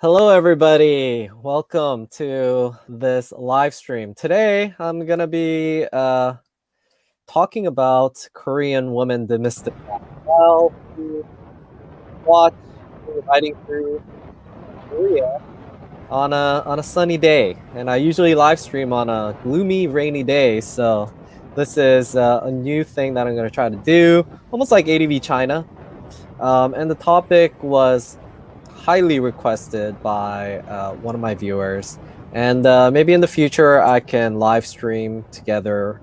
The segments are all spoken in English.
Hello, everybody. Welcome to this live stream. Today, I'm gonna be talking about Korean women demystified. Well, to watch me riding through Korea on a sunny day, and I usually live stream on a gloomy, rainy day. So this is a new thing that I'm gonna try to do, almost like ADV China. And the topic was highly requested by one of my viewers, and maybe in the future I can live stream together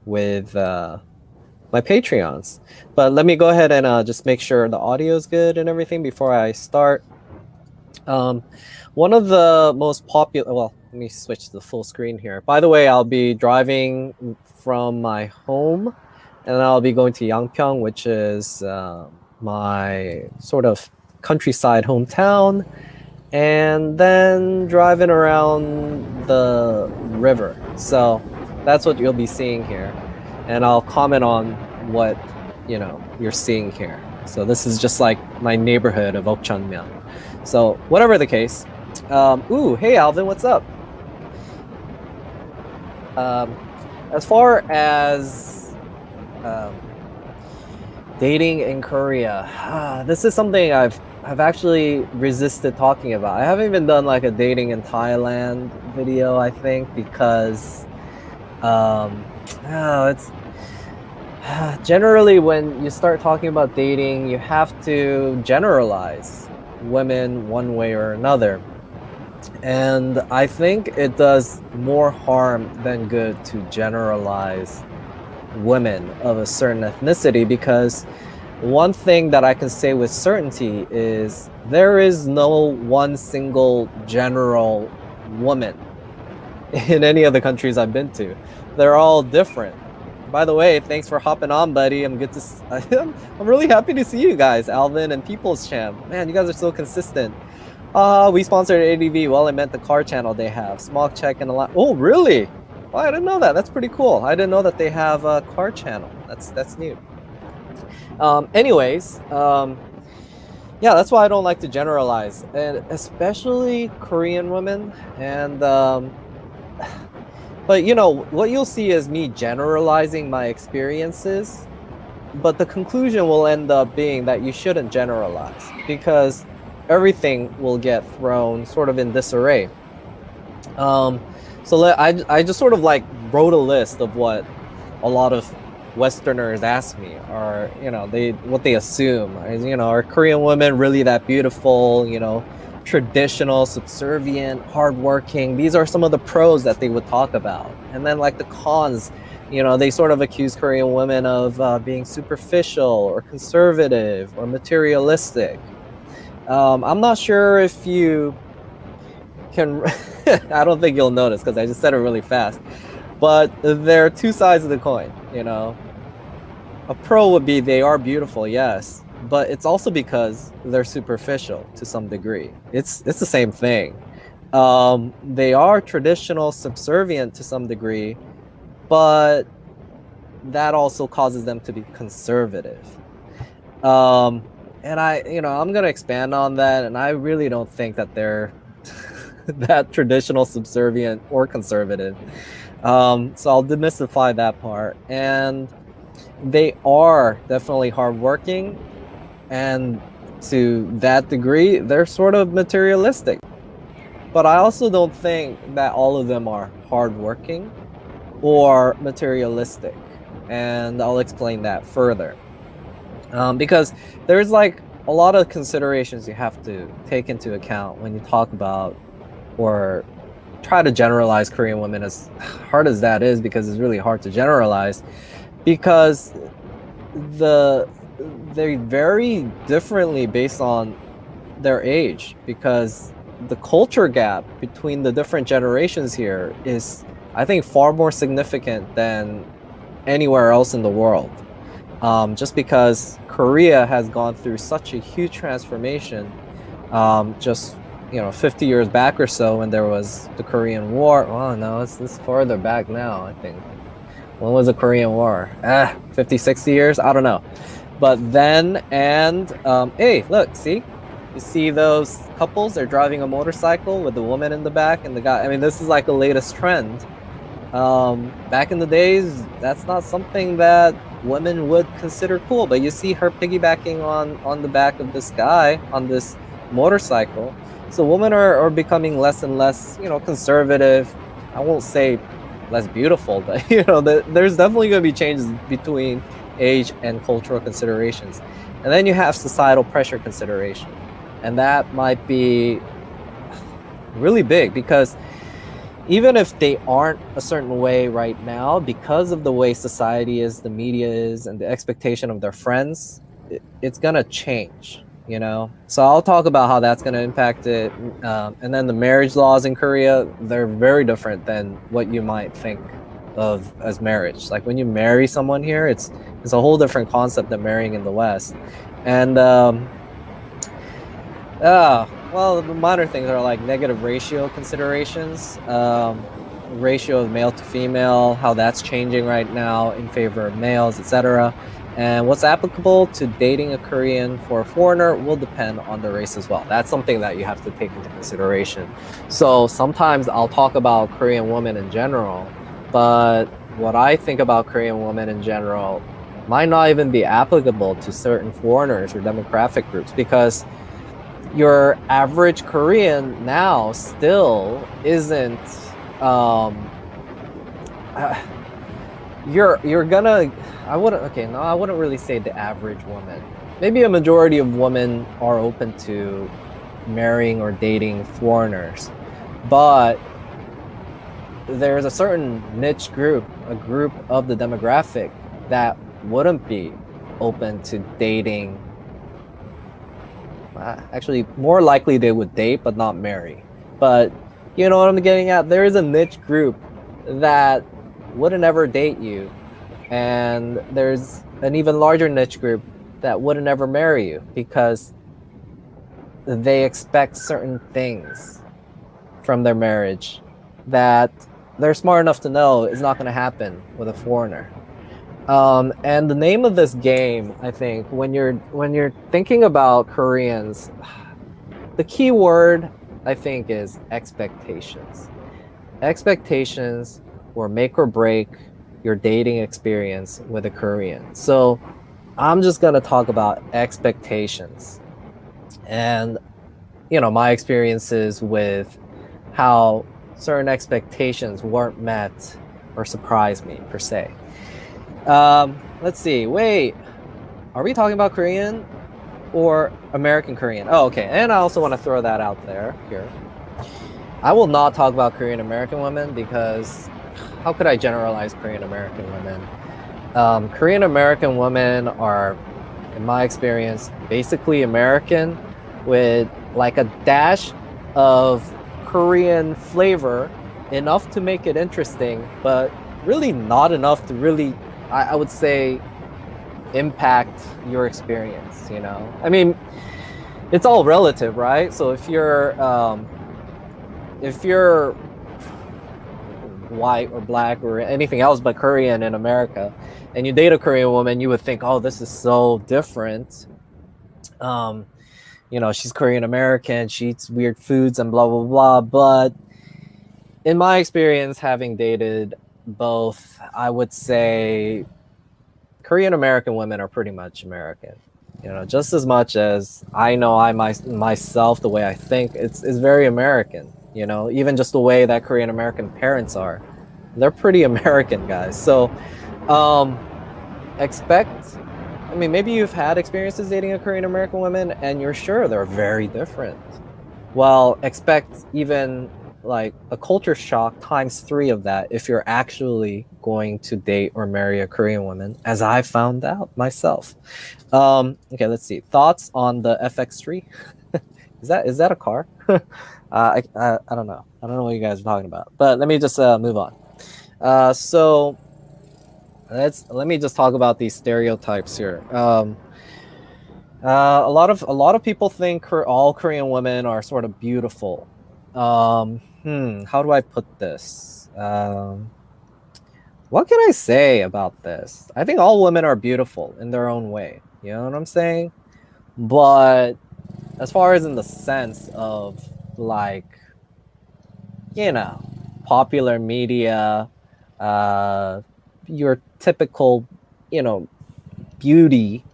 with my Patreons. But let me go ahead and just make sure the audio is good and everything before I start. One of the most popular, well, let me switch to the full screen here. By the way, I'll be driving from my home and I'll be going to Yangpyeong, which is my sort of countryside hometown, and then driving around the river. So that's what you'll be seeing here, and I'll comment on what you're seeing here. So this is just like my neighborhood of Okcheonmyeon. So whatever the case, ooh, hey Alvin, what's up? As far as dating in Korea, this is something I've actually resisted talking about. I haven't even done like a dating in Thailand video, I think, because it's generally when you start talking about dating, you have to generalize women one way or another. And I think it does more harm than good to generalize women of a certain ethnicity, because one thing that I can say with certainty is there is no one single general woman in any of the countries I've been to. They're all different. By the way, thanks for hopping on, buddy. I'm really happy to see you guys, Alvin and People's Champ. Man, you guys are so consistent. We sponsored ADV. Well, I meant the car channel they have. Smog check and a lot. Oh, really? Well, I didn't know that. That's pretty cool. I didn't know that they have a car channel. That's new. Anyways, yeah, that's why I don't like to generalize, and especially Korean women. And but what you'll see is me generalizing my experiences, but the conclusion will end up being that you shouldn't generalize, because everything will get thrown sort of in disarray. So I just sort of like wrote a list of what a lot of Westerners ask me, or what they assume is, are Korean women really that beautiful? Traditional, subservient, hardworking. These are some of the pros that they would talk about, and then like the cons. They sort of accuse Korean women of being superficial or conservative or materialistic. I'm not sure if you can. I don't think you'll notice because I just said it really fast. But there are two sides of the coin. A pro would be they are beautiful, yes, but it's also because they're superficial to some degree. It's the same thing. They are traditional, subservient to some degree, but that also causes them to be conservative. And I'm gonna expand on that, and I really don't think that they're that traditional, subservient, or conservative. So I'll demystify that part. And they are definitely hardworking, and to that degree, they're sort of materialistic. But I also don't think that all of them are hardworking or materialistic, and I'll explain that further. Because there's like a lot of considerations you have to take into account when you talk about or try to generalize Korean women, as hard as that is, because it's really hard to generalize, because they vary differently based on their age, because the culture gap between the different generations here is, I think, far more significant than anywhere else in the world. Just because Korea has gone through such a huge transformation, just 50 years back or so, when there was the Korean War. Oh no, it's farther back now, I think. When was the Korean War? 50, 60 years? I don't know. But then, and hey, look, see? You see those couples, they're driving a motorcycle with the woman in the back and the guy. I mean, this is like a latest trend. Back in the days, that's not something that women would consider cool, but you see her piggybacking on the back of this guy on this motorcycle. So women are becoming less and less, conservative. I won't say less beautiful, but there's definitely going to be changes between age and cultural considerations. And then you have societal pressure consideration, and that might be really big because even if they aren't a certain way right now, because of the way society is, the media is, and the expectation of their friends, it's gonna change, So I'll talk about how that's gonna impact it. And then the marriage laws in Korea, they're very different than what you might think of as marriage. Like when you marry someone here, it's a whole different concept than marrying in the West. And well, the minor things are like negative ratio considerations, ratio of male to female, how that's changing right now in favor of males, etc. And what's applicable to dating a Korean for a foreigner will depend on the race as well. That's something that you have to take into consideration. So sometimes I'll talk about Korean women in general, but what I think about Korean women in general might not even be applicable to certain foreigners or demographic groups, because your average Korean now still isn't you're gonna I wouldn't really say the average woman. Maybe a majority of women are open to marrying or dating foreigners, but there's a certain niche group, a group of the demographic that wouldn't be open to dating. Actually, more likely they would date but not marry. But you know what I'm getting at? There is a niche group that wouldn't ever date you, and there's an even larger niche group that wouldn't ever marry you because they expect certain things from their marriage that they're smart enough to know is not going to happen with a foreigner. And the name of this game, I think, when you're thinking about Koreans, the key word, I think, is expectations. Expectations will make or break your dating experience with a Korean. So I'm just going to talk about expectations and, my experiences with how certain expectations weren't met or surprised me, per se. Let's see. Wait, are we talking about Korean or American Korean? Oh, okay. And I also want to throw that out there here. I will not talk about Korean American women because how could I generalize Korean American women? Korean American women are, in my experience, basically American with like a dash of Korean flavor, enough to make it interesting, but really not enough to really, I would say, impact your experience. I mean, it's all relative, right? So if you're white or black or anything else but Korean in America, and you date a Korean woman, you would think, oh, this is so different. She's Korean American, she eats weird foods and blah blah blah. But in my experience, having dated both, I would say Korean American women are pretty much American. Just as much as I know myself, the way I think, it's very American. Even just the way that Korean American parents are, they're pretty American guys. So maybe you've had experiences dating a Korean American woman and you're sure they're very different. Well, expect even like a culture shock times 3 of that if you're actually going to date or marry a Korean woman, as I found out myself. Okay, let's see. Thoughts on the FX3? Is that a car? I don't know. I don't know what you guys are talking about. But let me just move on. So let me just talk about these stereotypes here. A lot of people think all Korean women are sort of beautiful. How do I put this? What can I say about this? I think all women are beautiful in their own way. You know what I'm saying? But as far as in the sense of like, you know, popular media, uh, your typical, you know, beauty,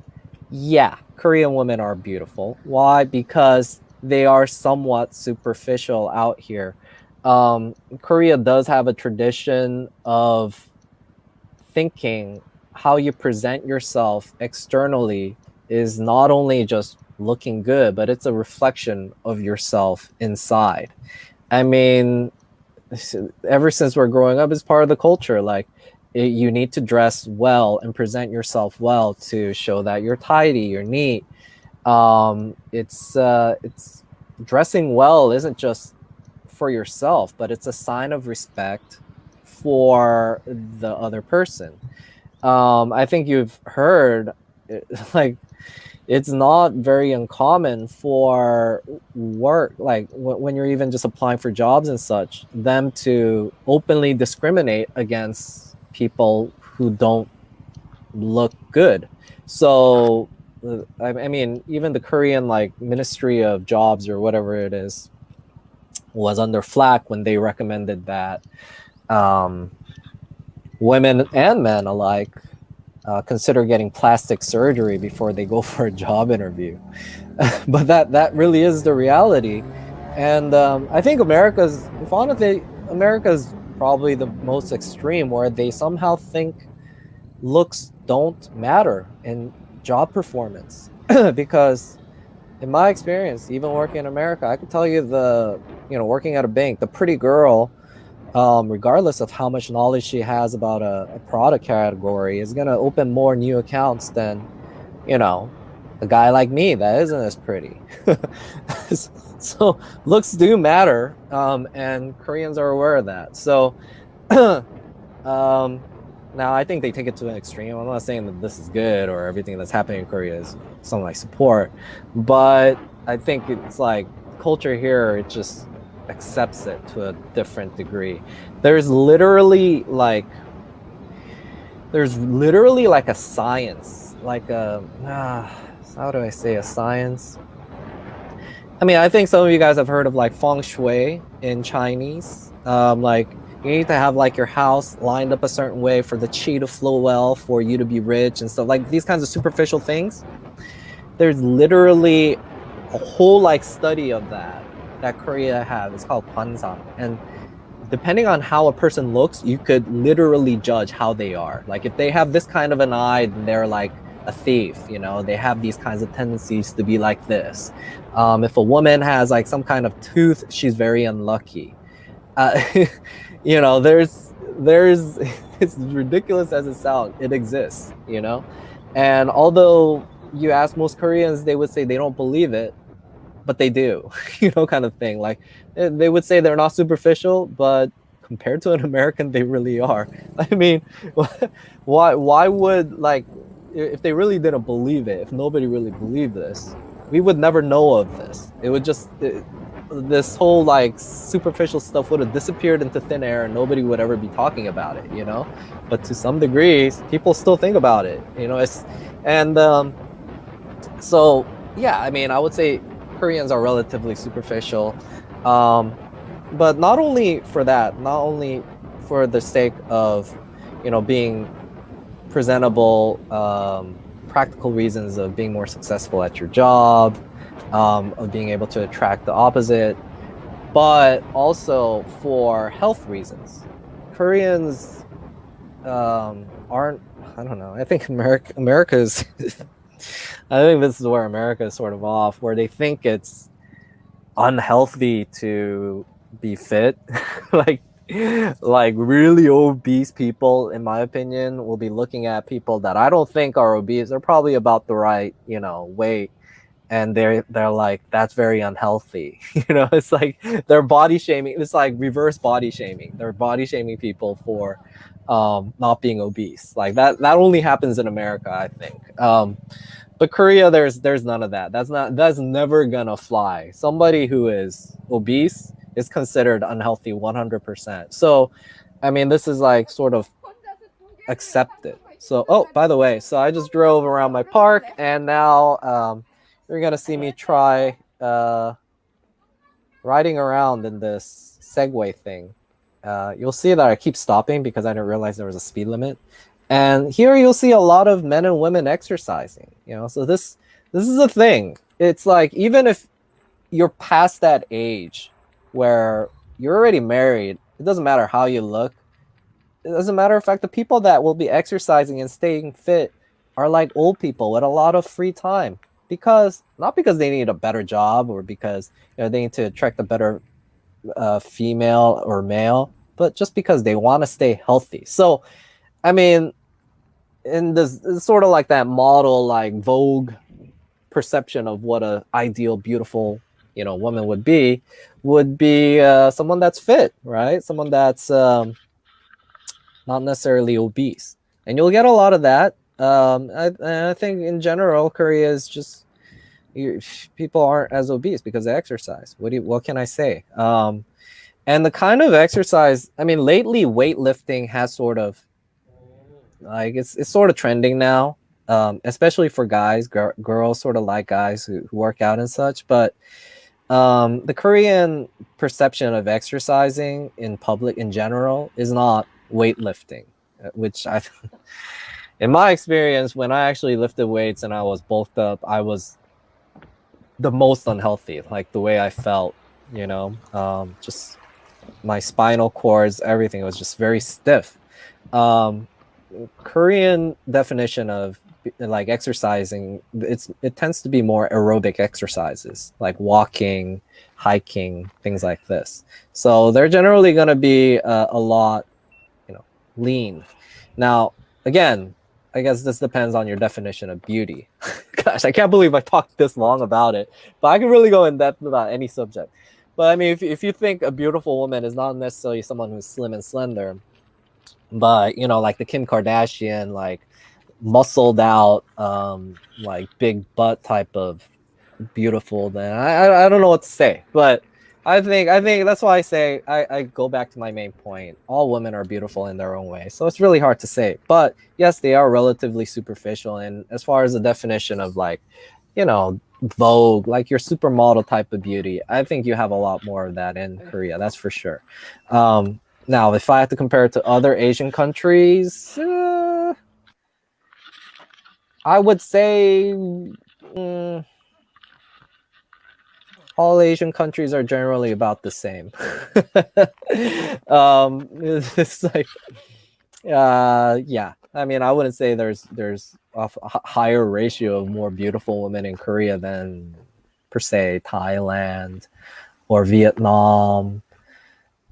yeah, Korean women are beautiful. Why? Because they are somewhat superficial out here. Korea does have a tradition of thinking how you present yourself externally is not only just looking good, but it's a reflection of yourself inside. I mean, ever since we're growing up, it's part of the culture. Like, you need to dress well and present yourself well to show that you're tidy, you're neat. It's dressing well isn't just for yourself, but it's a sign of respect for the other person. I think you've heard, like, it's not very uncommon for work, like when you're even just applying for jobs and such, them to openly discriminate against people who don't look good. So I mean, even the Korean like Ministry of Jobs or whatever it is was under flack when they recommended that um, women and men alike consider getting plastic surgery before they go for a job interview. But that really is the reality. And I think America's, if honestly, America's probably the most extreme, where they somehow think looks don't matter in job performance. Because in my experience, even working in America, I can tell you, working at a bank, the pretty girl, regardless of how much knowledge she has about a product category, is going to open more new accounts than, you know, a guy like me that isn't as pretty. So looks do matter, and Koreans are aware of that. So now I think they take it to an extreme. I'm not saying that this is good or everything that's happening in Korea is something I support, but I think it's like culture here, it just accepts it to a different degree. There's literally like a science, like how do I say a science? I mean, I think some of you guys have heard of like feng shui in Chinese. Like, you need to have like your house lined up a certain way for the chi to flow well, for you to be rich and stuff. Like these kinds of superficial things. There's literally a whole like study of that Korea have. It's called Kwanzang, and depending on how a person looks, you could literally judge how they are. Like if they have this kind of an eye, then they're like a thief. You know, they have these kinds of tendencies to be like this. If a woman has like some kind of tooth, she's very unlucky. Uh, there's it's ridiculous as it sounds, it exists. And although you ask most Koreans, they would say they don't believe it, but they do. Kind of thing. Like they would say they're not superficial, but compared to an American, they really are. I mean, why would, like, if they really didn't believe it, if nobody really believed this, we would never know of this. It would just this whole like superficial stuff would have disappeared into thin air, and nobody would ever be talking about it. But to some degrees, people still think about it. So yeah, I mean, I would say Koreans are relatively superficial, but not only for that, not only for the sake of being presentable, practical reasons of being more successful at your job, of being able to attract the opposite, but also for health reasons. Koreans aren't, I don't know, I think America's I think this is where America is sort of off, where they think it's unhealthy to be fit. like really obese people, in my opinion, will be looking at people that I don't think are obese. They're probably about the right, weight, and they're like, that's very unhealthy. It's like they're body shaming. It's like reverse body shaming. They're body shaming people for not being obese. Like that only happens in America, I think. But Korea, there's none of that. That's never gonna fly. Somebody who is obese is considered unhealthy 100%. So, I mean, this is like sort of accepted. So, oh, by the way, so I just drove around my park, and now you're gonna see me try riding around in this Segway thing, you'll see that I keep stopping because I didn't realize there was a speed limit. And here you'll see a lot of men and women exercising. So this is a thing. It's like even if you're past that age where you're already married, it doesn't matter how you look. As a matter of fact, the people that will be exercising and staying fit are like old people with a lot of free time, because not because they need a better job or because they need to attract a better female or male, but just because they want to stay healthy. So, I mean, in this it's sort of like that model, like Vogue perception of what a ideal, beautiful, woman would be someone that's fit, right? Someone that's not necessarily obese, and you'll get a lot of that. I think in general, Korea is just people aren't as obese because they exercise. What can I say? And the kind of exercise, I mean, lately weightlifting has sort of like it's sort of trending now, especially for guys. Girls sort of like guys who work out and such, but the Korean perception of exercising in public in general is not weightlifting, which in my experience, when I actually lifted weights and I was bulked up, I was the most unhealthy, like the way I felt, just my spinal cords, everything was just very stiff. Um, Korean definition of like exercising, it tends to be more aerobic exercises like walking, hiking, things like this. So they're generally going to be a lot, lean. Now, again, I guess this depends on your definition of beauty. Gosh, I can't believe I talked this long about it, but I can really go in depth about any subject. But I mean, if you think a beautiful woman is not necessarily someone who's slim and slender, but like the Kim Kardashian, like muscled out, like big butt type of beautiful, then I don't know what to say. But I think that's why I say I go back to my main point. All women are beautiful in their own way, so it's really hard to say. But yes, they are relatively superficial. And as far as the definition of like, Vogue, like your supermodel type of beauty, I think you have a lot more of that in Korea. That's for sure. Now, if I have to compare it to other Asian countries, I would say all Asian countries are generally about the same. It's like, yeah. I mean, I wouldn't say there's a higher ratio of more beautiful women in Korea than per se Thailand or Vietnam.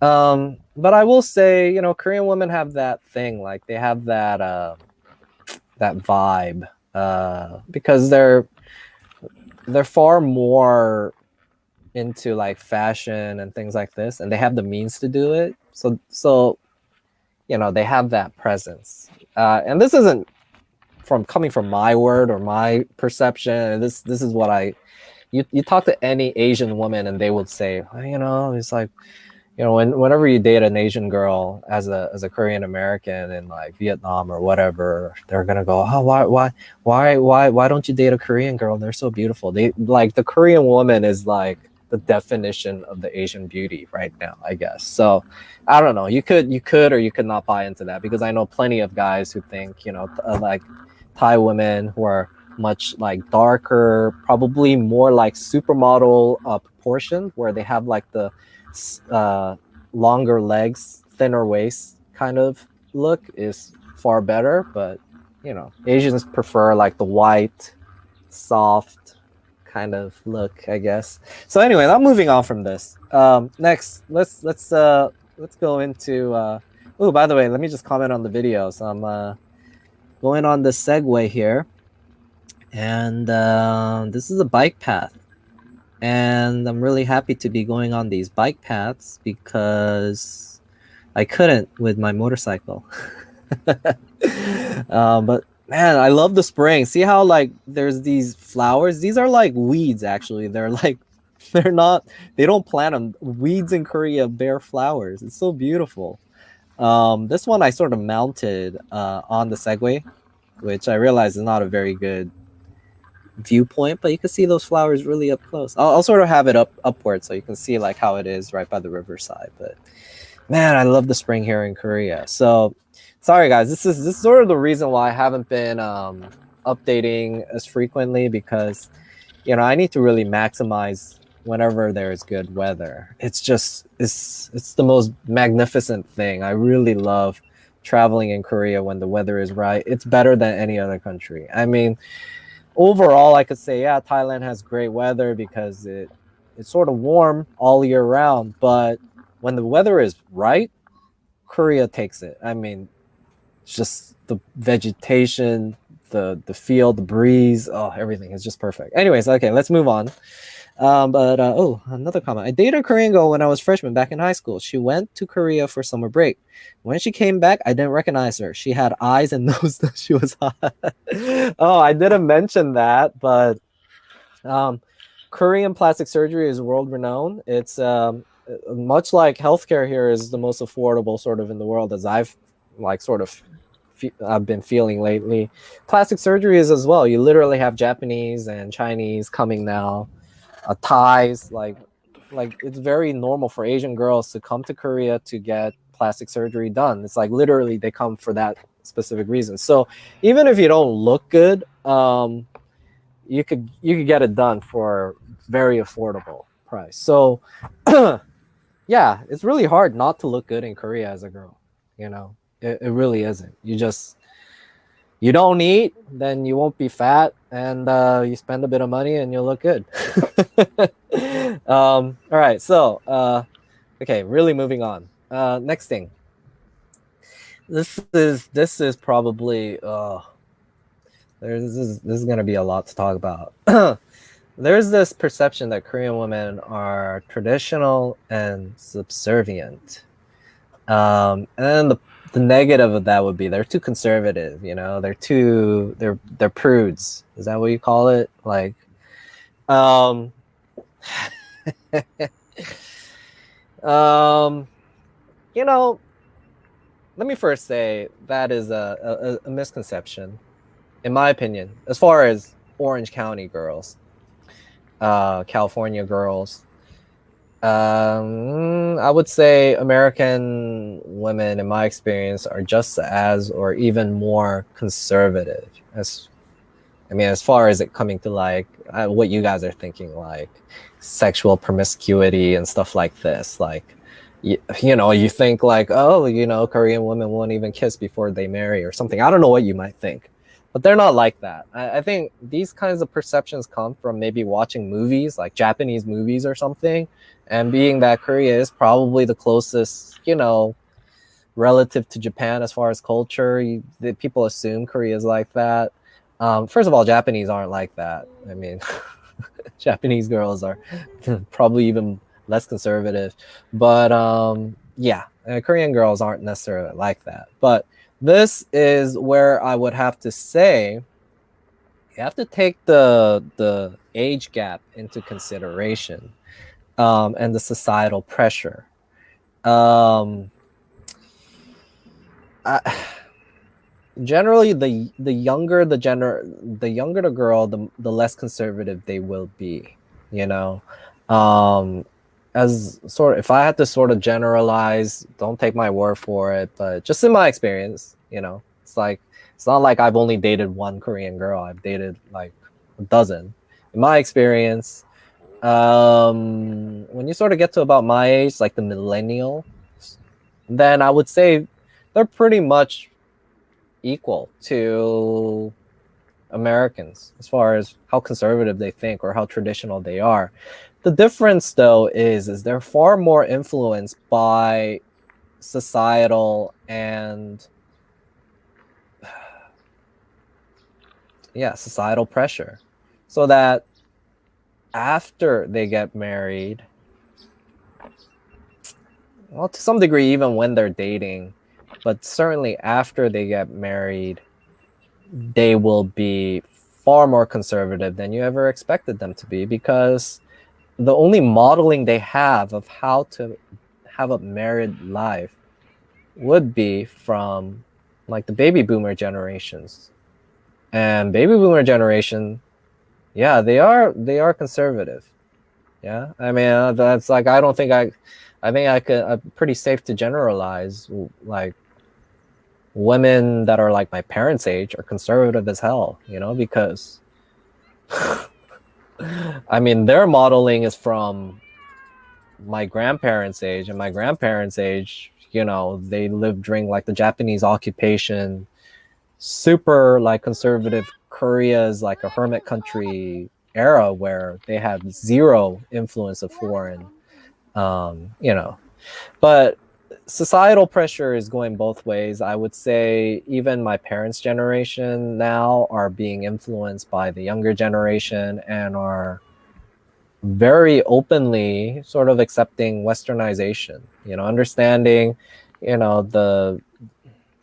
But I will say, Korean women have that thing, like they have that vibe, because they're far more into like fashion and things like this, and they have the means to do it. So they have that presence. And this isn't coming from my word or my perception. This is what you talk to any Asian woman and they would say, it's like, whenever you date an Asian girl as a Korean American in like Vietnam or whatever, they're gonna go, oh, why don't you date a Korean girl? They're so beautiful. They like the Korean woman is like the definition of the Asian beauty right now, I guess. So I don't know. You could or you could not buy into that, because I know plenty of guys who think, like Thai women who are much like darker, probably more like supermodel proportion, where they have like the longer legs, thinner waist kind of look is far better. But Asians prefer like the white, soft kind of look, I guess. So anyway, not moving on from this. Next, let's go into. Oh, by the way, let me just comment on the video. So I'm going on the Segway here, and this is a bike path. And I'm really happy to be going on these bike paths because I couldn't with my motorcycle. But man, I love the spring. See how like there's these flowers? These are like weeds, actually. They're like, they don't plant them. Weeds in Korea bear flowers. It's so beautiful. This one I sort of mounted on the Segway, which I realize is not a very good viewpoint, but you can see those flowers really up close. I'll sort of have it upward so you can see like how it is right by the riverside. But man, I love the spring here in Korea. So sorry guys, this is sort of the reason why I haven't been updating as frequently, because I need to really maximize whenever there's good weather. It's the most magnificent thing. I really love traveling in Korea when the weather is right. It's better than any other country. I mean, overall I could say, yeah, Thailand has great weather because it's sort of warm all year round, but when the weather is right, Korea takes it. I mean, it's just the vegetation, the feel, the breeze, everything is just perfect. Anyways, okay, let's move on. Another comment. I dated a Korean girl when I was freshman back in high school. She went to Korea for summer break. When she came back, I didn't recognize her. She had eyes and nose that she was hot. Oh, I didn't mention that, but Korean plastic surgery is world renowned. It's much like healthcare here is the most affordable sort of in the world, as I've I've been feeling lately. Plastic surgery is as well. You literally have Japanese and Chinese coming now. Thais, like it's very normal for Asian girls to come to Korea to get plastic surgery done. It's like literally they come for that specific reason. So even if you don't look good, you could get it done for very affordable price. So yeah, it's really hard not to look good in Korea as a girl. It really isn't. You don't eat, then you won't be fat, and you spend a bit of money and you'll look good. All right, so okay, really moving on. Next thing. This is probably this is gonna be a lot to talk about. There's this perception that Korean women are traditional and subservient. And then the negative of that would be they're too conservative, they're prudes. Is that what you call it? Like, um, let me first say that is a misconception, in my opinion, as far as Orange County girls, California girls. I would say American women, in my experience, are just as or even more conservative. As far as it coming to like what you guys are thinking, like sexual promiscuity and stuff like this. Like, you think like, Korean women won't even kiss before they marry or something. I don't know what you might think, but they're not like that. I think these kinds of perceptions come from maybe watching movies, like Japanese movies or something. And being that Korea is probably the closest, relative to Japan as far as culture, people assume Korea is like that. First of all, Japanese aren't like that. I mean, Japanese girls are probably even less conservative. But Korean girls aren't necessarily like that. But this is where I would have to say you have to take the age gap into consideration. And the societal pressure. Generally, the younger the girl, the less conservative they will be. As sort of, if I had to sort of generalize, don't take my word for it, but just in my experience, it's not like I've only dated one Korean girl. I've dated like a dozen. In my experience, when you sort of get to about my age, like the millennial, then I would say they're pretty much equal to Americans as far as how conservative they think or how traditional they are. The difference, though, is they're far more influenced by societal and societal pressure, so that after they get married, well, to some degree, even when they're dating, but certainly after they get married, they will be far more conservative than you ever expected them to be, because the only modeling they have of how to have a married life would be from like the baby boomer generations. And baby boomer generation, Yeah, they are conservative. Yeah, I mean that's like I think I could I'm pretty safe to generalize like women that are like my parents' age are conservative as hell, you know, because I mean their modeling is from my grandparents' age, and my grandparents' age, you know, they lived during like the Japanese occupation, super like conservative. Korea is like a hermit country era where they had zero influence of foreign, you know, but societal pressure is going both ways. I would say even my parents' generation now are being influenced by the younger generation and are very openly sort of accepting westernization, you know, understanding, you know, the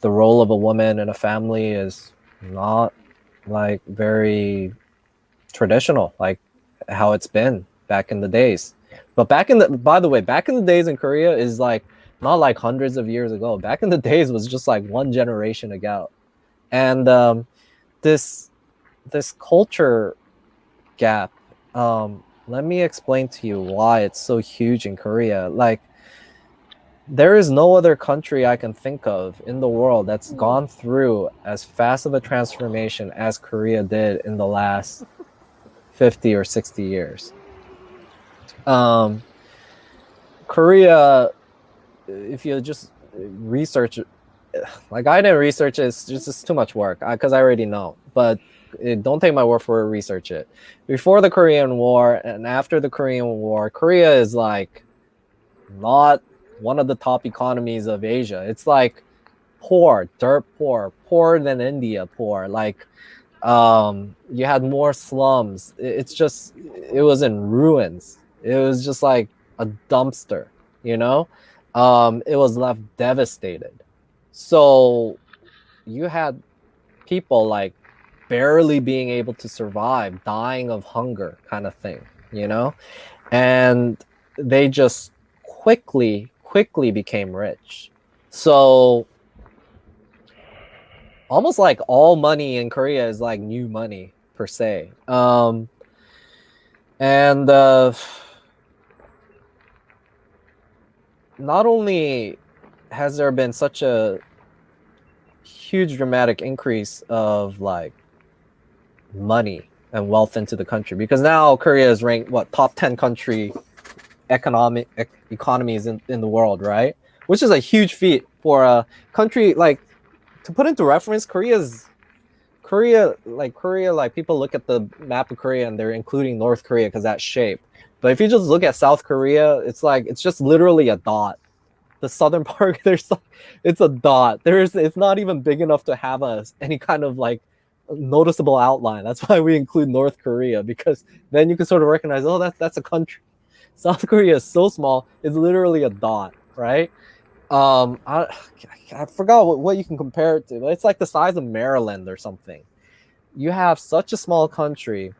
role of a woman in a family is not like very traditional like how it's been back in the days. But back in the by the way, back in the days in Korea is like not like hundreds of years ago. Back in the days was just like one generation ago. And this this culture gap, let me explain to you why it's so huge in Korea. Like there is no other country I can think of in the world that's gone through as fast of a transformation as Korea did in the last 50 or 60 years. Um, Korea, if you just research, like I didn't research it, it's just too much work because I already know. But don't take my word for it, research it. Before the Korean War and after the Korean War, Korea is like not one of the top economies of Asia. It's like poor, dirt poor, poorer than India poor. Like you had more slums. It's just it was in ruins. It was just like a dumpster, you know. It was left devastated. So you had people like barely being able to survive, dying of hunger kind of thing, you know. And they just quickly became rich. So almost like all money in Korea is like new money per se. And not only has there been such a huge dramatic increase of like money and wealth into the country, because now Korea is ranked what top 10 country economies in the world, right? Which is a huge feat for a country like, to put into reference, Korea, like people look at the map of Korea and they're including North Korea because that shape. But if you just look at South Korea, it's like it's just literally a dot. The southern part, it's a dot. It's not even big enough to have any kind of like noticeable outline. That's why we include North Korea, because then you can sort of recognize, oh, that's a country. South Korea is so small, it's literally a dot, right? I forgot what you can compare it to. It's like the size of Maryland or something. You have such a small country,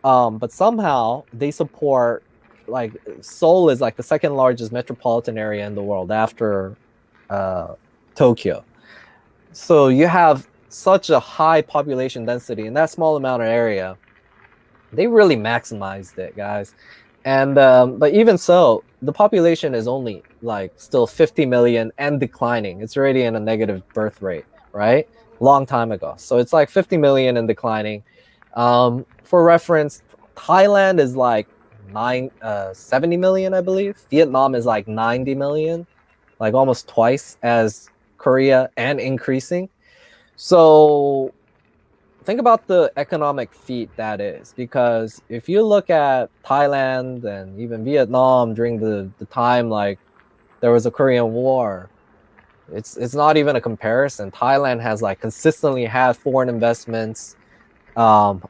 but somehow they support, like Seoul is like the second largest metropolitan area in the world after Tokyo. So you have such a high population density in that small amount of area. They really maximized it, guys. And but even so, the population is only like still 50 million and declining. It's already in a negative birth rate, right? Long time ago. So it's like 50 million and declining. For reference, Thailand is like 70 million, I believe. Vietnam is like 90 million, like almost twice as Korea and increasing. So think about the economic feat that is, because if you look at Thailand and even Vietnam during the time like there was a Korean War, it's not even a comparison. Thailand has like consistently had foreign investments. Um,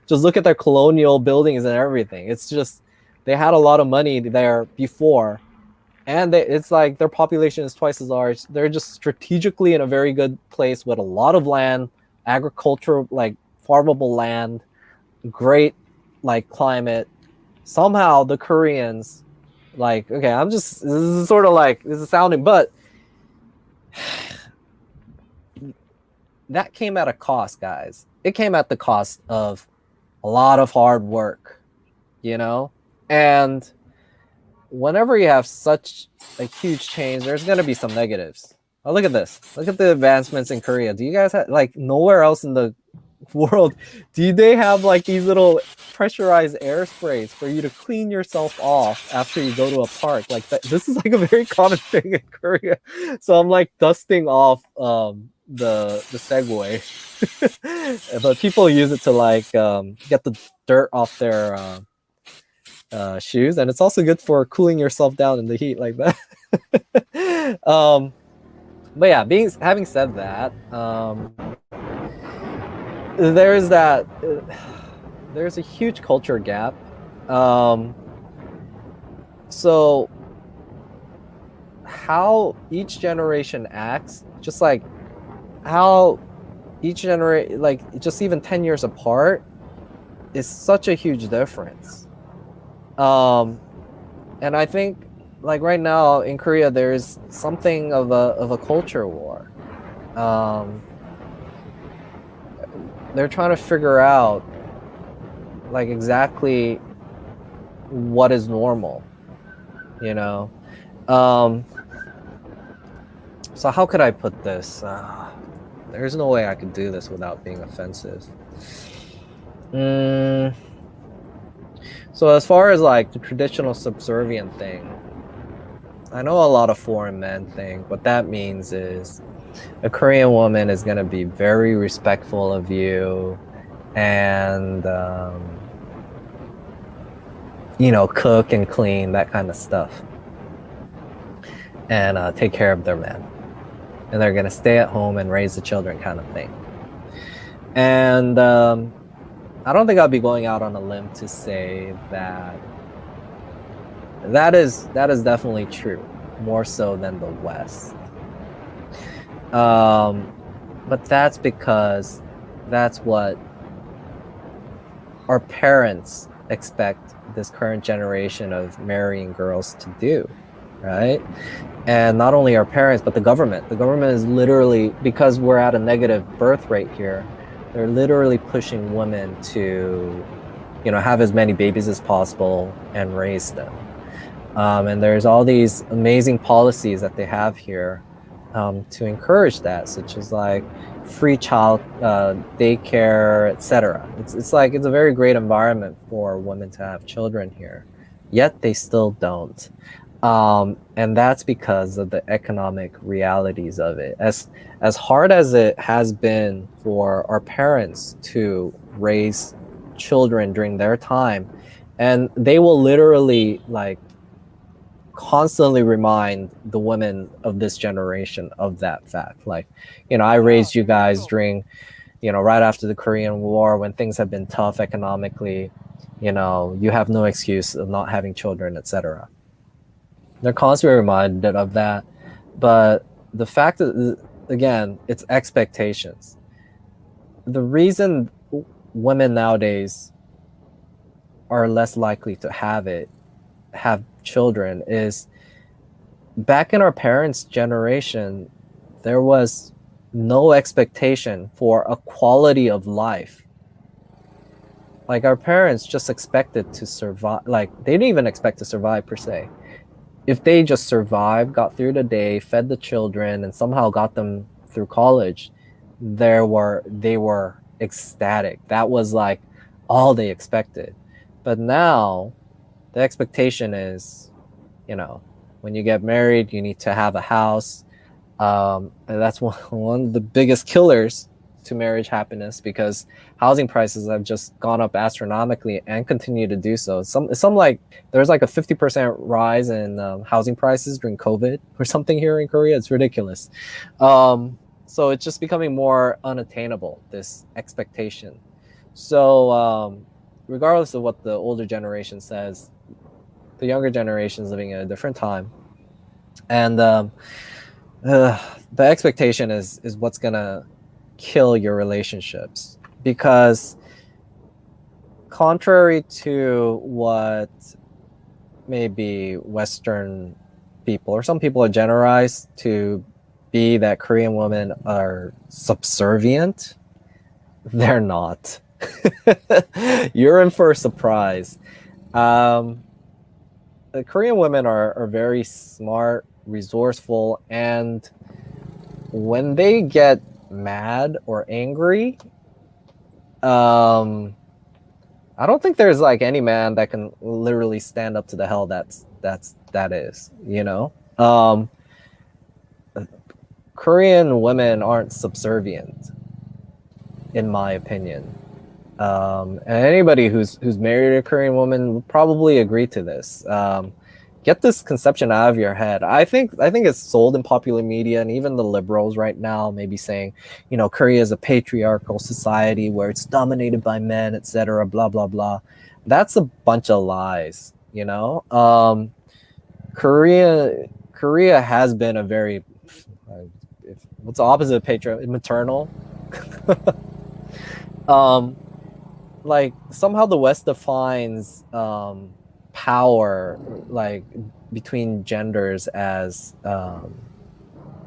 just look at their colonial buildings and everything. It's just they had a lot of money there before, and it's like their population is twice as large. They're just strategically in a very good place with a lot of land, agriculture, like farmable land, great like climate. Somehow the Koreans, like, okay, this is sort of like this is sounding, but that came at a cost, guys. It came at the cost of a lot of hard work, you know? And whenever you have such a huge change, there's going to be some negatives. Oh, look at this. Look at the advancements in Korea. Do you guys have, like, nowhere else in the world do they have like these little pressurized air sprays for you to clean yourself off after you go to a park like that? This is like a very common thing in Korea. So I'm like dusting off the Segway. But people use it to like get the dirt off their shoes, and it's also good for cooling yourself down in the heat like that. But yeah, having said that, there's that there's a huge culture gap. So how each generation acts, just like how each generation, like just even 10 years apart, is such a huge difference. And I think like right now in Korea there's something of a culture war. They're trying to figure out like exactly what is normal, you know. So how could I put this? There's no way I could do this without being offensive. So as far as like the traditional subservient thing, I know a lot of foreign men think what that means is a Korean woman is going to be very respectful of you and you know, cook and clean, that kind of stuff, and take care of their man, and they're going to stay at home and raise the children, kind of thing. And I don't think I'll be going out on a limb to say that that is definitely true, more so than the West. But that's because that's what our parents expect this current generation of marrying girls to do, right? And not only our parents, but the government. The government is literally, because we're at a negative birth rate here, they're literally pushing women to, you know, have as many babies as possible and raise them. And there's all these amazing policies that they have here to encourage that, such as like free child daycare, etc. It's like it's a very great environment for women to have children here, yet they still don't. And that's because of the economic realities of it. As hard as it has been for our parents to raise children during their time, and they will literally like constantly remind the women of this generation of that fact. Like, you know, I raised you guys during, you know, right after the Korean War when things have been tough economically. You know, you have no excuse of not having children, etc. They're constantly reminded of that. But the fact that, again, it's expectations. The reason women nowadays are less likely to have children is back in our parents' generation, there was no expectation for a quality of life. Like our parents just expected to survive. Like they didn't even expect to survive per se. If they just survived, got through the day, fed the children, and somehow got them through college, they were ecstatic. That was like all they expected. But now the expectation is, you know, when you get married, you need to have a house. And that's one of the biggest killers to marriage happiness, because housing prices have just gone up astronomically and continue to do so. Some like there's like a 50% rise in housing prices during COVID or something here in Korea. It's ridiculous. So it's just becoming more unattainable, this expectation. So regardless of what the older generation says, the younger generation is living in a different time, and the expectation is what's gonna kill your relationships, because contrary to what maybe Western people or some people are generalized to be, that Korean women are subservient, they're not. You're in for a surprise. Um, the Korean women are very smart, resourceful, and when they get mad or angry, um, I don't think there's like any man that can literally stand up to the hell that is, you know. Korean women aren't subservient, in my opinion. And anybody who's married a Korean woman will probably agree to this. Get this conception out of your head. I think it's sold in popular media, and even the liberals right now may be saying, you know, Korea is a patriarchal society where it's dominated by men, etc. Blah blah blah. That's a bunch of lies. You know, Korea has been a very what's the opposite of patriarchal? Maternal. um, like somehow the West defines power like between genders as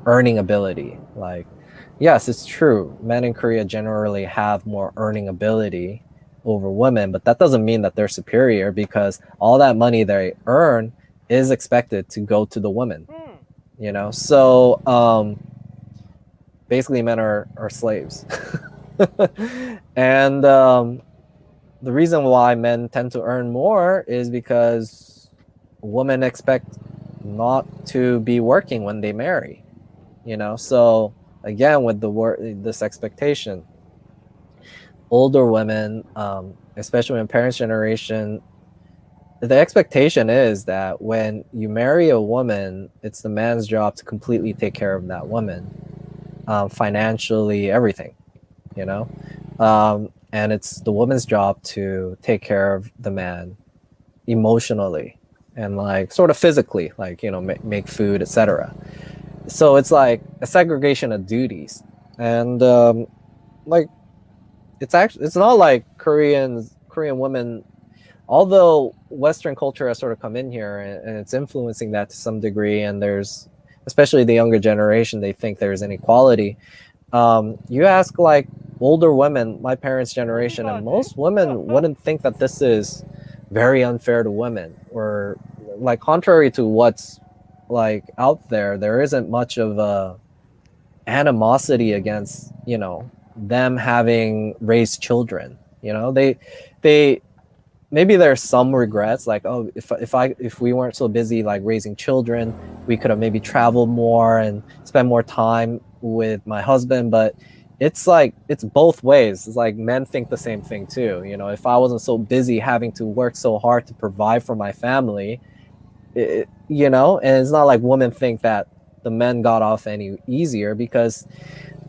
earning ability. Like, yes, it's true. Men in Korea generally have more earning ability over women, but that doesn't mean that they're superior because all that money they earn is expected to go to the women. You know, so basically men are slaves. And the reason why men tend to earn more is because women expect not to be working when they marry, you know. So again, with this expectation, older women, especially in parents' generation, the expectation is that when you marry a woman, it's the man's job to completely take care of that woman, financially, everything, you know. And it's the woman's job to take care of the man emotionally and like sort of physically, like, you know, make food, etc. So it's like a segregation of duties. And like it's not like Korean women, although Western culture has sort of come in here and it's influencing that to some degree, and there's, especially the younger generation, they think there's inequality. You ask like older women, my parents' generation, and most women wouldn't think that this is very unfair to women, or like contrary to what's like out there. There isn't much of a animosity against, you know, them having raised children. You know, they maybe there's some regrets, like, oh, if we weren't so busy like raising children, we could have maybe traveled more and spent more time with my husband. But it's like it's both ways. It's like men think the same thing too. You know, if I wasn't so busy having to work so hard to provide for my family, you know, and it's not like women think that the men got off any easier because,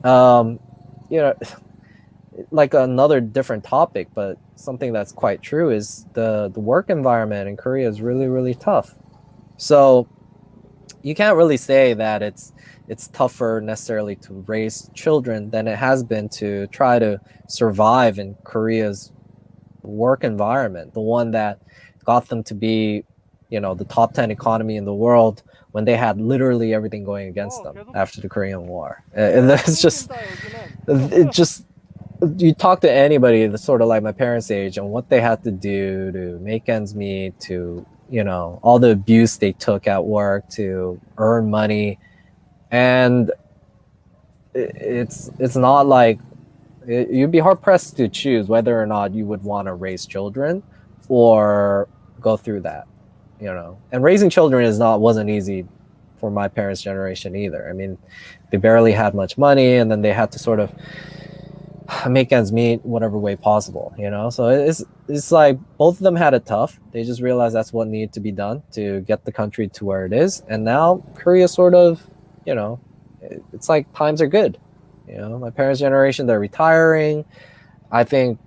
you know, like another different topic, but something that's quite true is the work environment in Korea is really, really tough. So you can't really say that it's tougher necessarily to raise children than it has been to try to survive in Korea's work environment, the one that got them to be, you know, the top 10 economy in the world when they had literally everything going against them after the Korean War. And it's just, it just, you talk to anybody that's sort of like my parents' age and what they had to do to make ends meet, to, you know, all the abuse they took at work to earn money. And it's not like you'd be hard pressed to choose whether or not you would want to raise children or go through that, you know. And raising children wasn't easy for my parents' generation either. I mean, they barely had much money, and then they had to sort of make ends meet whatever way possible, you know. So it's like both of them had it tough. They just realized that's what needed to be done to get the country to where it is. And now Korea sort of, you know, it's like times are good. You know, my parents' generation, they're retiring. I think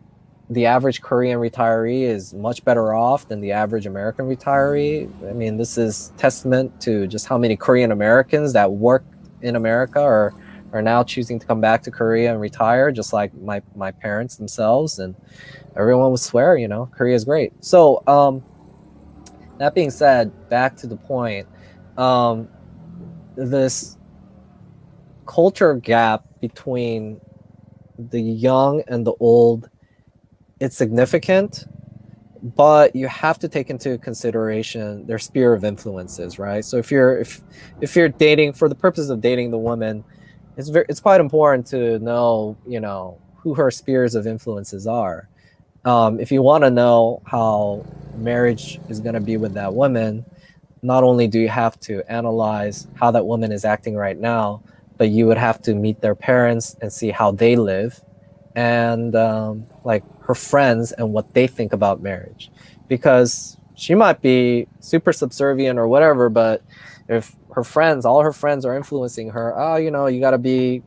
the average Korean retiree is much better off than the average American retiree. I mean, this is testament to just how many Korean Americans that work in America are now choosing to come back to Korea and retire, just like my parents themselves. And everyone would swear, you know, Korea is great. So that being said, back to the point, this culture gap between the young and the old it's significant, but you have to take into consideration their sphere of influences, right? So if you're dating for the purpose of dating the woman, it's quite important to know, you know, who her spheres of influences are. If you want to know how marriage is going to be with that woman, not only do you have to analyze how that woman is acting right now, but you would have to meet their parents and see how they live, and like her friends and what they think about marriage, because she might be super subservient or whatever, but if her friends, all her friends are influencing her, oh, you know, you got to be,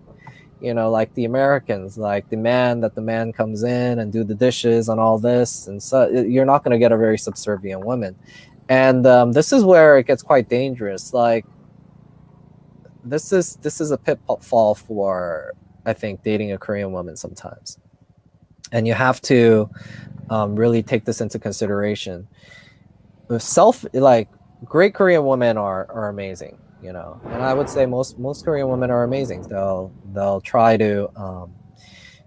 you know, like the Americans, like the man comes in and do the dishes and all this, and so you're not going to get a very subservient woman. And this is where it gets quite dangerous. Like this is a pitfall for, I think, dating a Korean woman sometimes, and you have to really take this into consideration. Like great Korean women are amazing, you know, and I would say most Korean women are amazing. They'll try to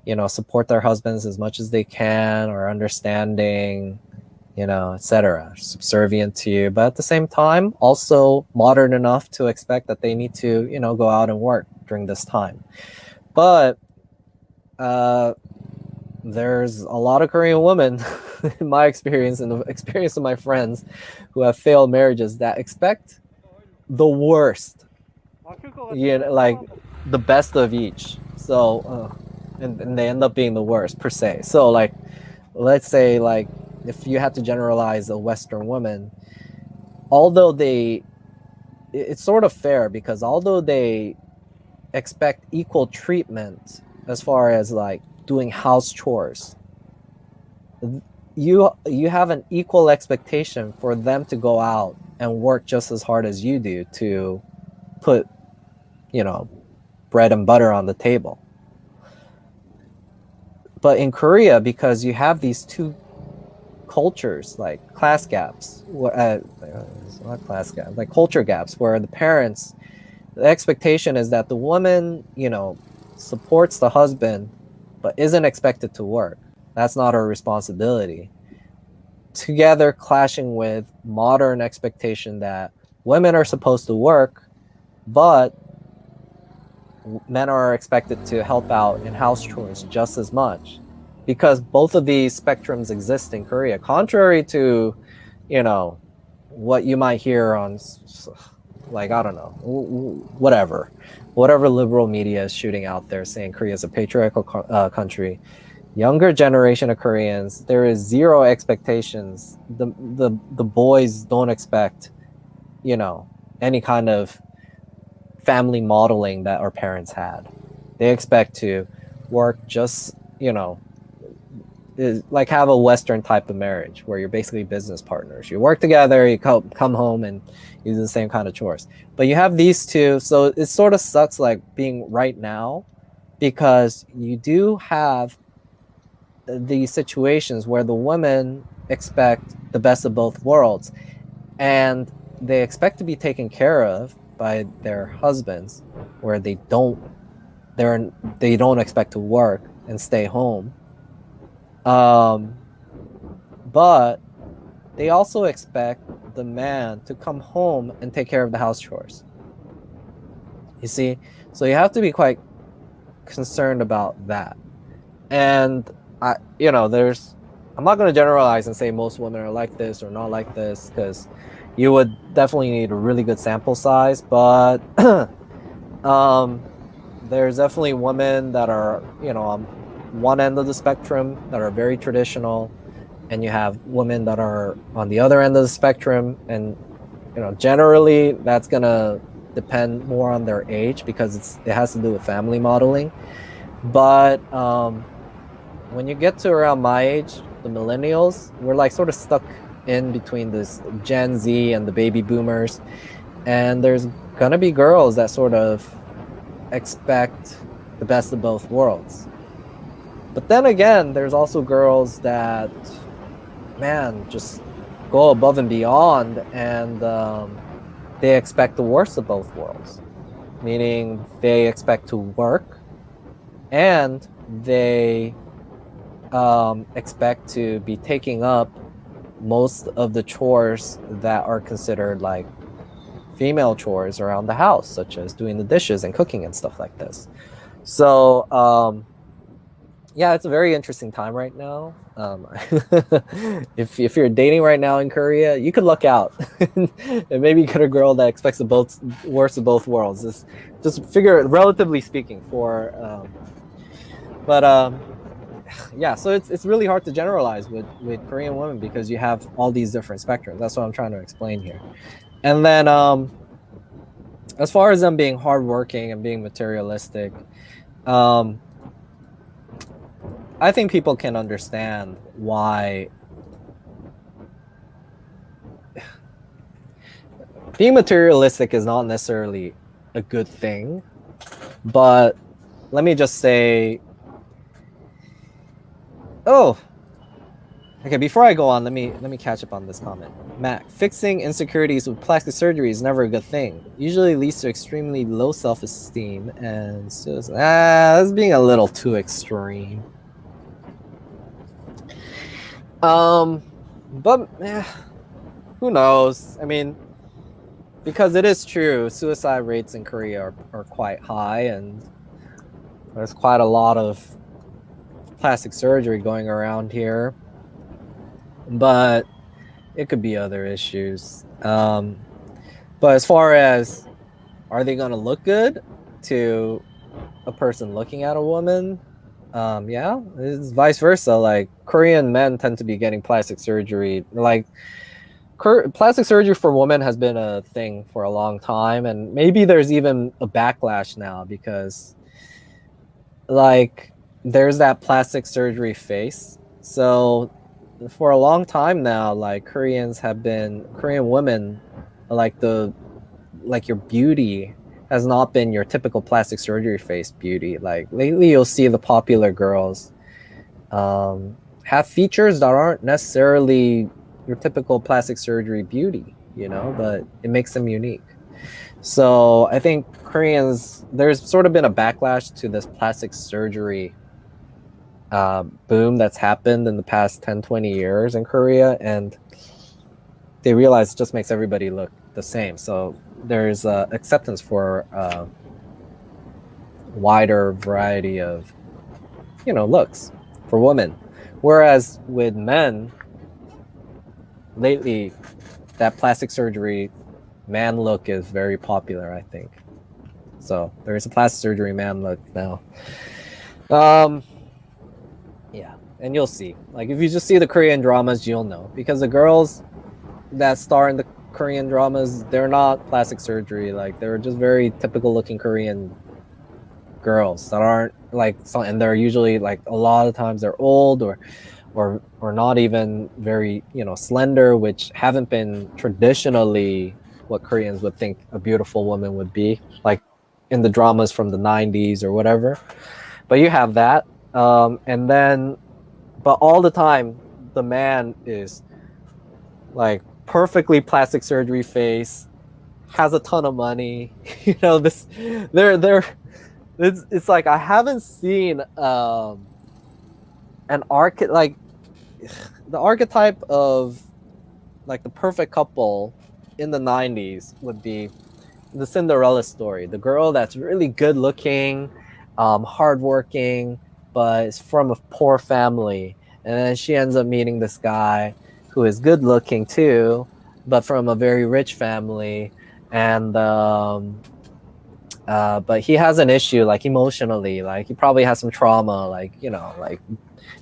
you know, support their husbands as much as they can, or understanding, you know, etc., subservient to you, but at the same time also modern enough to expect that they need to, you know, go out and work during this time. But there's a lot of Korean women in my experience and the experience of my friends who have failed marriages that expect the worst, you know, like the best of each. So and they end up being the worst per se. So like, let's say, like, if you had to generalize a Western woman, although it's sort of fair, because although they expect equal treatment as far as like doing house chores, you have an equal expectation for them to go out and work just as hard as you do to put, you know, bread and butter on the table. But in Korea, because you have these two cultures, like class gaps, it's not class gaps, like culture gaps, where the expectation is that the woman, you know, supports the husband, but isn't expected to work. That's not her responsibility. Together clashing with modern expectation that women are supposed to work, but men are expected to help out in house chores just as much, because both of these spectrums exist in Korea, contrary to, you know, what you might hear on, like, I don't know, whatever liberal media is shooting out there saying Korea is a patriarchal country. Younger generation of Koreans, there is zero expectations. The boys don't expect, you know, any kind of family modeling that our parents had. They expect to work just, you know, like have a Western type of marriage where you're basically business partners. You work together, you come home and you do the same kind of chores. But you have these two, so it sort of sucks like being right now, because you do have these situations where the women expect the best of both worlds, and they expect to be taken care of by their husbands, where they don't expect to work and stay home. But they also expect the man to come home and take care of the house chores. You see? So you have to be quite concerned about that. And you know, I'm not going to generalize and say most women are like this or not like this, because you would definitely need a really good sample size. But there's definitely women that are, you know, on one end of the spectrum that are very traditional, and you have women that are on the other end of the spectrum. And, you know, generally that's going to depend more on their age, because it has to do with family modeling. But when you get to around my age, the millennials, we're like sort of stuck in between this Gen Z and the baby boomers. And there's gonna be girls that sort of expect the best of both worlds. But then again, there's also girls that, man, just go above and beyond, and they expect the worst of both worlds. Meaning they expect to work, and they expect to be taking up most of the chores that are considered like female chores around the house, such as doing the dishes and cooking and stuff like this. So yeah, it's a very interesting time right now. If you're dating right now in Korea, you could luck out and maybe get a girl that expects the both worst of both worlds. Just figure, relatively speaking, for but yeah. So it's really hard to generalize with Korean women because you have all these different spectrums. That's what I'm trying to explain here. And then as far as them being hardworking and being materialistic, I think people can understand why being materialistic is not necessarily a good thing, but let me just say, okay, before I go on, let me catch up on this comment. Mac, fixing insecurities with plastic surgery is never a good thing. Usually leads to extremely low self-esteem and suicide. That's being a little too extreme. But who knows? I mean, because it is true, suicide rates in Korea are quite high, and there's quite a lot of plastic surgery going around here. But it could be other issues. But as far as, are they going to look good to a person looking at a woman? Yeah, it's vice versa. Like, Korean men tend to be getting plastic surgery. Like, plastic surgery for women has been a thing for a long time, and maybe there's even a backlash now because, like, there's that plastic surgery face. So for a long time now, like, Korean women, like your beauty has not been your typical plastic surgery face beauty. Like, lately you'll see the popular girls have features that aren't necessarily your typical plastic surgery beauty, but it makes them unique. So I think there's sort of been a backlash to this plastic surgery boom that's happened in the past 10-20 years in Korea, and they realize it just makes everybody look the same. So there's acceptance for a wider variety of looks for women, whereas with men lately that plastic surgery man look is very popular, I think. So there is a plastic surgery man look now. Yeah, and you'll see. Like, if you just see the Korean dramas, you'll know, because the girls that star in the Korean dramas, they're not plastic surgery. Like, they're just very typical looking Korean girls that aren't like, and they're usually, like, a lot of times they're old or not even very slender, which haven't been traditionally what Koreans would think a beautiful woman would be, like in the dramas from the 90s or whatever. But you have that, and then, but all the time the man is like perfectly plastic surgery face, has a ton of money. It's like, I haven't seen an like the archetype of like the perfect couple in the 90s would be the Cinderella story. The girl that's really good looking, hardworking, but is from a poor family. And then she ends up meeting this guy who is good looking too, but from a very rich family. And but he has an issue, like, emotionally. Like, he probably has some trauma, like, like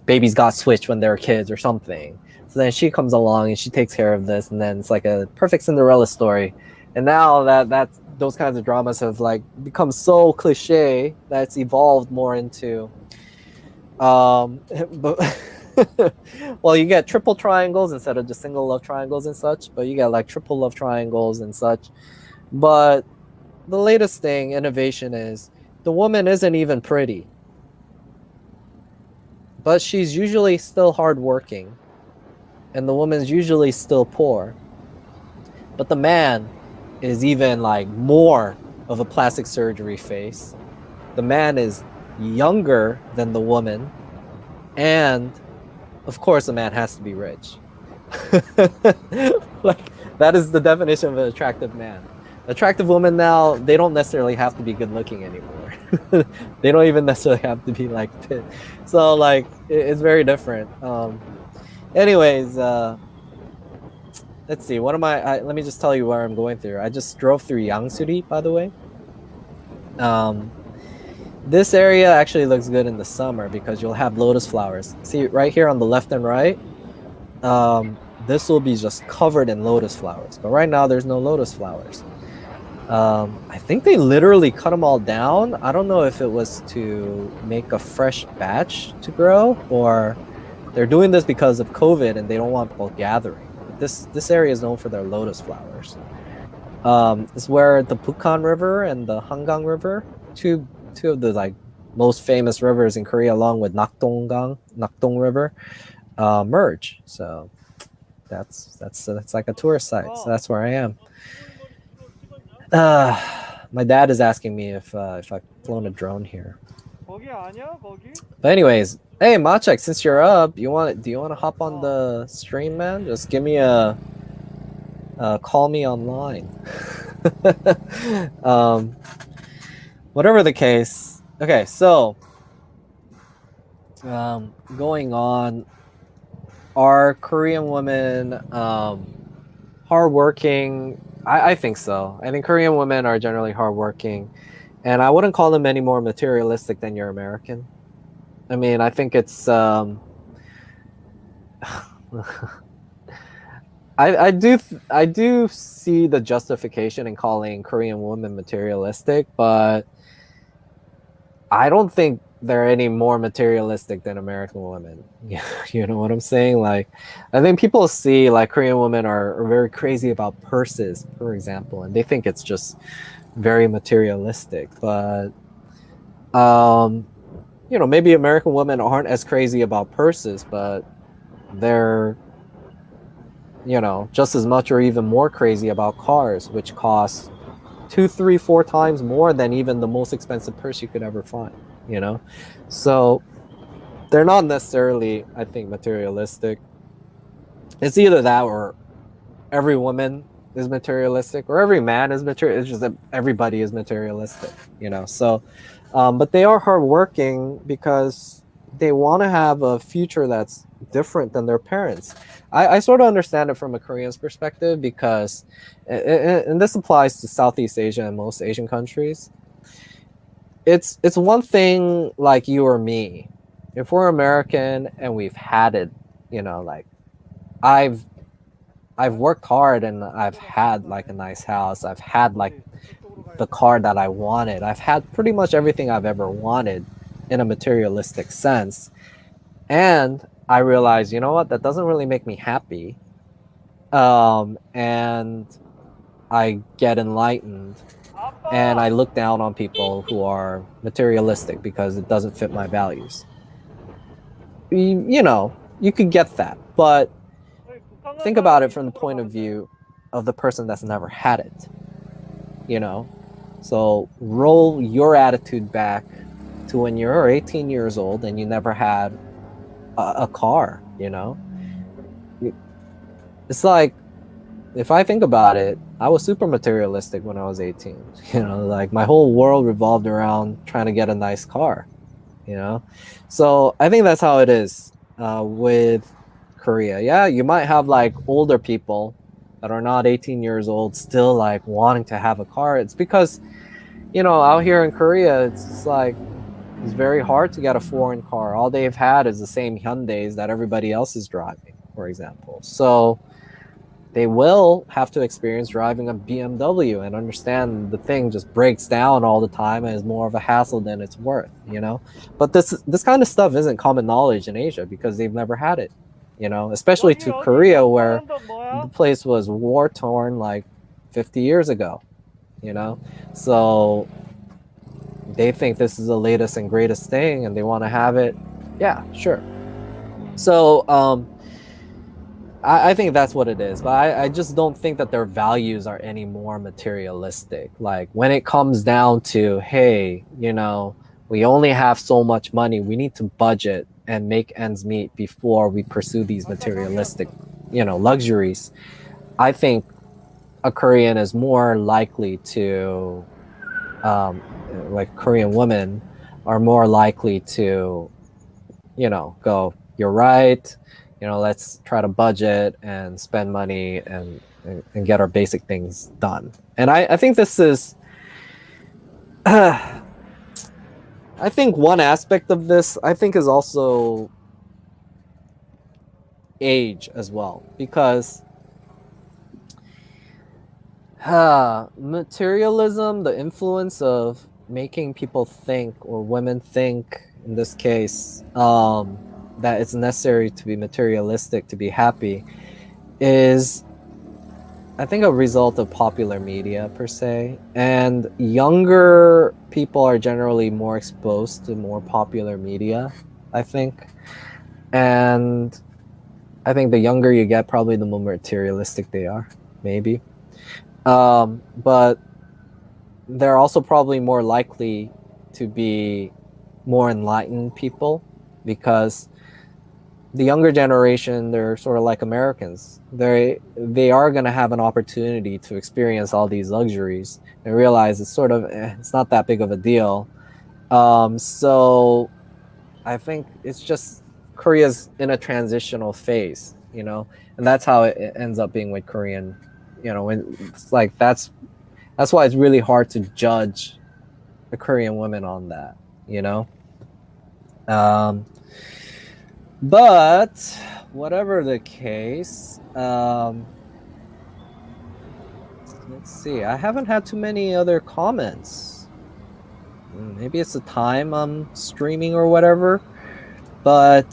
babies got switched when they were kids or something. So then she comes along and she takes care of this, and then it's like a perfect Cinderella story. And now that's those kinds of dramas have like become so cliche that it's evolved more into but well, you get triple triangles instead of just single love triangles and such, but you get like triple love triangles and such. But the latest thing, innovation, is the woman isn't even pretty, but she's usually still hardworking, and the woman's usually still poor. But the man is even like more of a plastic surgery face. The man is younger than the woman, And of course, a man has to be rich. Like, that is the definition of an attractive man. Attractive women now, they don't necessarily have to be good looking anymore. They don't even necessarily have to be like fit. So like it's very different. Anyways, let's see. What am let me just tell you where I'm going through. I just drove through Yangsuri, by the way. This area actually looks good in the summer because you'll have lotus flowers. See right here on the left and right, this will be just covered in lotus flowers. But right now there's no lotus flowers. I think they literally cut them all down. I don't know if it was to make a fresh batch to grow, or they're doing this because of COVID and they don't want bulk gathering. But this area is known for their lotus flowers. It's where the Bukhan River and the Hangang River, two of the like most famous rivers in Korea, along with Nakdong River, merge. So that's like a tourist site. So that's where I am. My dad is asking me if I've flown a drone here. But anyways, hey Machek, since you're up, do you want to hop on the stream, man? Just give me a call me online. Whatever the case. Okay, so going on, are Korean women hardworking? I think so. I think Korean women are generally hardworking, and I wouldn't call them any more materialistic than your American. I mean, I think it's I do see the justification in calling Korean women materialistic, but I don't think they're any more materialistic than American women. You know what I'm saying? Like, I think people see like Korean women are very crazy about purses, for example, and they think it's just very materialistic. But you know, maybe American women aren't as crazy about purses, but they're, you know, just as much or even more crazy about cars, which cost 2, 3, 4 times more than even the most expensive purse you could ever find, you know? So they're not necessarily, I think, materialistic. It's either that or every woman is materialistic or every man is material. It's just that everybody is materialistic, you know? So, but they are hardworking because they want to have a future that's different than their parents. I sort of understand it from a Korean's perspective because, and this applies to Southeast Asia and most Asian countries. It's one thing like you or me. If we're American and we've had it, you know, like I've worked hard and I've had like a nice house. I've had like the car that I wanted. I've had pretty much everything I've ever wanted in a materialistic sense. And I realized, you know what, that doesn't really make me happy. And I get enlightened and I look down on people who are materialistic because it doesn't fit my values. You know, you could get that, but think about it from the point of view of the person that's never had it, you know? So roll your attitude back to when you're 18 years old and you never had a car, you know? It's like, if I think about it, I was super materialistic when I was 18. You know, like my whole world revolved around trying to get a nice car, you know? So I think that's how it is with Korea. Yeah, you might have like older people that are not 18 years old still like wanting to have a car. It's because, you know, out here in Korea, it's like, it's very hard to get a foreign car. All they've had is the same Hyundais that everybody else is driving, for example. So they will have to experience driving a BMW and understand the thing just breaks down all the time and is more of a hassle than it's worth, you know? But this kind of stuff isn't common knowledge in Asia because they've never had it, you know? Especially to Korea, where the place was war-torn like 50 years ago, you know? So they think this is the latest and greatest thing and they want to have it. Yeah, sure. So I think that's what it is, but I just don't think that their values are any more materialistic. Like when it comes down to, hey, you know, we only have so much money, we need to budget and make ends meet before we pursue these materialistic, luxuries. I think a Korean is more likely to, like Korean women are more likely to, go, you're right, let's try to budget and spend money and get our basic things done. And I think this is, I think one aspect of this, I think, is also age as well, because materialism, the influence of making people think, or women think in this case, that it's necessary to be materialistic to be happy, is, I think, a result of popular media per se. And younger people are generally more exposed to more popular media, I think. And I think the younger you get, probably the more materialistic they are, maybe. But they're also probably more likely to be more enlightened people, because the younger generation, they're sort of like Americans. They are going to have an opportunity to experience all these luxuries and realize it's sort of, it's not that big of a deal. So I think it's just, Korea's in a transitional phase, and that's how it ends up being with Korean, when it's like, that's why it's really hard to judge a Korean woman on that, but whatever the case, let's see, I haven't had too many other comments. Maybe it's the time I'm streaming or whatever, but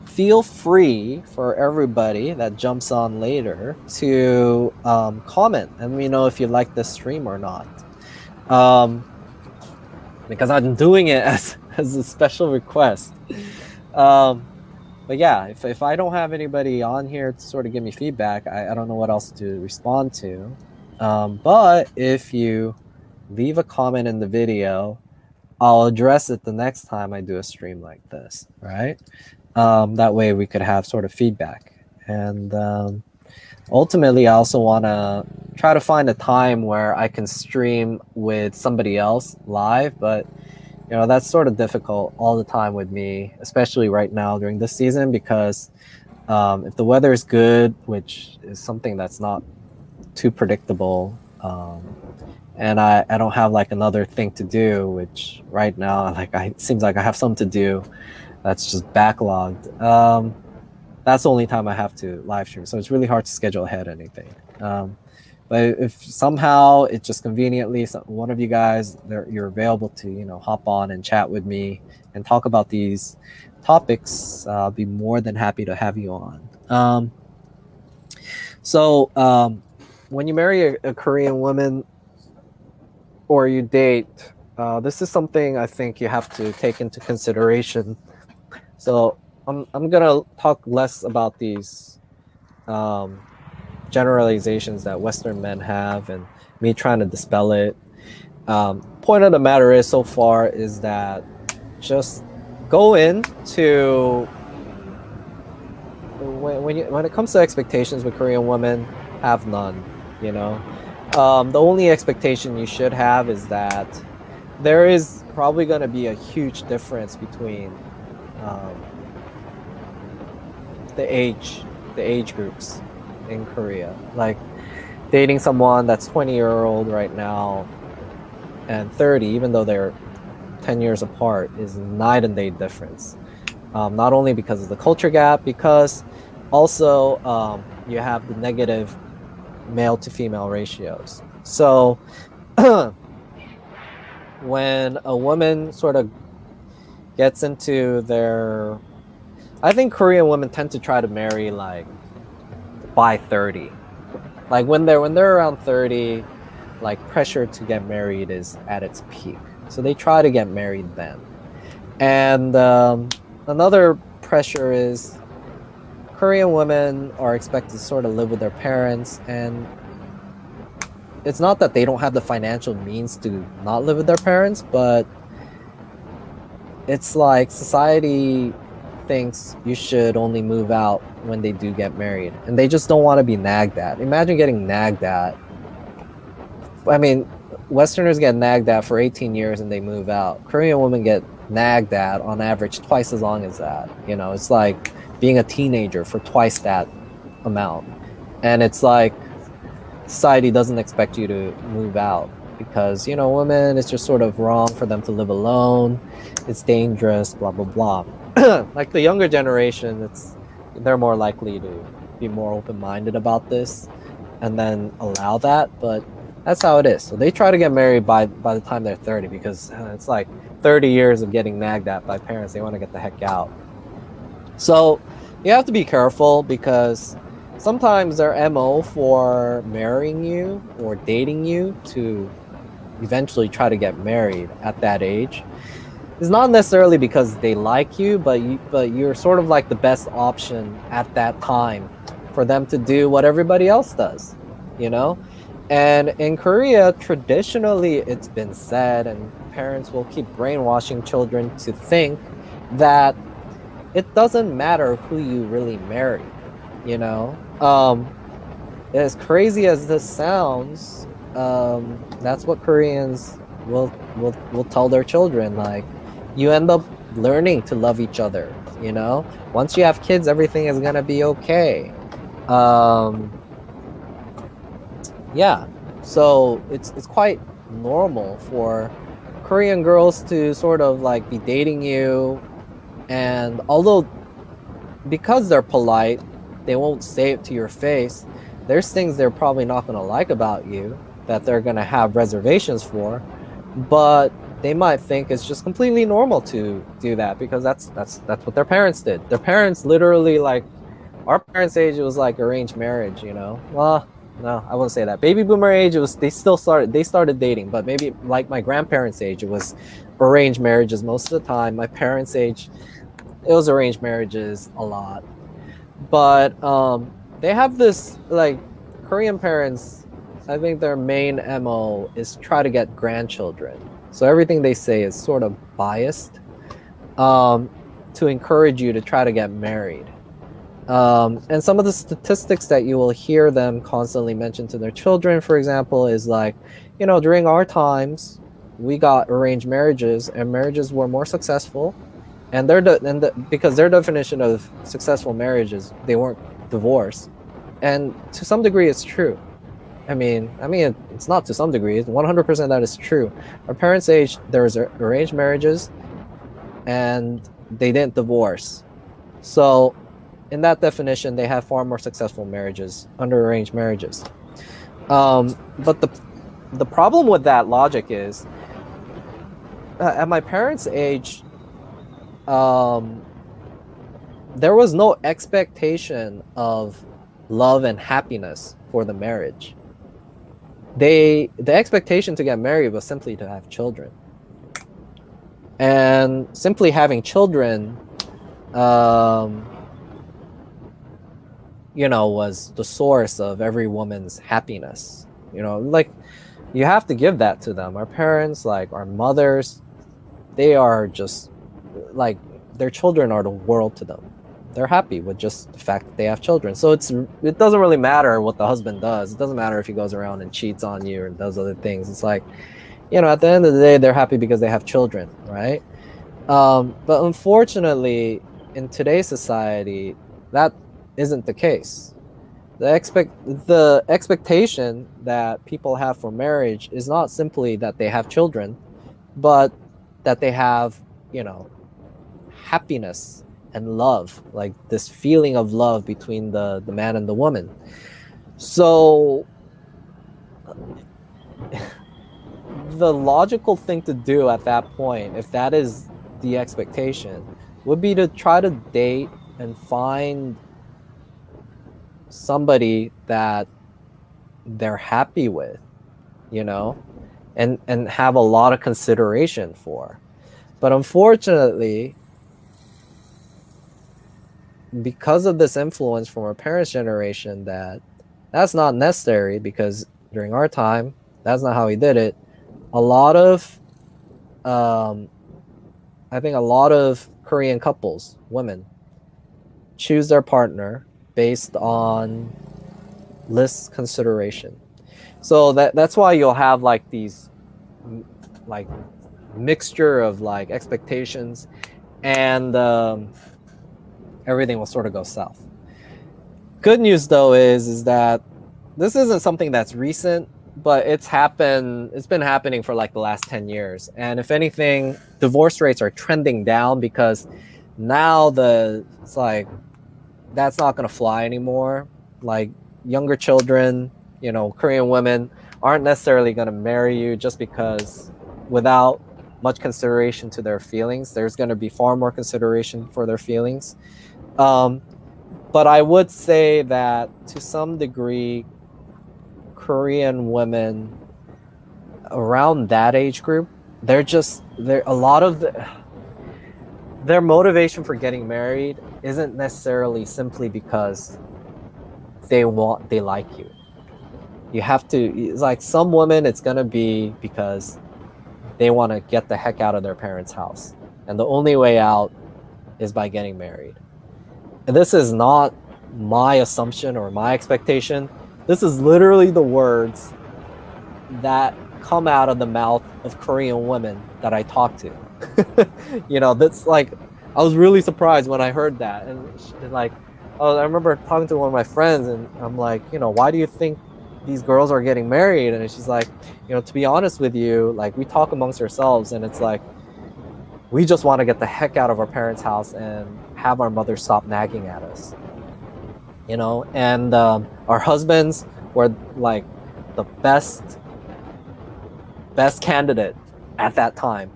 feel free for everybody that jumps on later to comment and let me know if you like this stream or not, because I'm doing it as a special request. But yeah, if I don't have anybody on here to sort of give me feedback, I don't know what else to respond to. But if you leave a comment in the video, I'll address it the next time I do a stream like this, right? That way we could have sort of feedback. And ultimately, I also want to try to find a time where I can stream with somebody else live, but that's sort of difficult all the time with me, especially right now during this season, because if the weather is good, which is something that's not too predictable, and I don't have like another thing to do, which right now, like, it seems like I have something to do that's just backlogged. That's the only time I have to live stream, so it's really hard to schedule ahead anything. But if somehow it just conveniently, one of you guys, you're available to, hop on and chat with me and talk about these topics, I'll be more than happy to have you on. So when you marry a Korean woman or you date, this is something I think you have to take into consideration. So I'm gonna talk less about these generalizations that Western men have and me trying to dispel it. Point of the matter is, so far, is that just go into, when it comes to expectations with Korean women, have none. The only expectation you should have is that there is probably going to be a huge difference between the age groups in Korea. Like, dating someone that's 20-year-old right now and 30, even though they're 10 years apart, is night and day difference. Not only because of the culture gap, because also you have the negative male to female ratios. So when a woman sort of gets into their, I think Korean women tend to try to marry like by 30. Like when they're around 30, like, pressure to get married is at its peak. So they try to get married then. And another pressure is Korean women are expected to sort of live with their parents, and it's not that they don't have the financial means to not live with their parents, but it's like society thinks you should only move out when they do get married, and they just don't want to be nagged at. Imagine getting nagged at. I mean, Westerners get nagged at for 18 years and they move out. Korean women get nagged at on average twice as long as that. You know, it's like being a teenager for twice that amount. And it's like society doesn't expect you to move out because, you know, women, it's just sort of wrong for them to live alone. It's dangerous, blah, blah, blah. Like the younger generation, they're more likely to be more open-minded about this and then allow that, but that's how it is. So they try to get married by the time they're 30 because it's like 30 years of getting nagged at by parents. They want to get the heck out. So you have to be careful because sometimes their MO for marrying you or dating you to eventually try to get married at that age is not necessarily because they like you, but you're sort of like the best option at that time for them to do what everybody else does, you know? And in Korea, traditionally, it's been said, and parents will keep brainwashing children to think that it doesn't matter who you really marry, you know? As crazy as this sounds, that's what Koreans will tell their children. Like, you end up learning to love each other, you know? Once you have kids, everything is gonna be okay. Yeah, so it's quite normal for Korean girls to sort of like be dating you, and although because they're polite, they won't say it to your face. There's things they're probably not going to like about you that they're going to have reservations for, but they might think it's just completely normal to do that because that's what their parents did. Their parents literally, like, our parents' age, it was like arranged marriage, you know. Well, no, I wouldn't say that. Baby boomer age, it was they started dating, but maybe like my grandparents' age, it was arranged marriages most of the time. My parents' age, it was arranged marriages a lot. But they have this, like, Korean parents, I think their main MO is try to get grandchildren. So everything they say is sort of biased to encourage you to try to get married. And some of the statistics that you will hear them constantly mention to their children, for example, is like, you know, during our times, we got arranged marriages and marriages were more successful. And because their definition of successful marriage is they weren't divorced. And to some degree, it's true. It's not to some degree. It's 100% that is true. Our parents' age, there was arranged marriages, and they didn't divorce. So, in that definition, they have far more successful marriages under arranged marriages. But the problem with that logic is, at my parents' age, there was no expectation of love and happiness for the marriage. The expectation to get married was simply to have children, and simply having children, you know, was the source of every woman's happiness. You know, like, you have to give that to them. Our parents, like our mothers, they are just like, their children are the world to them. They're happy with just the fact that they have children. So it doesn't really matter what the husband does. It doesn't matter if he goes around and cheats on you or does other things. It's like, you know, at the end of the day, they're happy because they have children, right? But unfortunately, in today's society, that isn't the case. The expectation that people have for marriage is not simply that they have children, but that they have, you know, happiness and love, like this feeling of love between the man and the woman. So the logical thing to do at that point, if that is the expectation, would be to try to date and find somebody that they're happy with, you know, and have a lot of consideration for. But unfortunately, because of this influence from our parents' generation, that's not necessary, because during our time, that's not how we did it. A lot of I think a lot of Korean couples, women, choose their partner based on list consideration. So that's why you'll have like these like mixture of like expectations, and everything will sort of go south. Good news though is that this isn't something that's recent, but it's been happening for like the last 10 years. And if anything, divorce rates are trending down because now it's like that's not going to fly anymore. Like younger children, Korean women aren't necessarily going to marry you just because without much consideration to their feelings. There's going to be far more consideration for their feelings. But I would say that to some degree, Korean women around that age group, they're a lot of their motivation for getting married isn't necessarily simply because they like you. You have to, it's like some women, it's gonna be because they want to get the heck out of their parents' house, and the only way out is by getting married. And this is not my assumption or my expectation. This is literally the words that come out of the mouth of Korean women that I talk to. That's like, I was really surprised when I heard that. And like, I remember talking to one of my friends, and I'm like, why do you think these girls are getting married? And she's like, to be honest with you, like, we talk amongst ourselves, and it's like, we just want to get the heck out of our parents' house and have our mother stop nagging at us. And our husbands were like the best candidate at that time.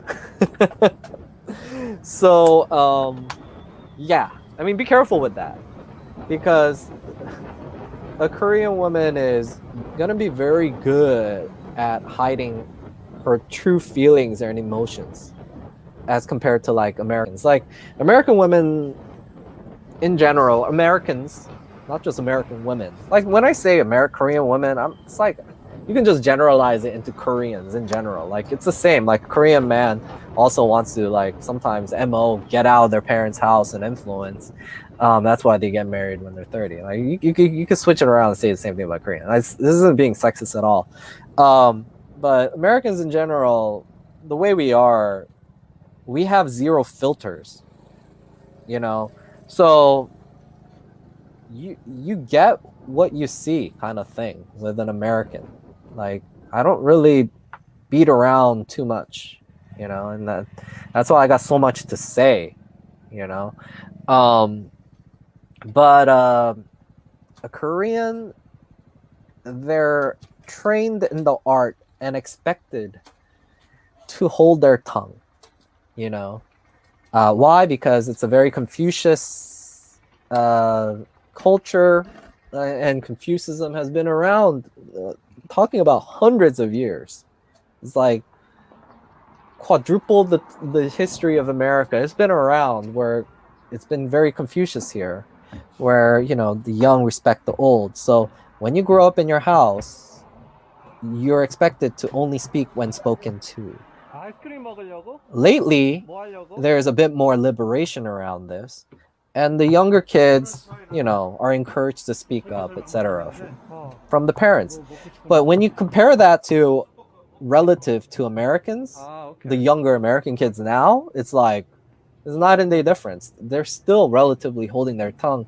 So yeah, I mean, be careful with that, because a Korean woman is gonna be very good at hiding her true feelings and emotions as compared to like Americans. Like American women in general, Americans, not just American women. Like when I say Korean women, it's like you can just generalize it into Koreans in general. Like it's the same. Like a Korean man also wants to like sometimes get out of their parents' house and influence. That's why they get married when they're 30. Like you could switch it around and say the same thing about Korean. This isn't being sexist at all. But Americans in general, the way we have zero filters. So you get what you see, kind of thing, with an American. Like I don't really beat around too much, and that's why I got so much to say, but a Korean, they're trained in the art and expected to hold their tongue. Why? Because it's a very Confucius culture, and Confucianism has been around, talking about hundreds of years. It's like quadruple the history of America. It's been around, where it's been very Confucius here, where the young respect the old. So when you grow up in your house, you're expected to only speak when spoken to. Lately, there's a bit more liberation around this, and the younger kids, are encouraged to speak up, etc., from the parents. But when you compare that to relative to Americans, the younger American kids now, it's like there's night and day difference. They're still relatively holding their tongue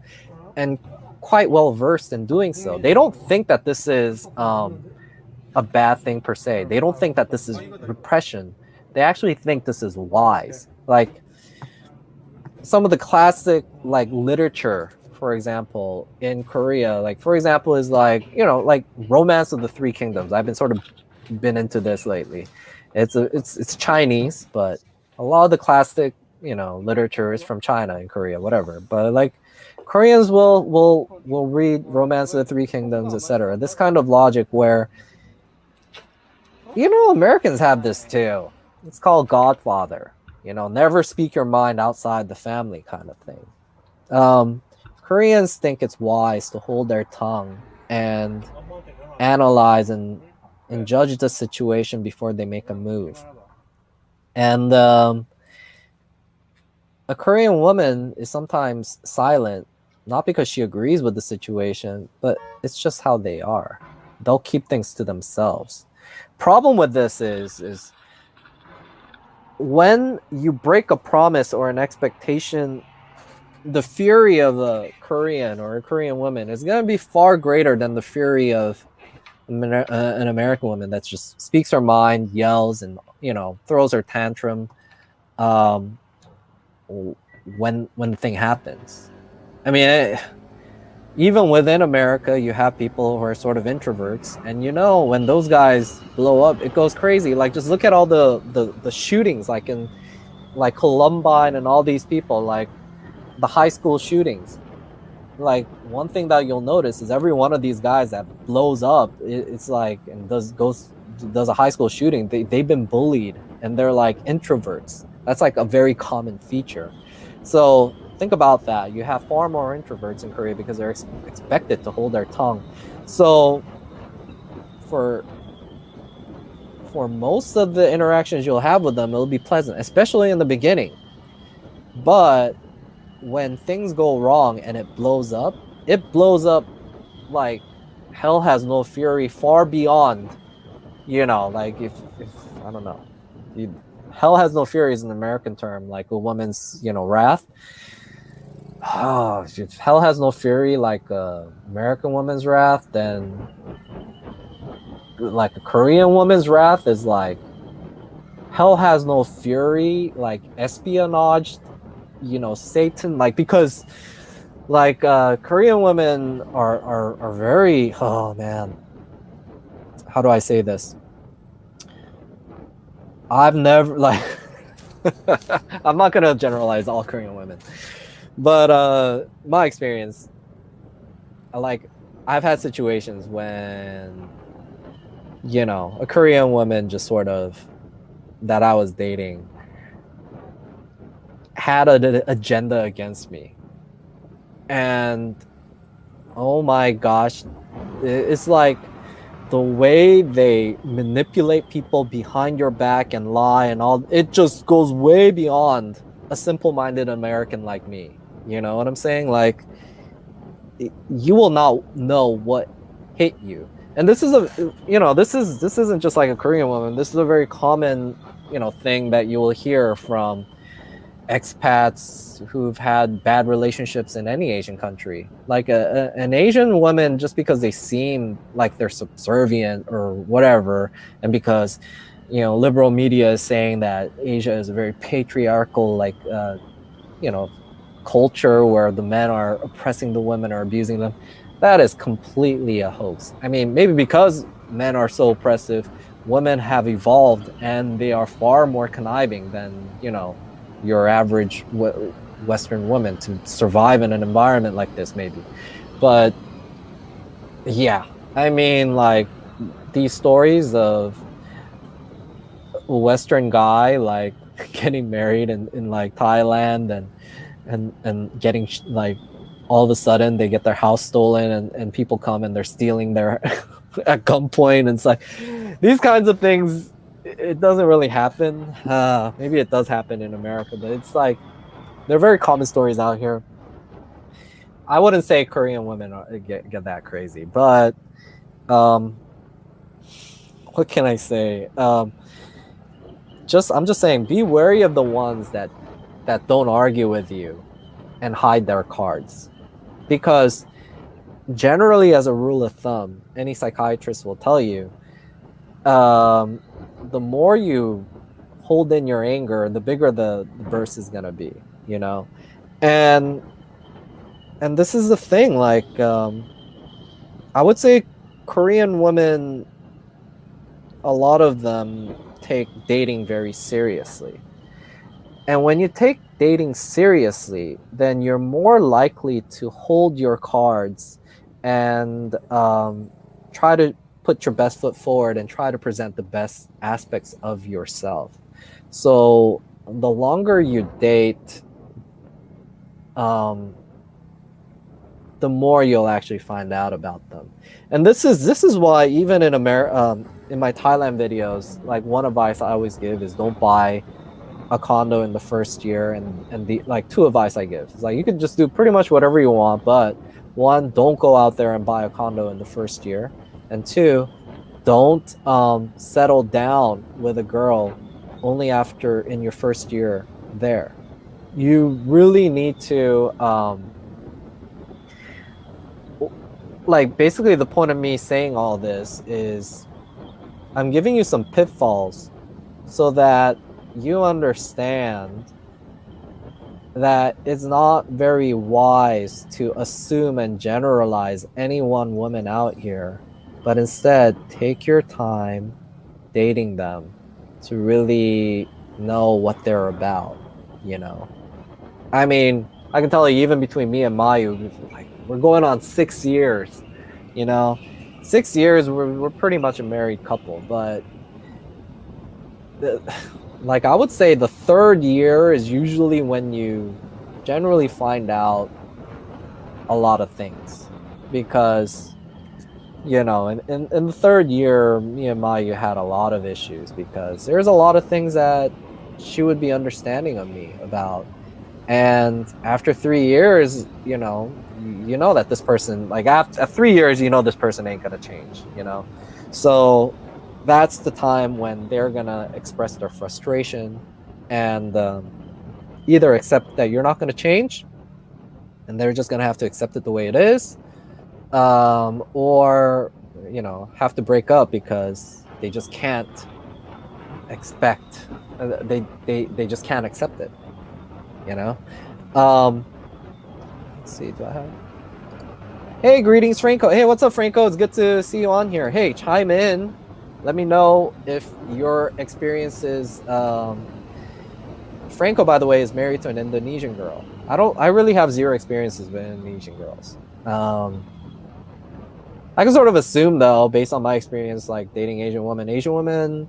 and quite well versed in doing so. They don't think that this is a bad thing per se. They don't think that this is repression. They actually think this is wise. Like some of the classic like literature, for example, in Korea, like for example, is like like Romance of the Three Kingdoms. I've been into this lately. It's Chinese, but a lot of the classic literature is from China and Korea, whatever. But like Koreans will read Romance of the Three Kingdoms, etc. This kind of logic where Americans have this too. It's called Godfather. Never speak your mind outside the family, kind of thing. Koreans think it's wise to hold their tongue and analyze and judge the situation before they make a move. And a Korean woman is sometimes silent, not because she agrees with the situation, but it's just how they are. They'll keep things to themselves. Problem with this is when you break a promise or an expectation, the fury of a Korean or a Korean woman is going to be far greater than the fury of an American woman that just speaks her mind, yells, and throws her tantrum um, when the thing happens. I mean, even within America, you have people who are sort of introverts, and when those guys blow up, it goes crazy. Like, just look at all the shootings, like in like Columbine and all these people, like the high school shootings. Like, one thing that you'll notice is every one of these guys that blows up, it's like, and does a high school shooting, they've been bullied, and they're like introverts. That's like a very common feature. So think about that. You have far more introverts in Korea because they're expected to hold their tongue. So for most of the interactions you'll have with them, it'll be pleasant, especially in the beginning. But when things go wrong and it blows up like hell has no fury, far beyond, like if I don't know, hell has no fury is an American term, like a woman's, wrath. Oh, if hell has no fury like a American woman's wrath, then like a Korean woman's wrath is like hell has no fury, like espionage, Satan, like, because like Korean women are very, oh man, how do I say this? I've never, like, I'm not gonna generalize all Korean women, but my experience, I've had situations when a Korean woman just sort of that I was dating had an agenda against me, and oh my gosh, it's like the way they manipulate people behind your back and lie and all, it just goes way beyond a simple-minded American like me. You know what I'm saying? Like, you will not know what hit you. And this is this isn't just like a Korean woman. This is a very common, thing that you will hear from expats who've had bad relationships in any Asian country. Like an Asian woman, just because they seem like they're subservient or whatever, and because liberal media is saying that Asia is a very patriarchal, like culture where the men are oppressing the women or abusing them, that is completely a hoax. I mean, maybe because men are so oppressive, women have evolved and they are far more conniving than your average Western woman to survive in an environment like this, maybe. But yeah, I mean, like, these stories of a Western guy like getting married in like Thailand and getting like, all of a sudden they get their house stolen and people come and they're stealing their at gunpoint, and it's like these kinds of things, it doesn't really happen. Maybe it does happen in America, but it's like they're very common stories out here. I wouldn't say Korean women get that crazy, but what can I say? I'm just saying, be wary of the ones that don't argue with you and hide their cards, because generally, as a rule of thumb, any psychiatrist will tell you, the more you hold in your anger, the bigger the burst is gonna be, and this is the thing. Like, I would say Korean women, a lot of them take dating very seriously. And when you take dating seriously, then you're more likely to hold your cards and try to put your best foot forward and try to present the best aspects of yourself. So the longer you date, the more you'll actually find out about them. And this is why, even in my Thailand videos, like, one advice I always give is don't buy a condo in the first year, and the like two advice I give is like you can just do pretty much whatever you want, but one, don't go out there and buy a condo in the first year, and two, don't settle down with a girl only after in your first year there. You really need to like basically the point of me saying all this is I'm giving you some pitfalls so that you understand that it's not very wise to assume and generalize any one woman out here, but instead take your time dating them to really know what they're about, you know. I mean, I can tell you even between me and Mayu, like we're going on 6 years, you know. 6 years we're pretty much a married couple, but like I would say the third year is usually when you generally find out a lot of things, because you know in the third year me and Mayu had a lot of issues because there's a lot of things that she would be understanding of me about, and after 3 years you know that this person, like after 3 years you know this person ain't gonna change, you know. So that's the time when they're gonna express their frustration and either accept that you're not gonna change and they're just gonna have to accept it the way it is, or you know have to break up because they just can't expect they just can't accept it, you know. Let's see, do I have hey, greetings Franco. Hey, what's up Franco? It's good to see you on here. Hey, chime in, let me know if your experiences. Franco, by the way, is married to an Indonesian girl. I really have zero experiences with Indonesian girls. I can sort of assume though, based on my experience, like dating Asian women,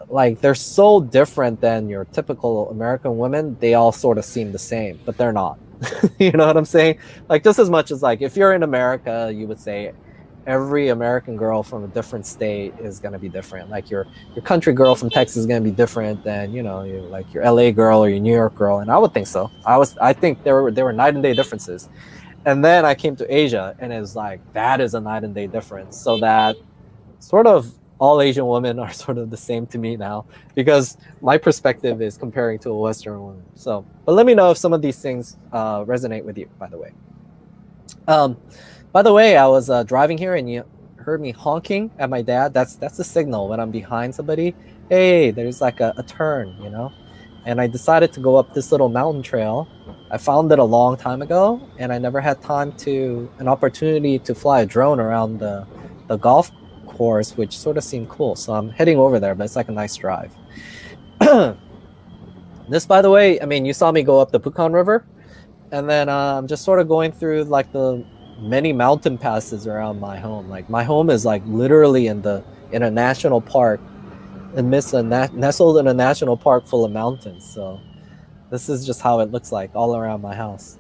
like they're so different than your typical American women. They all sort of seem the same, but they're not. You know what I'm saying? Like just as much as like if you're in America, you would say every American girl from a different state is gonna be different. Like your country girl from Texas is gonna be different than like your LA girl or your New York girl. And I would think so. I think there were night and day differences. And then I came to Asia, and it's like that is a night and day difference. So that sort of all Asian women are sort of the same to me now, because my perspective is comparing to a Western woman. So, but let me know if some of these things resonate with you. By the way, I was driving here and you heard me honking at my dad. That's a signal when I'm behind somebody. Hey, there's like a turn, you know. And I decided to go up this little mountain trail. I found it a long time ago, and I never had an opportunity to fly a drone around the golf course, which sort of seemed cool. So I'm heading over there, but it's like a nice drive. This, by the way, I mean, you saw me go up the Pukan River, and then I'm just sort of going through like the many mountain passes around my home. Like my home is like literally in a national park, nestled in a national park full of mountains. So this is just how it looks like all around my house.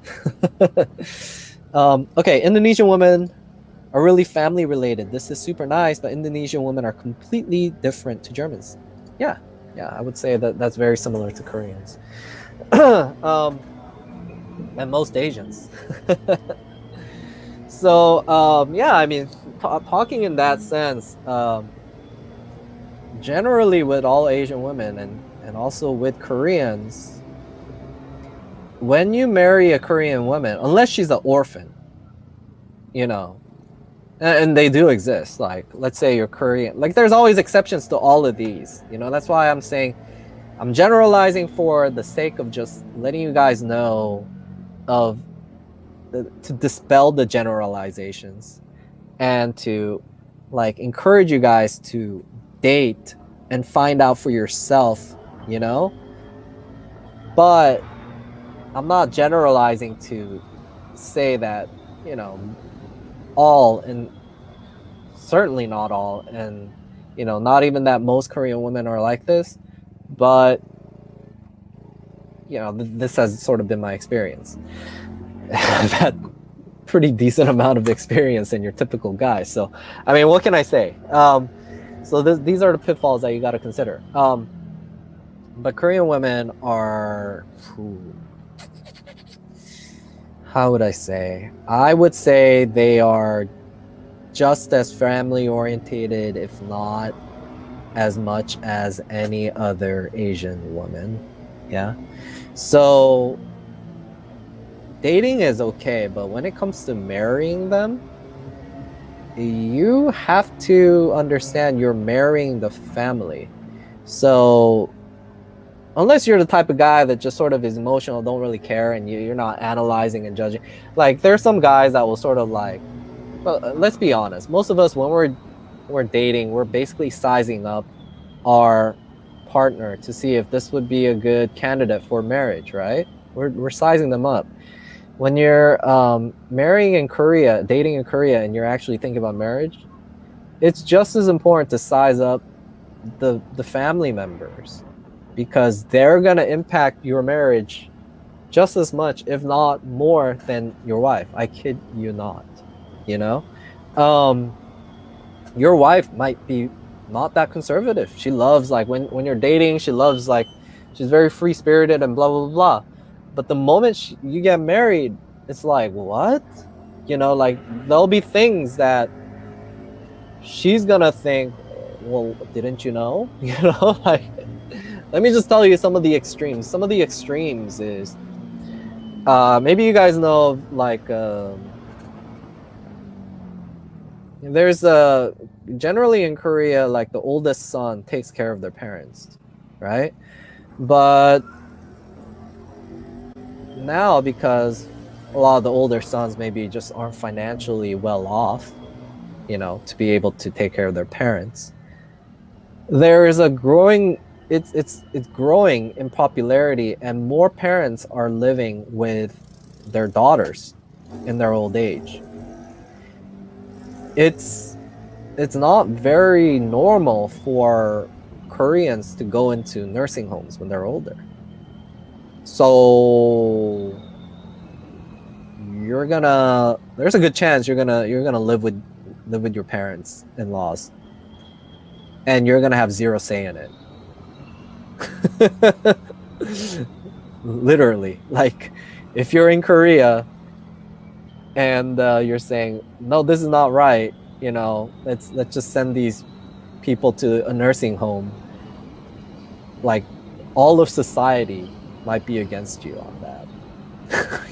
Okay, Indonesian women are really family related. This is super nice, but Indonesian women are completely different to Germans. Yeah, I would say that's very similar to Koreans. And most Asians. So yeah, I mean, talking in that sense, generally with all Asian women and also with Koreans, when you marry a Korean woman, unless she's an orphan, you know, and they do exist, like let's say you're Korean, like there's always exceptions to all of these, you know. That's why I'm saying I'm generalizing for the sake of just letting you guys know to dispel the generalizations and to like encourage you guys to date and find out for yourself, you know. But I'm not generalizing to say that, you know, all, and certainly not all, and you know, not even that most Korean women are like this, but you know, this has sort of been my experience. I've had pretty decent amount of experience in your typical guy. So, I mean, what can I say? So these are the pitfalls that you got to consider. But Korean women are, how would I say? I would say they are just as family orientated, if not as much as any other Asian woman. Yeah. So dating is okay, but when it comes to marrying them, you have to understand you're marrying the family. So unless you're the type of guy that just sort of is emotional, don't really care, and you're not analyzing and judging. Like there's some guys that will sort of like, well, let's be honest. Most of us, when we're dating, we're basically sizing up our partner to see if this would be a good candidate for marriage, right? We're sizing them up. When you're marrying in Korea, dating in Korea, and you're actually thinking about marriage, it's just as important to size up the family members, because they're gonna impact your marriage just as much, if not more, than your wife. I kid you not. You know, um, your wife might be not that conservative. She loves, like, when you're dating, she loves, like, she's very free spirited and blah blah blah. But the moment you get married, it's like, what? You know, like there'll be things that she's gonna think, well, didn't you know? You know, like, let me just tell you some of the extremes. Some of the extremes is, maybe you guys know, like, there's a generally in Korea, like the oldest son takes care of their parents, right? But now, because a lot of the older sons maybe just aren't financially well off, you know, to be able to take care of their parents, there is a growing, it's growing in popularity, and more parents are living with their daughters in their old age. It's not very normal for Koreans to go into nursing homes when they're older. So there's a good chance you're gonna live with your parents in-laws, and you're gonna have zero say in it. Literally, like, if you're in Korea and you're saying, no, this is not right, you know, let's just send these people to a nursing home, like, all of society might be against you on that.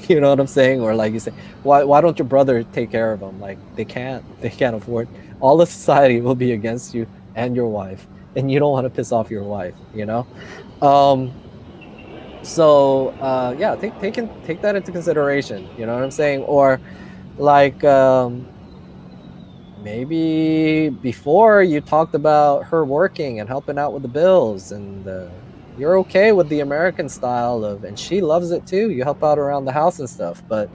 You know what I'm saying? Or like you say, why don't your brother take care of them? Like, they can't afford. All of society will be against you and your wife, and you don't want to piss off your wife, you know. So yeah, take that into consideration, you know what I'm saying? Or like, maybe before you talked about her working and helping out with the bills, and you're okay with the American style of, and she loves it too, you help out around the house and stuff. But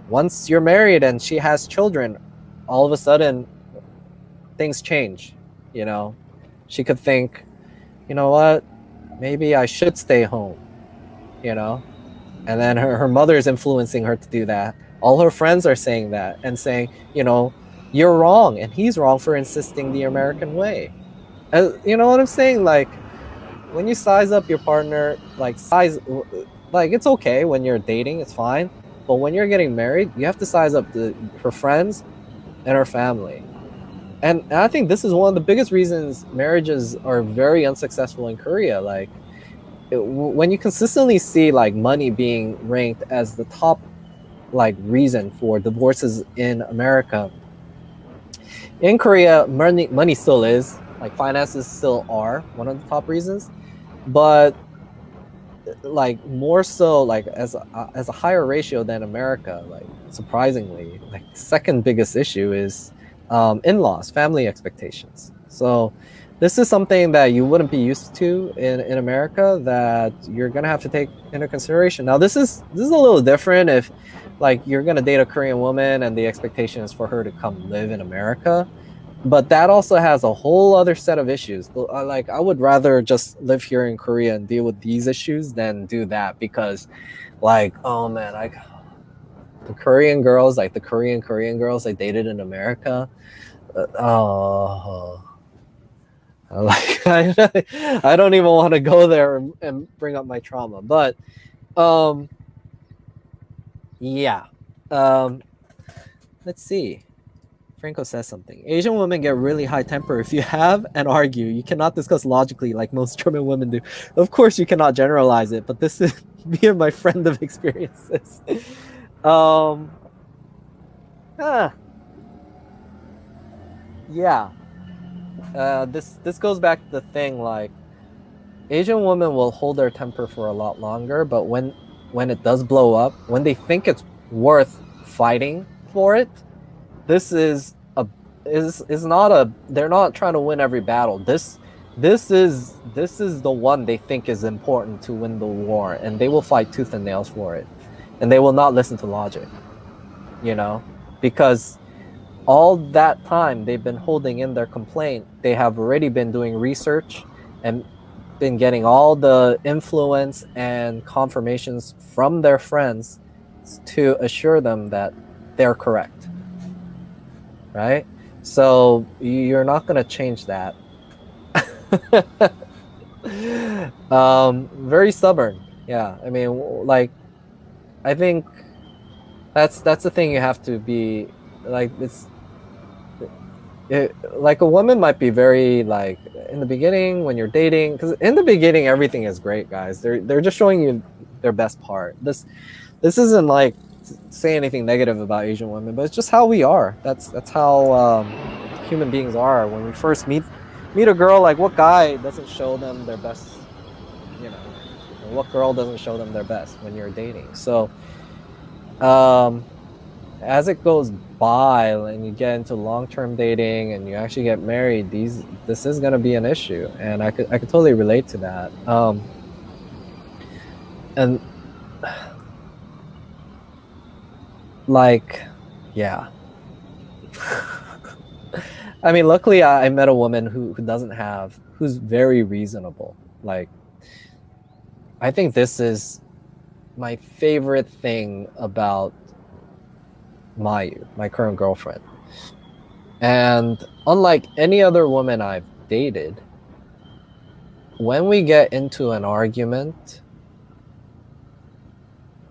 once you're married and she has children, all of a sudden things change, you know. She could think, you know what, maybe I should stay home, you know. And then her mother is influencing her to do that. All her friends are saying that and saying, you know, you're wrong and he's wrong for insisting the American way. You know what I'm saying? Like, when you size up your partner, like, like, it's okay when you're dating, it's fine. But when you're getting married, you have to size up her friends and her family. And I think this is one of the biggest reasons marriages are very unsuccessful in Korea. Like, when you consistently see, like, money being ranked as the top, like, reason for divorces in America, in Korea, money still is, like, finances still are one of the top reasons, but like more so, like, as a higher ratio than America. Like, surprisingly, like, second biggest issue is in-laws, family expectations. So this is something that you wouldn't be used to in America, that you're gonna have to take into consideration. Now, this is a little different if, like, you're gonna date a Korean woman and the expectation is for her to come live in America. But that also has a whole other set of issues. Like, I would rather just live here in Korea and deal with these issues than do that, because, like, oh man, the Korean girls, like the Korean girls I dated in America, oh, like, I don't even want to go there and bring up my trauma, but yeah. Let's see. Franco says something. Asian women get really high temper if you have and argue. You cannot discuss logically like most German women do. Of course, you cannot generalize it, but this is me and my friend of experiences. um, ah, yeah. This goes back to the thing like Asian women will hold their temper for a lot longer, but when it does blow up, when they think it's worth fighting for it, this is not a they're not trying to win every battle. This is the one they think is important to win the war, and they will fight tooth and nails for it, and they will not listen to logic, because all that time they've been holding in their complaint, they have already been doing research and been getting all the influence and confirmations from their friends to assure them that they're correct, right? So you're not going to change that. Very stubborn. Yeah, I mean, like, I think that's the thing. You have to be like like a woman might be very like in the beginning when you're dating, because in the beginning everything is great, guys. They're just showing you their best part. This isn't like say anything negative about Asian women, but it's just how we are. That's how human beings are. When we first meet a girl, like what guy doesn't show them their best, what girl doesn't show them their best when you're dating? So as it goes by and you get into long-term dating and you actually get married, this is going to be an issue, and I could totally relate to that. And like, yeah. I mean, luckily I met a woman who's very reasonable. Like, I think this is my favorite thing about Mayu, my current girlfriend. And unlike any other woman I've dated, when we get into an argument,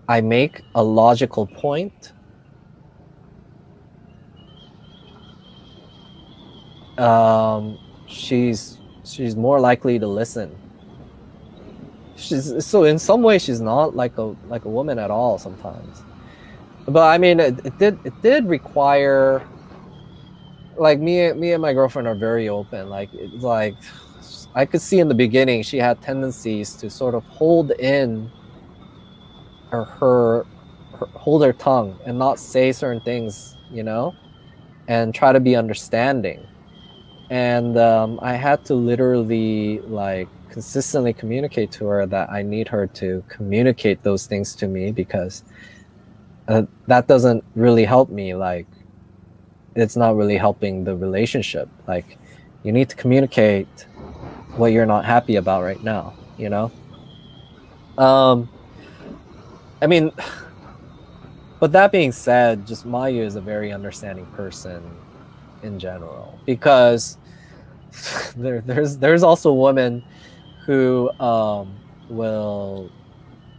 I make a logical point. She's more likely to listen. So in some way she's not like a woman at all sometimes. But I mean, it did require, like, me and my girlfriend are very open. Like, it's like I could see in the beginning she had tendencies to sort of hold in hold her tongue and not say certain things, and try to be understanding. And I had to literally like consistently communicate to her that I need her to communicate those things to me, because that doesn't really help me. Like, it's not really helping the relationship. Like, you need to communicate what you're not happy about right now, I mean, but that being said, just Mayu is a very understanding person in general, because there's also women who will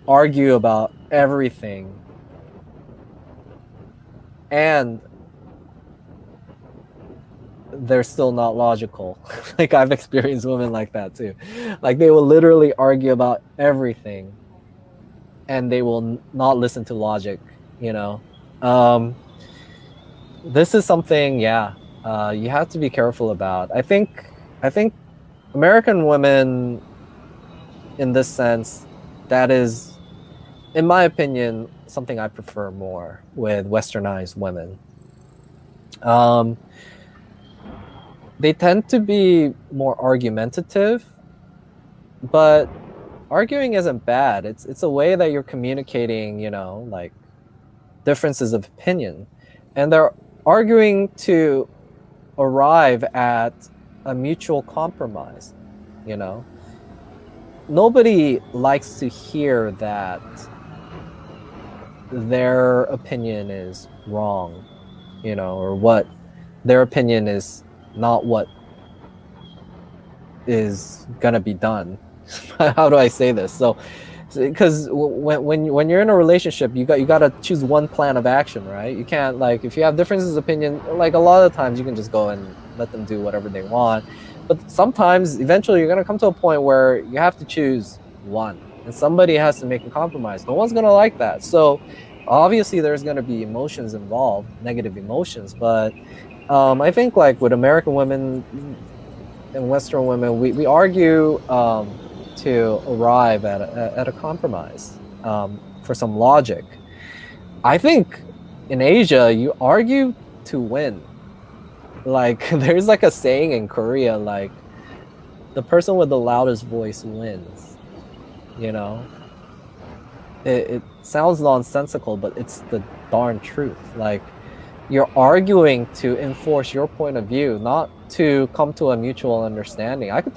argue about everything, and they're still not logical. Like, I've experienced women like that too. Like, they will literally argue about everything and they will not listen to logic, this is something, you have to be careful about. I think American women, in this sense, that is, in my opinion, something I prefer more with westernized women. They tend to be more argumentative, but arguing isn't bad. It's a way that you're communicating, like, differences of opinion, and they're arguing to arrive at a mutual compromise. Nobody likes to hear that their opinion is wrong, or what their opinion is not what is gonna be done. How do I say this? So because when you're in a relationship, you gotta choose one plan of action, right? You can't, like, if you have differences of opinion, like a lot of times you can just go and let them do whatever they want, but sometimes eventually you're gonna come to a point where you have to choose one, and somebody has to make a compromise. No one's gonna like that. So obviously there's gonna be emotions involved, negative emotions, but I think, like, with American women and Western women, we argue to arrive at a compromise for some logic. I think in Asia, you argue to win. Like, there's like a saying in Korea, like, the person with the loudest voice wins. You know, it sounds nonsensical, but it's the darn truth. Like, you're arguing to enforce your point of view, not to come to a mutual understanding. I could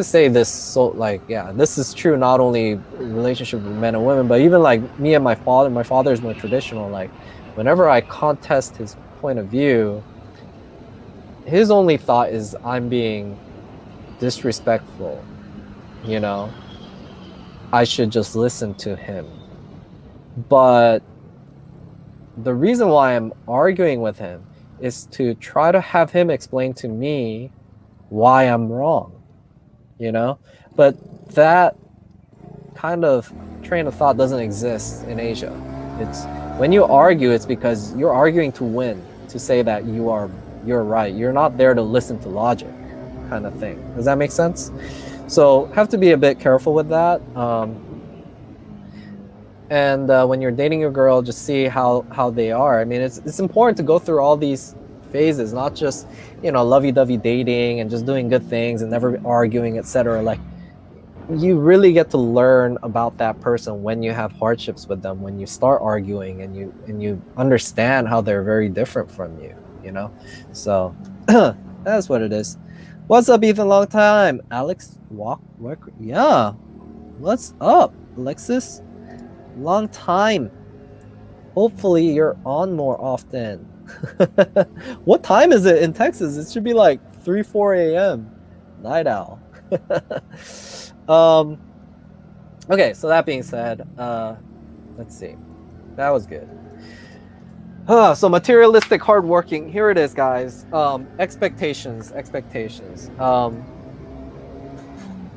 say this, so, like, yeah, this is true not only relationship with men and women, but even like me and my father. My father is more traditional. Like, whenever I contest his point of view, his only thought is I'm being disrespectful. You know, I should just listen to him. But the reason why I'm arguing with him is to try to have him explain to me why I'm wrong, you know? But that kind of train of thought doesn't exist in Asia. It's when you argue, it's because you're arguing to win, to say that you're right. You're not there to listen to logic, kind of thing. Does that make sense? So have to be a bit careful with that. And when you're dating your girl, just see how they are. I mean, it's important to go through all these phases, not just, you know, lovey-dovey dating and just doing good things and never arguing, etc. Like, you really get to learn about that person when you have hardships with them, when you start arguing and you understand how they're very different from you, you know. So that's what it is. What's up, Ethan? Long time. Alex yeah, what's up, Alexis? Long time. Hopefully you're on more often. What time is it in Texas? It should be like 3-4 a.m. Night owl. Okay, so that being said, let's see. That was good. So materialistic, hardworking. Here it is, guys. Expectations.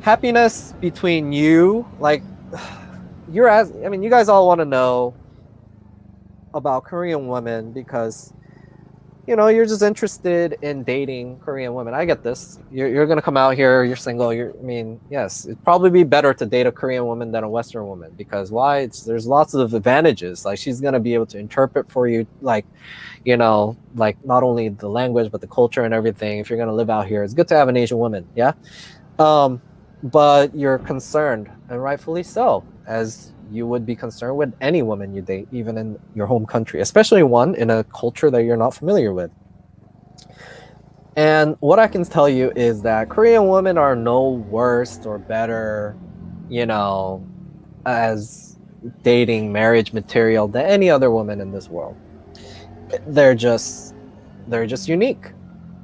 Happiness between you, like, I mean, you guys all want to know about Korean women because, you know, you're just interested in dating Korean women. I get this. You're gonna come out here, you're single. I mean, yes, it'd probably be better to date a Korean woman than a Western woman, because why? There's lots of advantages. Like, she's gonna be able to interpret for you, like, you know, like, not only the language but the culture and everything. If you're gonna live out here, it's good to have an Asian woman. Yeah. But you're concerned, and rightfully so, as you would be concerned with any woman you date, even in your home country, especially one in a culture that you're not familiar with. And what I can tell you is that Korean women are no worse or better, you know, as dating marriage material than any other woman in this world. They're just unique.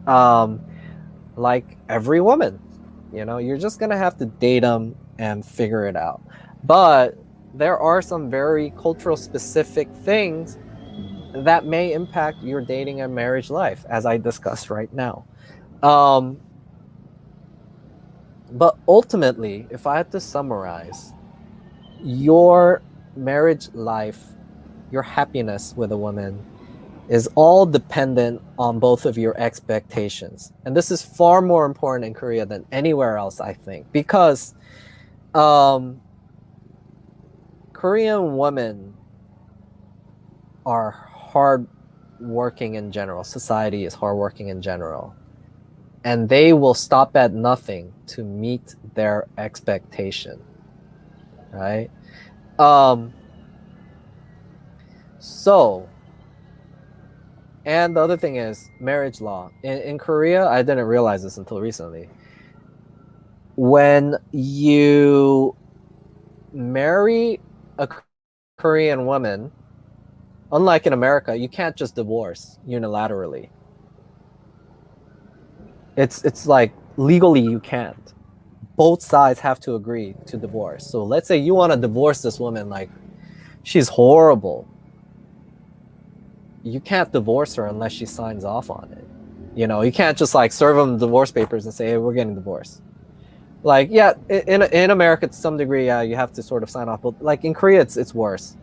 Like every woman, you know, you're just gonna have to date them and figure it out. But there are some very cultural specific things that may impact your dating and marriage life, as I discussed right now. But ultimately, if I had to summarize, your marriage life, your happiness with a woman, is all dependent on both of your expectations. And this is far more important in Korea than anywhere else, I think, because Korean women are hard working in general. Society is hard working in general. And they will stop at nothing to meet their expectation. Right? So, and the other thing is marriage law. In Korea, I didn't realize this until recently. When you marry a Korean woman, unlike in America, you can't just divorce unilaterally. It's like legally you can't. Both sides have to agree to divorce. So let's say you want to divorce this woman, like she's horrible. You can't divorce her unless she signs off on it. You can't just like serve them divorce papers and say, hey, we're getting divorced. Like, yeah, in America to some degree, yeah, you have to sort of sign off. But like in Korea, it's worse.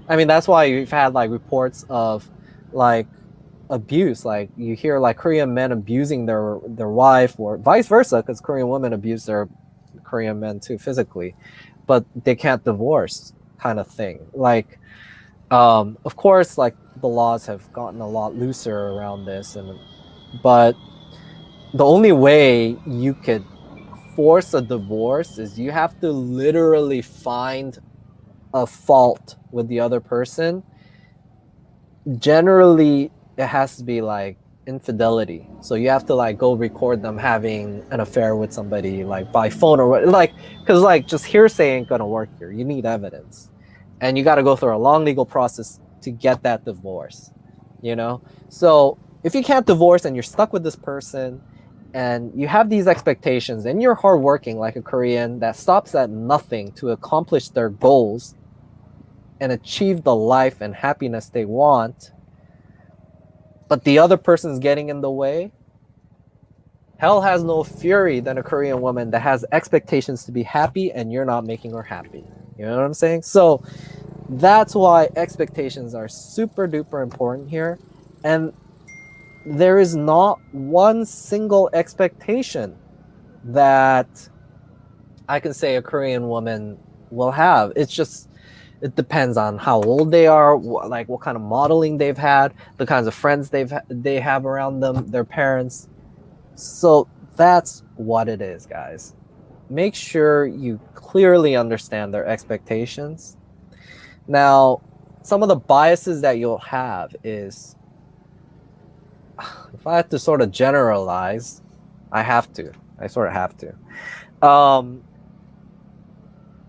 I mean, that's why you've had like reports of like abuse. Like you hear like Korean men abusing their wife, or vice versa, because Korean women abuse their Korean men too physically, but they can't divorce, kind of thing. Like, of course, like the laws have gotten a lot looser around this, but the only way you could force a divorce is you have to literally find a fault with the other person. Generally, it has to be like infidelity. So you have to like go record them having an affair with somebody, like by phone or what, like, because like just hearsay ain't gonna work here. You need evidence, and you got to go through a long legal process to get that divorce. So if you can't divorce and you're stuck with this person, and you have these expectations, and you're hardworking like a Korean that stops at nothing to accomplish their goals and achieve the life and happiness they want, but the other person's getting in the way, hell has no fury than a Korean woman that has expectations to be happy and you're not making her happy. You know what I'm saying? So that's why expectations are super duper important here. And there is not one single expectation that I can say a Korean woman will have. It depends on how old they are, like what kind of modeling they've had, the kinds of friends they have around them, their parents. So that's what it is, guys. Make sure you clearly understand their expectations. Now, some of the biases that you'll have is, if I have to sort of generalize, I sort of have to. I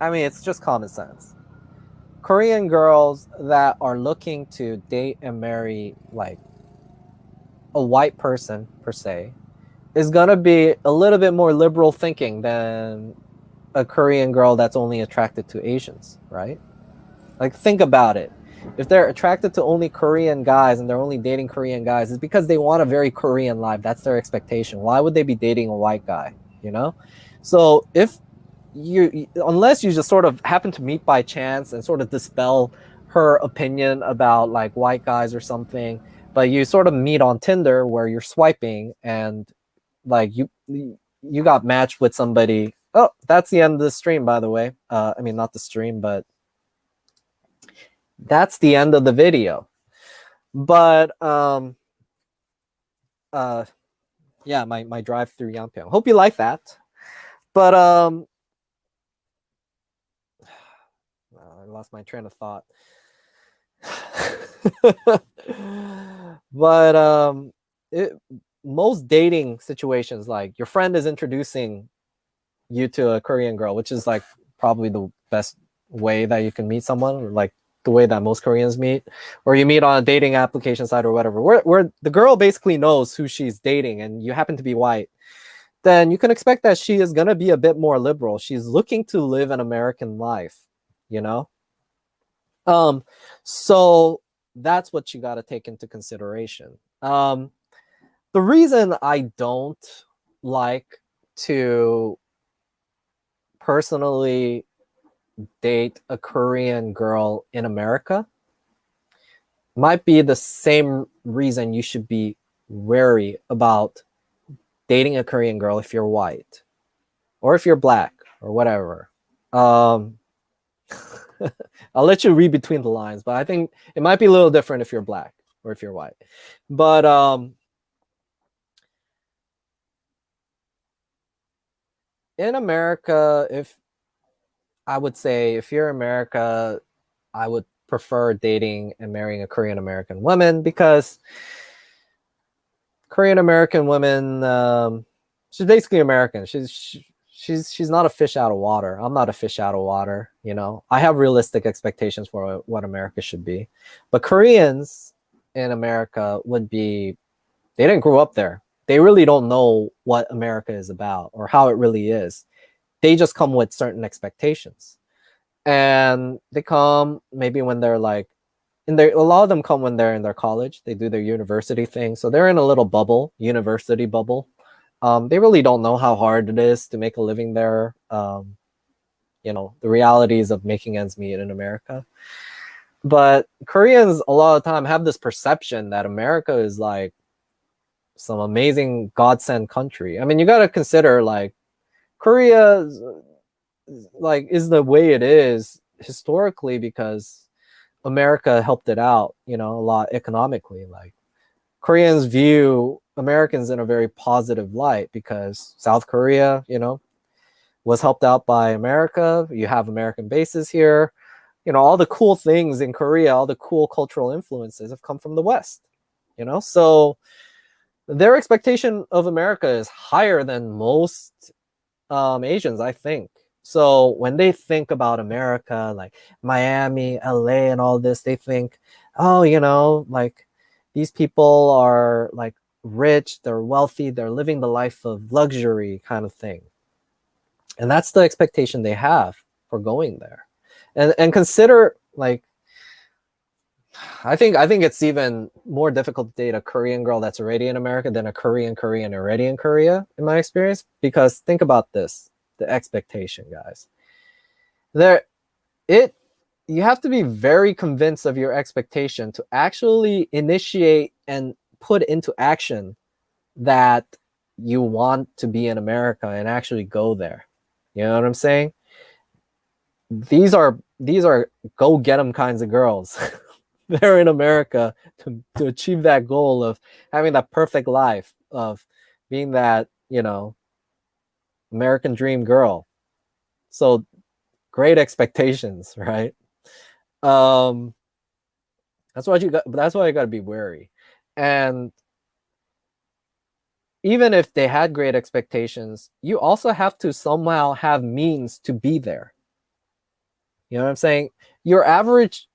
mean, it's just common sense. Korean girls that are looking to date and marry like a white person per se is gonna be a little bit more liberal thinking than a Korean girl that's only attracted to Asians, right? Like, think about it. If they're attracted to only Korean guys and they're only dating Korean guys, it's because they want a very Korean life. That's their expectation. Why would they be dating a white guy? So if unless you just sort of happen to meet by chance and sort of dispel her opinion about like white guys or something, but you sort of meet on Tinder where you're swiping and like you got matched with somebody. Oh, that's the end of the stream, by the way. I mean, not the stream, but that's the end of the video. But yeah, my drive through Yangpyeong. Hope you like that. But I lost my train of thought. But most dating situations, like your friend is introducing you to a Korean girl, which is like probably the best way that you can meet someone, or like the way that most Koreans meet, or you meet on a dating application site or whatever, where the girl basically knows who she's dating and you happen to be white, then you can expect that she is going to be a bit more liberal. She's looking to live an American life, you know? So that's what you got to take into consideration. The reason I don't like to personally date a Korean girl in America might be the same reason you should be wary about dating a Korean girl if you're white or if you're black or whatever. I'll let you read between the lines, but I think it might be a little different if you're black or if you're white. But in America, if you're America, I would prefer dating and marrying a Korean American woman, because Korean American women, she's basically American. She's not a fish out of water. I'm not a fish out of water. I have realistic expectations for what America should be, but Koreans in America they didn't grow up there. They really don't know what America is about or how it really is. They just come with certain expectations. And they come maybe when they're like, a lot of them come when they're in their college. They do their university thing. So they're in a little bubble, university bubble. They really don't know how hard it is to make a living there. The realities of making ends meet in America. But Koreans a lot of the time have this perception that America is like some amazing godsend country. I mean, you got to consider like Korea like is the way it is historically because America helped it out, a lot economically. Like Koreans view Americans in a very positive light because South Korea, was helped out by America. You have American bases here. All the cool things in Korea, all the cool cultural influences have come from the West, So their expectation of America is higher than most Asians, I think. So when they think about America, like Miami, LA, and all this, they think, oh, like these people are like rich, they're wealthy, they're living the life of luxury kind of thing. And that's the expectation they have for going there. And consider like I think it's even more difficult to date a Korean girl that's already in America than a Korean already in Korea, in my experience. Because think about this, the expectation, guys. You have to be very convinced of your expectation to actually initiate and put into action that you want to be in America and actually go there. You know what I'm saying? These are go get them kinds of girls. They're in America to achieve that goal of having that perfect life of being that, American dream girl. So great expectations, right? That's why you got to be wary. And even if they had great expectations, you also have to somehow have means to be there. You know what I'm saying? Your average,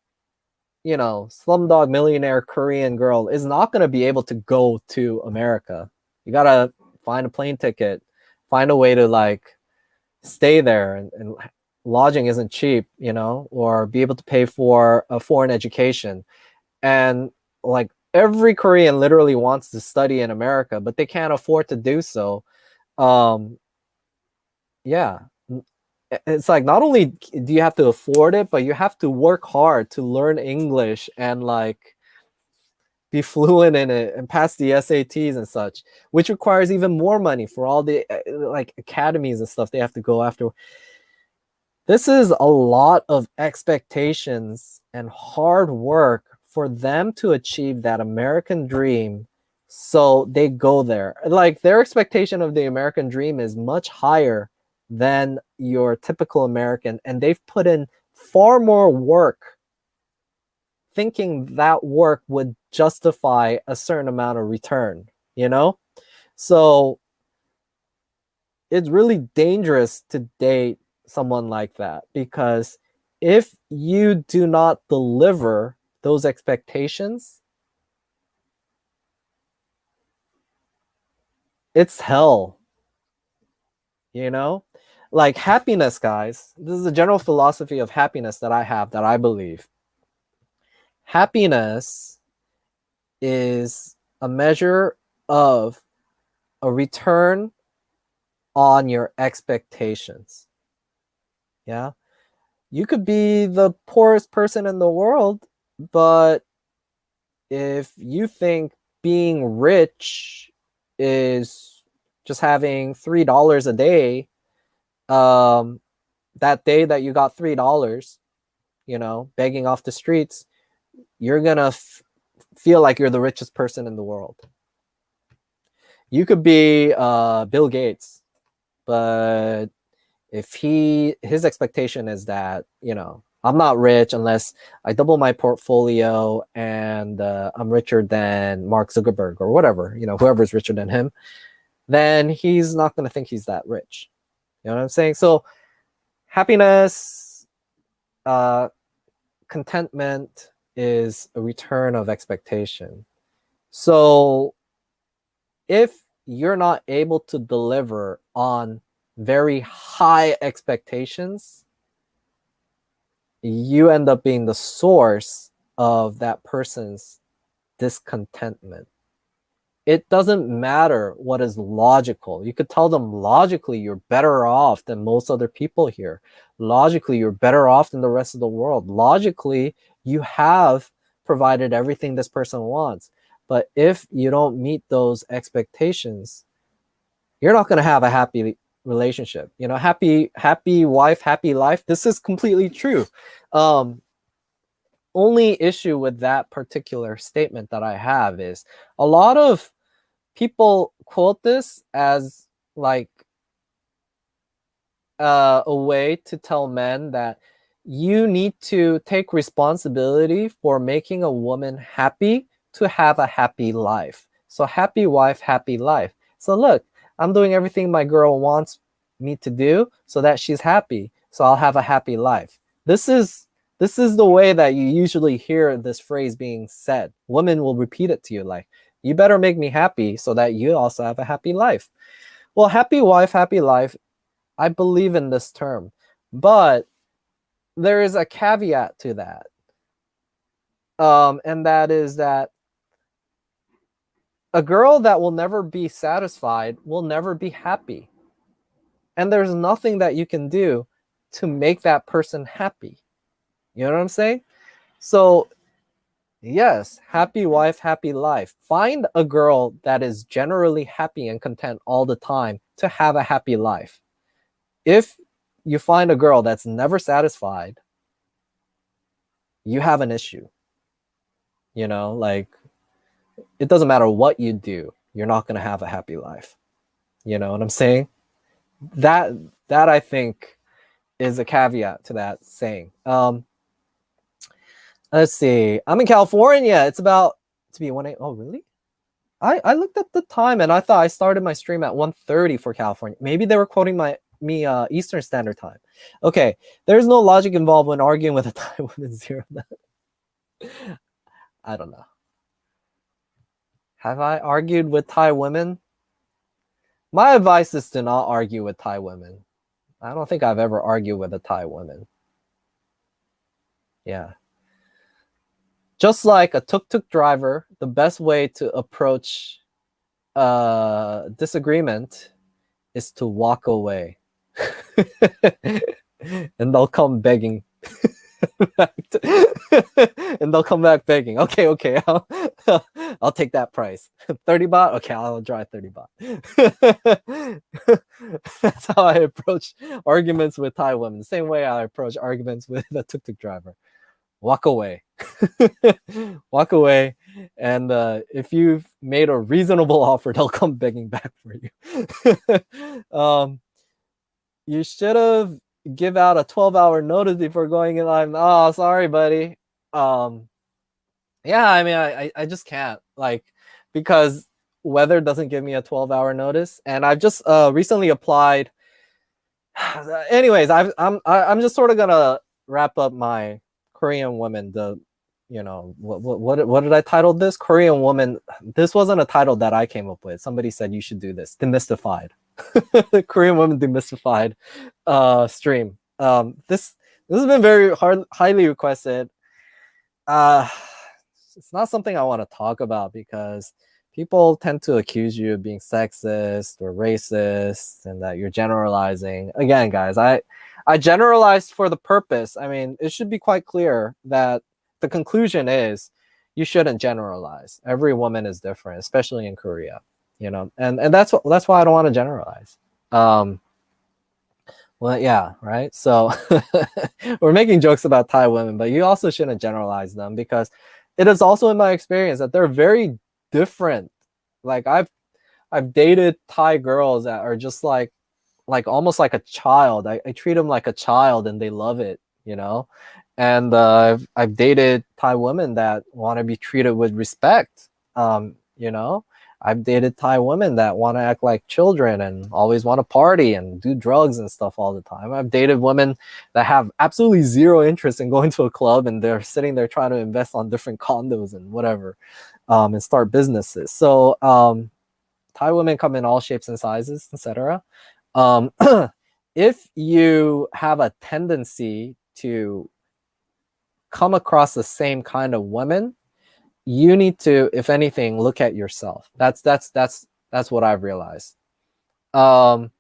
slumdog millionaire Korean girl is not going to be able to go to America. You got to find a plane ticket, find a way to like stay there, and lodging isn't cheap, or be able to pay for a foreign education. And like every Korean literally wants to study in America, but they can't afford to do so. Yeah. It's like not only do you have to afford it, but you have to work hard to learn English and like be fluent in it and pass the SATs and such, which requires even more money for all the like academies and stuff they have to go after. This is a lot of expectations and hard work for them to achieve that American dream. So they go there. Like their expectation of the American dream is much higher than your typical American. And they've put in far more work thinking that work would justify a certain amount of return, So it's really dangerous to date someone like that because if you do not deliver those expectations, it's hell, Like happiness, guys. This is a general philosophy of happiness that I have, that I believe. Happiness is a measure of a return on your expectations. Yeah. You could be the poorest person in the world, but if you think being rich is just having $3 a day, that day that you got $3, begging off the streets, you're gonna feel like you're the richest person in the world. You could be Bill Gates, but if his expectation is that, I'm not rich unless I double my portfolio and I'm richer than Mark Zuckerberg or whatever, whoever's richer than him, then he's not going to think he's that rich. You know what I'm saying? So happiness, contentment is a return of expectation. So if you're not able to deliver on very high expectations, you end up being the source of that person's discontentment. It doesn't matter what is logical. You could tell them logically you're better off than most other people here. Logically, you're better off than the rest of the world. Logically, you have provided everything this person wants. But if you don't meet those expectations, you're not going to have a happy relationship. You know, happy wife, happy life. This is completely true. Only issue with that particular statement that I have is a lot of people quote this as like a way to tell men that you need to take responsibility for making a woman happy to have a happy life. So happy wife, happy life. So look, I'm doing everything my girl wants me to do so that she's happy. So I'll have a happy life. This is the way that you usually hear this phrase being said. Women will repeat it to you like, you better make me happy so that you also have a happy life. Well, happy wife, happy life, I believe in this term, but there is a caveat to that. And that is that a girl that will never be satisfied will never be happy. And there's nothing that you can do to make that person happy. You know what I'm saying? So yes, happy wife, happy life. Find a girl that is generally happy and content all the time to have a happy life. If you find a girl that's never satisfied, you have an issue. You know, like it doesn't matter what you do, you're not going to have a happy life. You know what I'm saying? That I think is a caveat to that saying. Let's see. I'm in California. It's about to be 1 8. Oh, really? I looked at the time and I thought I started my stream at 1:30 for California. Maybe they were quoting me Eastern Standard Time. Okay. There's no logic involved when arguing with a Thai woman. Zero. I don't know. Have I argued with Thai women? My advice is to not argue with Thai women. I don't think I've ever argued with a Thai woman. Yeah. Just like a tuk-tuk driver, the best way to approach disagreement is to walk away. And they'll come begging. And they'll come back begging. Okay, I'll take that price. 30 baht? Okay, I'll drive 30 baht. That's how I approach arguments with Thai women. The same way I approach arguments with a tuk-tuk driver. Walk away. Walk away. And if you've made a reasonable offer, they'll come begging back for you. You should have give out a 12-hour notice before going in line. Oh, sorry, buddy. Yeah, I mean, I just can't, like, because weather doesn't give me a 12-hour notice, and I've just recently applied. Anyways, I'm just sort of gonna wrap up my Korean woman. What did I title this? Korean woman. This wasn't a title that I came up with. Somebody said you should do this. Demystified. Korean woman demystified stream. This has been very highly requested. It's not something I want to talk about because people tend to accuse you of being sexist or racist and that you're generalizing. Again, guys, I generalized for the purpose. I mean, it should be quite clear that the conclusion is you shouldn't generalize. Every woman is different, especially in Korea. You know, and that's why I don't want to generalize. Well, yeah, right. So we're making jokes about Thai women, but you also shouldn't generalize them because it is also in my experience that they're very different. Like I've dated Thai girls that are just like almost like a child. I treat them like a child and they love it, you know. And I've dated Thai women that want to be treated with respect, you know. I've dated Thai women that want to act like children and always want to party and do drugs and stuff all the time. I've dated women that have absolutely zero interest in going to a club and they're sitting there trying to invest on different condos and whatever, and start businesses. So Thai women come in all shapes and sizes, etc. Um, if you have a tendency to come across the same kind of women, you need to, if anything, look at yourself. That's what I've realized. Um,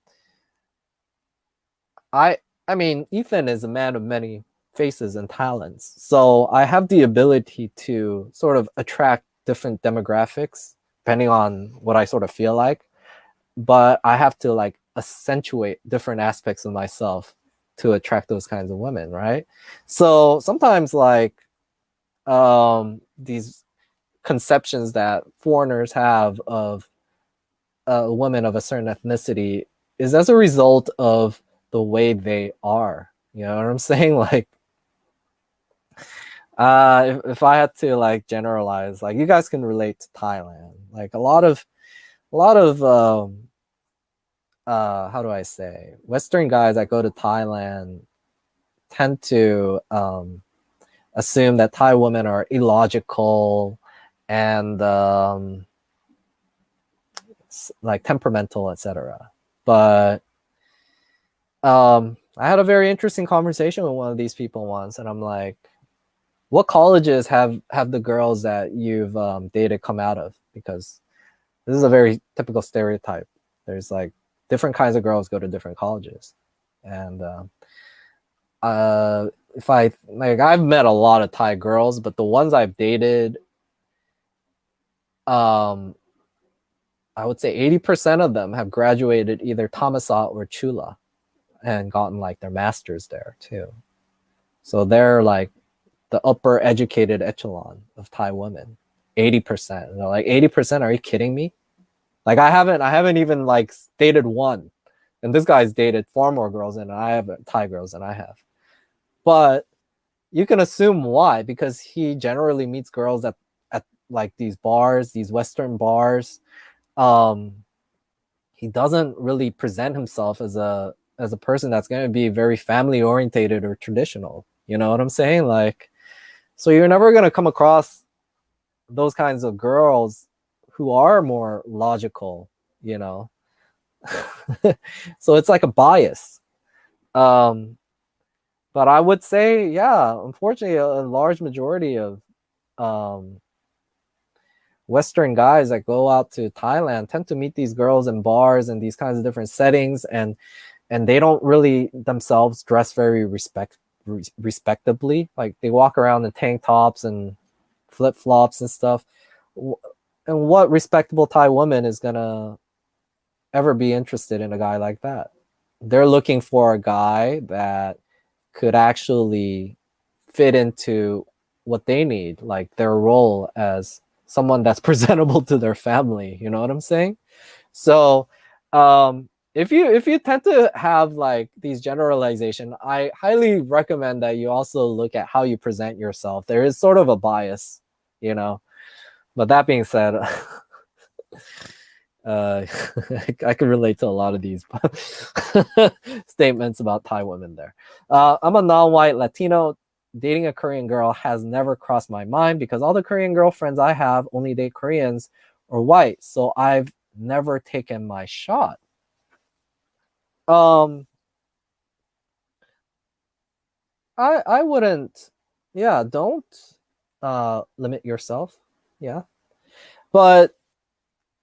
I mean, Ethan is a man of many faces and talents, so I have the ability to sort of attract different demographics depending on what I sort of feel like. But I have to like accentuate different aspects of myself to attract those kinds of women, right? So sometimes like these conceptions that foreigners have of a woman of a certain ethnicity is as a result of the way they are. You know what I'm saying? Like, if I had to like generalize, like you guys can relate to Thailand. Like a lot of how do I say, Western guys that go to Thailand tend to assume that Thai women are illogical and like temperamental, etc. But I had a very interesting conversation with one of these people once, and I'm like, what colleges have the girls that you've dated come out of? Because this is a very typical stereotype. There's like different kinds of girls go to different colleges, and if I like, I've met a lot of Thai girls, but the ones I've dated, I would say 80% of them have graduated either Thammasat or Chula and gotten like their masters there too. So they're like the upper educated echelon of Thai women. 80%. And they're like, 80%? Are you kidding me? Like I haven't even like dated one. And this guy's dated far more girls than I have, Thai girls than I have. But you can assume why, because he generally meets girls at like these bars, these Western bars. He doesn't really present himself as a person that's going to be very family orientated or traditional. You know what I'm saying? Like, so you're never going to come across those kinds of girls who are more logical, you know. So it's like a bias. But I would say, yeah, unfortunately, a large majority of Western guys that go out to Thailand tend to meet these girls in bars and these kinds of different settings, and they don't really themselves dress very respectably. Like they walk around in tank tops and flip flops and stuff. And what respectable Thai woman is gonna ever be interested in a guy like that? They're looking for a guy that could actually fit into what they need, like their role as someone that's presentable to their family. You know what I'm saying? So if you tend to have like these generalization, I highly recommend that you also look at how you present yourself. There is sort of a bias, you know. But that being said, I can relate to a lot of these statements about Thai women there. I'm a non-white Latino. Dating a Korean girl has never crossed my mind because all the Korean girlfriends I have only date Koreans or white. So I've never taken my shot. I wouldn't, yeah, don't limit yourself. Yeah. But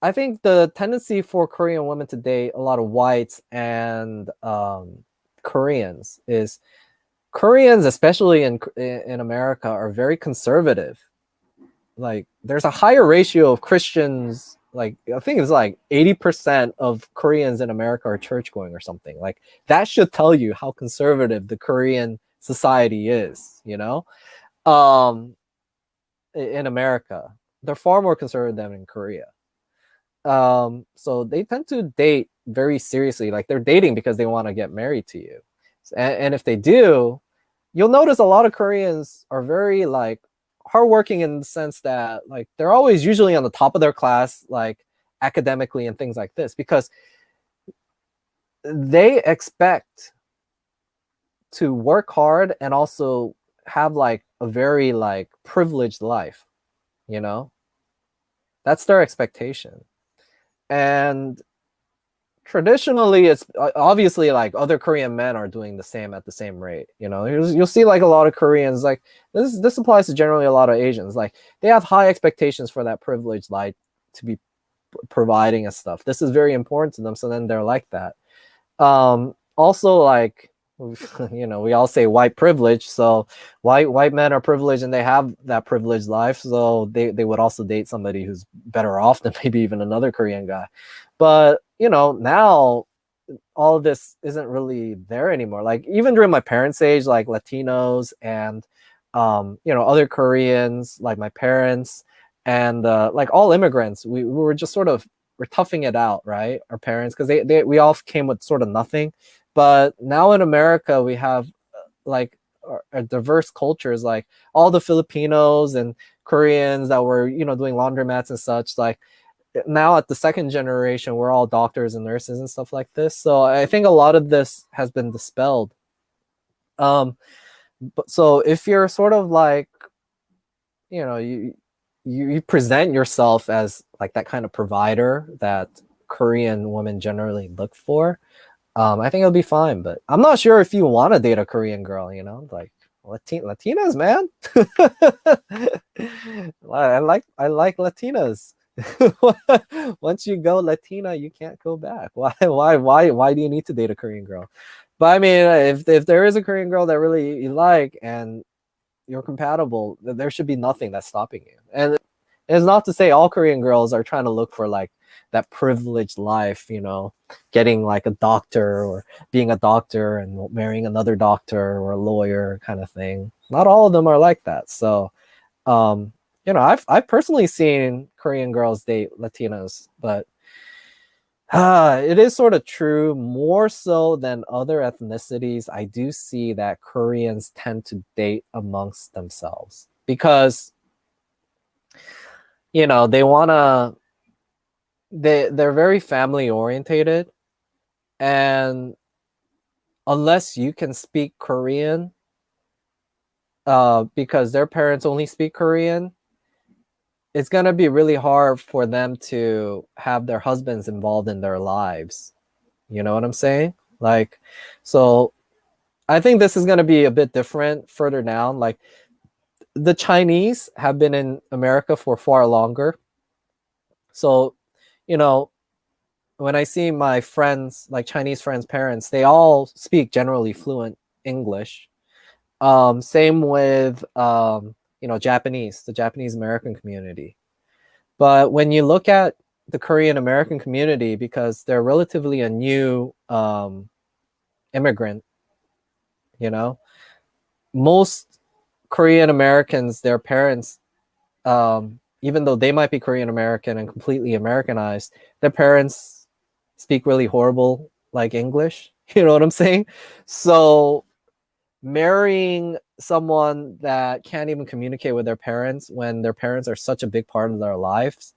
I think the tendency for Korean women to date a lot of whites and Koreans is Koreans, especially in America, are very conservative. Like there's a higher ratio of Christians. Like I think it's like 80% of Koreans in America are church going or something. Like that should tell you how conservative the Korean society is, you know? In America, they're far more conservative than in Korea. So they tend to date very seriously. Like they're dating because they want to get married to you. And if they do, you'll notice a lot of Koreans are very like hardworking in the sense that like they're always usually on the top of their class, like academically and things like this, because they expect to work hard and also have like a very like privileged life, you know. That's their expectation. And traditionally, it's obviously like other Korean men are doing the same at the same rate. You'll see like a lot of Koreans, like this applies to generally a lot of Asians, like they have high expectations for that privileged life to be providing us stuff. This is very important to them, so then they're like that. Also, like, we all say white privilege, so white men are privileged and they have that privileged life, so they would also date somebody who's better off than maybe even another Korean guy. But now all of this isn't really there anymore. Like even during my parents' age, like Latinos and other Koreans, like my parents, and like all immigrants, we were just sort of we're toughing it out, right? Our parents, because we all came with sort of nothing. But now in America, we have like a diverse cultures, like all the Filipinos and Koreans that were doing laundromats and such. Like now at the second generation, we're all doctors and nurses and stuff like this. So I think a lot of this has been dispelled. But so if you're sort of like, you present yourself as like that kind of provider that Korean women generally look for, I think it'll be fine. But I'm not sure if you want to date a Korean girl, like Latinas, man. I like Latinas. Once you go Latina, you can't go back. Why do you need to date a Korean girl? But I mean, if there is a Korean girl that really you like and you're compatible, there should be nothing that's stopping you. And it's not to say all Korean girls are trying to look for like that privileged life, getting like a doctor or being a doctor and marrying another doctor or a lawyer kind of thing. Not all of them are like that. So, I've personally seen Korean girls date Latinos, but it is sort of true. More so than other ethnicities, I do see that Koreans tend to date amongst themselves because they want to they're very family orientated, and unless you can speak Korean, because their parents only speak Korean, it's going to be really hard for them to have their husbands involved in their lives. You know what I'm saying? Like, so I think this is going to be a bit different further down. Like, the Chinese have been in America for far longer. So, when I see my friends, like Chinese friends' parents, they all speak generally fluent English. Same with Japanese, the Japanese American community. But when you look at the Korean American community, because they're relatively a new immigrant, most Korean Americans, their parents, even though they might be Korean American and completely Americanized, their parents speak really horrible like English. You know what I'm saying? So marrying someone that can't even communicate with their parents when their parents are such a big part of their lives,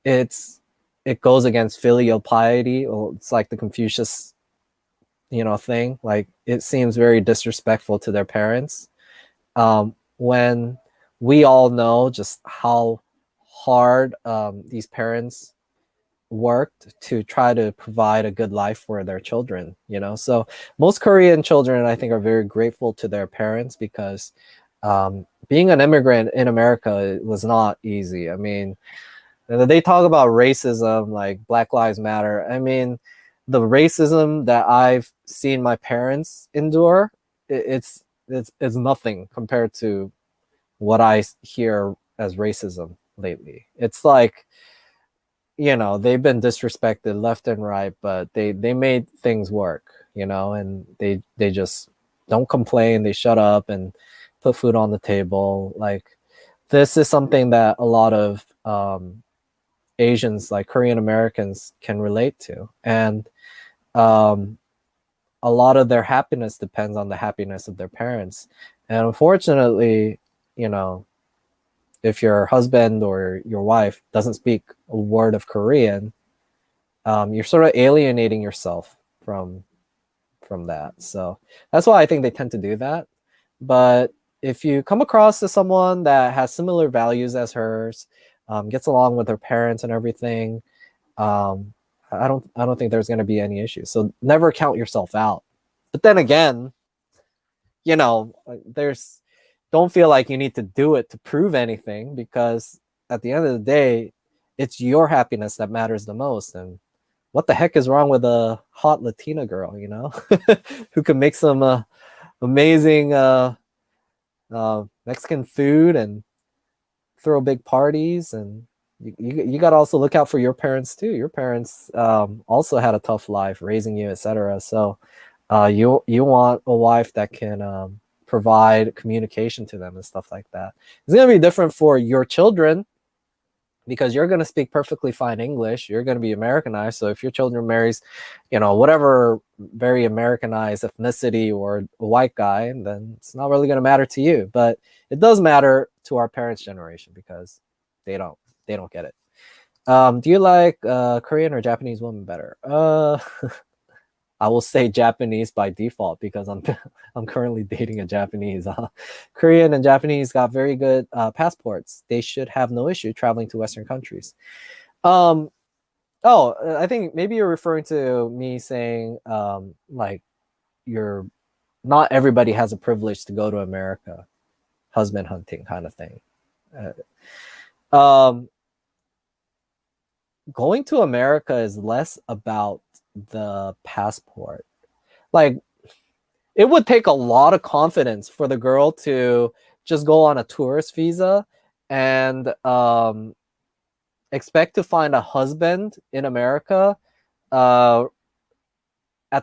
it goes against filial piety. It's like the Confucius thing. Like, it seems very disrespectful to their parents, when we all know just how hard these parents worked to try to provide a good life for their children. So most Korean children, I think, are very grateful to their parents because being an immigrant in America was not easy. I mean, they talk about racism, like Black Lives Matter. I mean, the racism that I've seen my parents endure, it's nothing compared to what I hear as racism lately. It's like, they've been disrespected left and right, but they made things work, and they just don't complain. They shut up and put food on the table. Like, this is something that a lot of Asians, like Korean Americans, can relate to. And a lot of their happiness depends on the happiness of their parents. And unfortunately, if your husband or your wife doesn't speak a word of Korean, you're sort of alienating yourself from that. So that's why I think they tend to do that. But if you come across to someone that has similar values as hers, gets along with her parents and everything, I don't think there's going to be any issues. So never count yourself out. But then again, there's don't feel like you need to do it to prove anything, because at the end of the day, it's your happiness that matters the most. And what the heck is wrong with a hot Latina girl, who can make some amazing Mexican food and throw big parties. And you got to also look out for your parents too. Your parents also had a tough life raising you, etc. So you want a wife that can provide communication to them and stuff like that. It's going to be different for your children, because you're going to speak perfectly fine English. You're going to be Americanized. So if your children marries, whatever very Americanized ethnicity or a white guy, then it's not really going to matter to you. But it does matter to our parents' generation, because they don't get it. Do you like Korean or Japanese women better? I will say Japanese by default, because I'm currently dating a Japanese. Korean and Japanese got very good passports. They should have no issue traveling to Western countries. I think maybe you're referring to me saying like you're not everybody has a privilege to go to America, husband hunting kind of thing. Going to America is less about the passport. Like, it would take a lot of confidence for the girl to just go on a tourist visa and expect to find a husband in America at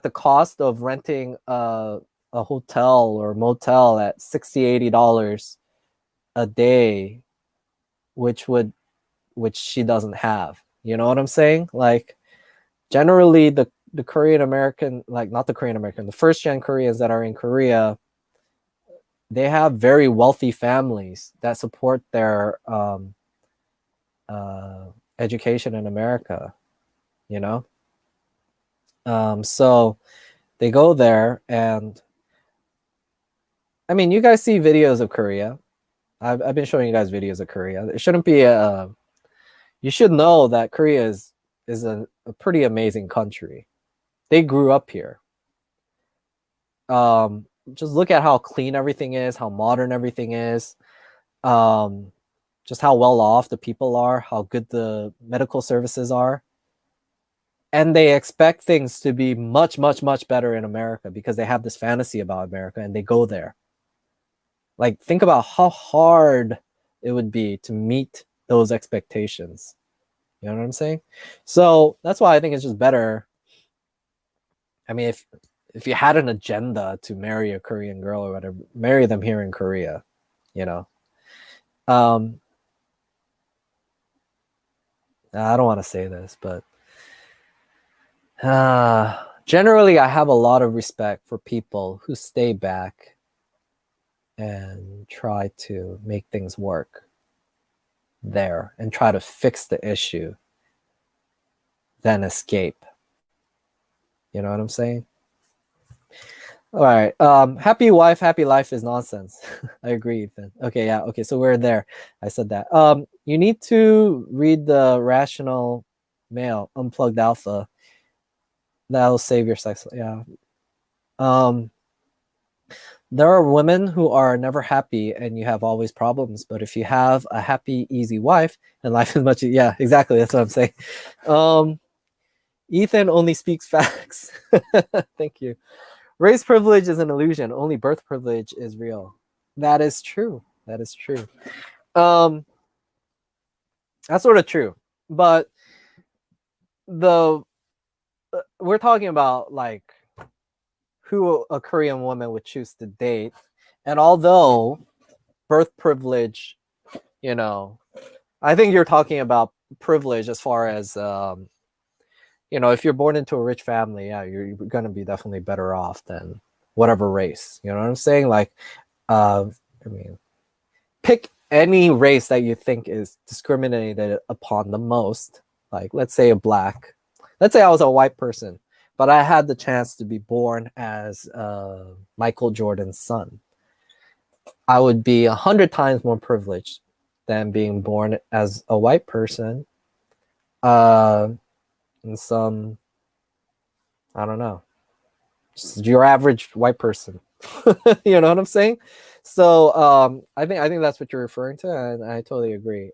the cost of renting a hotel or motel at $60-$80 a day, which she doesn't have. You know what I'm saying? Like, generally the Korean American, like not the Korean American, the first gen Koreans that are in Korea, they have very wealthy families that support their education in America, so they go there. And I mean, you guys see videos of Korea. I've been showing you guys videos of Korea. It shouldn't be you should know that Korea is a pretty amazing country. They grew up here. Just look at how clean everything is, how modern everything is, just how well off the people are, how good the medical services are. And they expect things to be much, much, much better in America, because they have this fantasy about America and they go there. Like, think about how hard it would be to meet those expectations. You know what I'm saying? So that's why I think it's just better. I mean, if you had an agenda to marry a Korean girl or whatever, marry them here in Korea, I don't want to say this, but generally I have a lot of respect for people who stay back and try to make things work there and try to fix the issue, then escape. You know what I'm saying? All right. Happy wife, happy life is nonsense. I agree, Ethan. Okay, yeah. Okay, so we're there. I said that. You need to read the Rational Male Unplugged Alpha. That'll save your sex. Yeah. There are women who are never happy and you have always problems. But if you have a happy, easy wife, and life is much. Yeah, exactly. That's what I'm saying. Ethan only speaks facts. Thank you. Race privilege is an illusion. Only birth privilege is real. That is true. That is true. That's sort of true. But we're talking about like who a Korean woman would choose to date. And although birth privilege, I think you're talking about privilege as far as if you're born into a rich family, yeah, you're going to be definitely better off than whatever race. You know what I'm saying? Like, I mean, pick any race that you think is discriminated upon the most. Like, let's say let's say I was a white person, but I had the chance to be born as Michael Jordan's son. I would be 100 times more privileged than being born as a white person. and some, I don't know, just your average white person. You know what I'm saying? So I think that's what you're referring to, and I totally agree.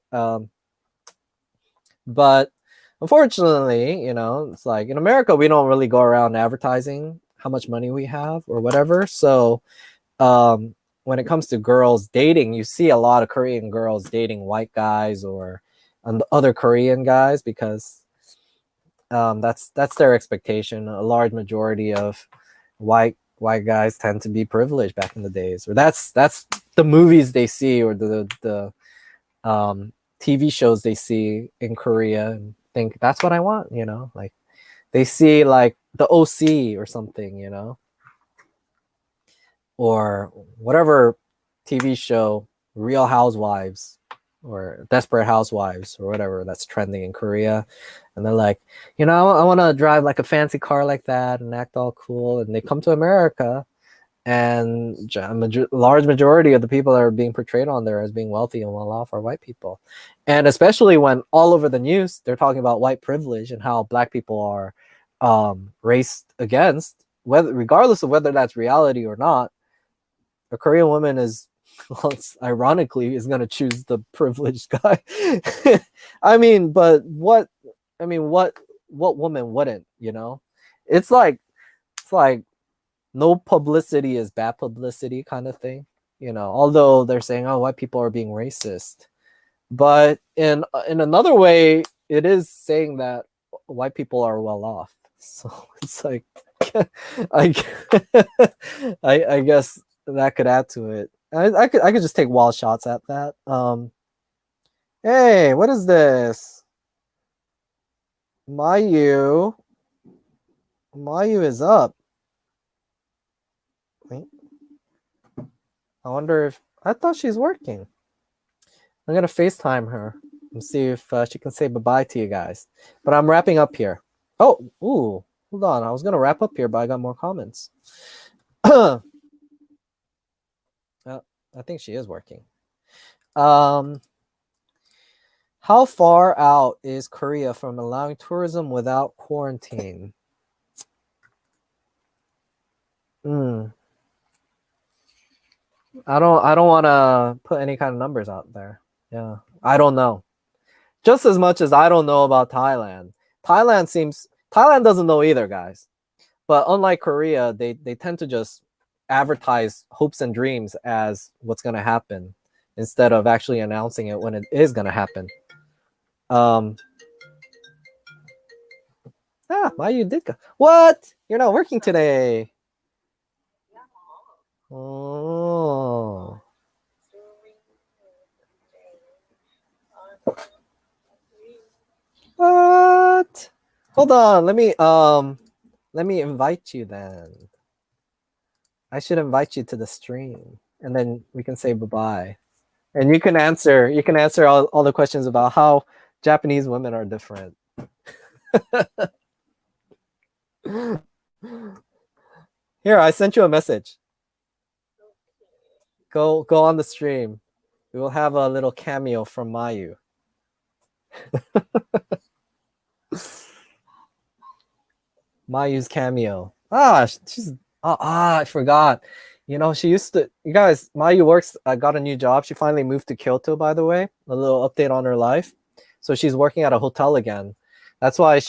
But unfortunately, it's like in America we don't really go around advertising how much money we have or whatever. So when it comes to girls dating, you see a lot of Korean girls dating white guys or other Korean guys because that's their expectation. A large majority of white guys tend to be privileged back in the days, or that's the movies they see or the TV shows they see in Korea and think that's what I want. Like they see like the OC or something, or whatever TV show, Real Housewives or Desperate Housewives or whatever that's trending in Korea. And they're like, I want to drive like a fancy car like that and act all cool. And they come to America, and a large majority of the people that are being portrayed on there as being wealthy and well off are white people. And especially when all over the news, they're talking about white privilege and how black people are raced against, regardless of whether that's reality or not. A Korean woman is, well, ironically, is going to choose the privileged guy. I mean, but what woman wouldn't, It's like no publicity is bad publicity kind of thing, although they're saying, oh, white people are being racist. But in another way, it is saying that white people are well off. So it's like, I guess that could add to it. I could just take wild shots at that. Hey, what is this? Mayu is up. Wait. I wonder if I thought she's working. I'm gonna FaceTime her and see if she can say bye-bye to you guys. But I'm wrapping up here. Oh, ooh, hold on. I was gonna wrap up here, but I got more comments. I think she is working. How far out is Korea from allowing tourism without quarantine? I don't want to put any kind of numbers out there. Yeah, I don't know. Just as much as I don't know about Thailand. Thailand doesn't know either, guys. But unlike Korea, they tend to just advertise hopes and dreams as what's going to happen instead of actually announcing it when it is going to happen. Mayu did go. What? You're not working today. Oh. What? Hold on. Let me invite you then. I should invite you to the stream, and then we can say bye-bye. And you can answer all the questions about how Japanese women are different. Here, I sent you a message. Go on the stream. We will have a little cameo from Mayu. Mayu's cameo. I forgot. She used to. You guys, Mayu got a new job. She finally moved to Kyoto, by the way. A little update on her life. So she's working at a hotel again. That's why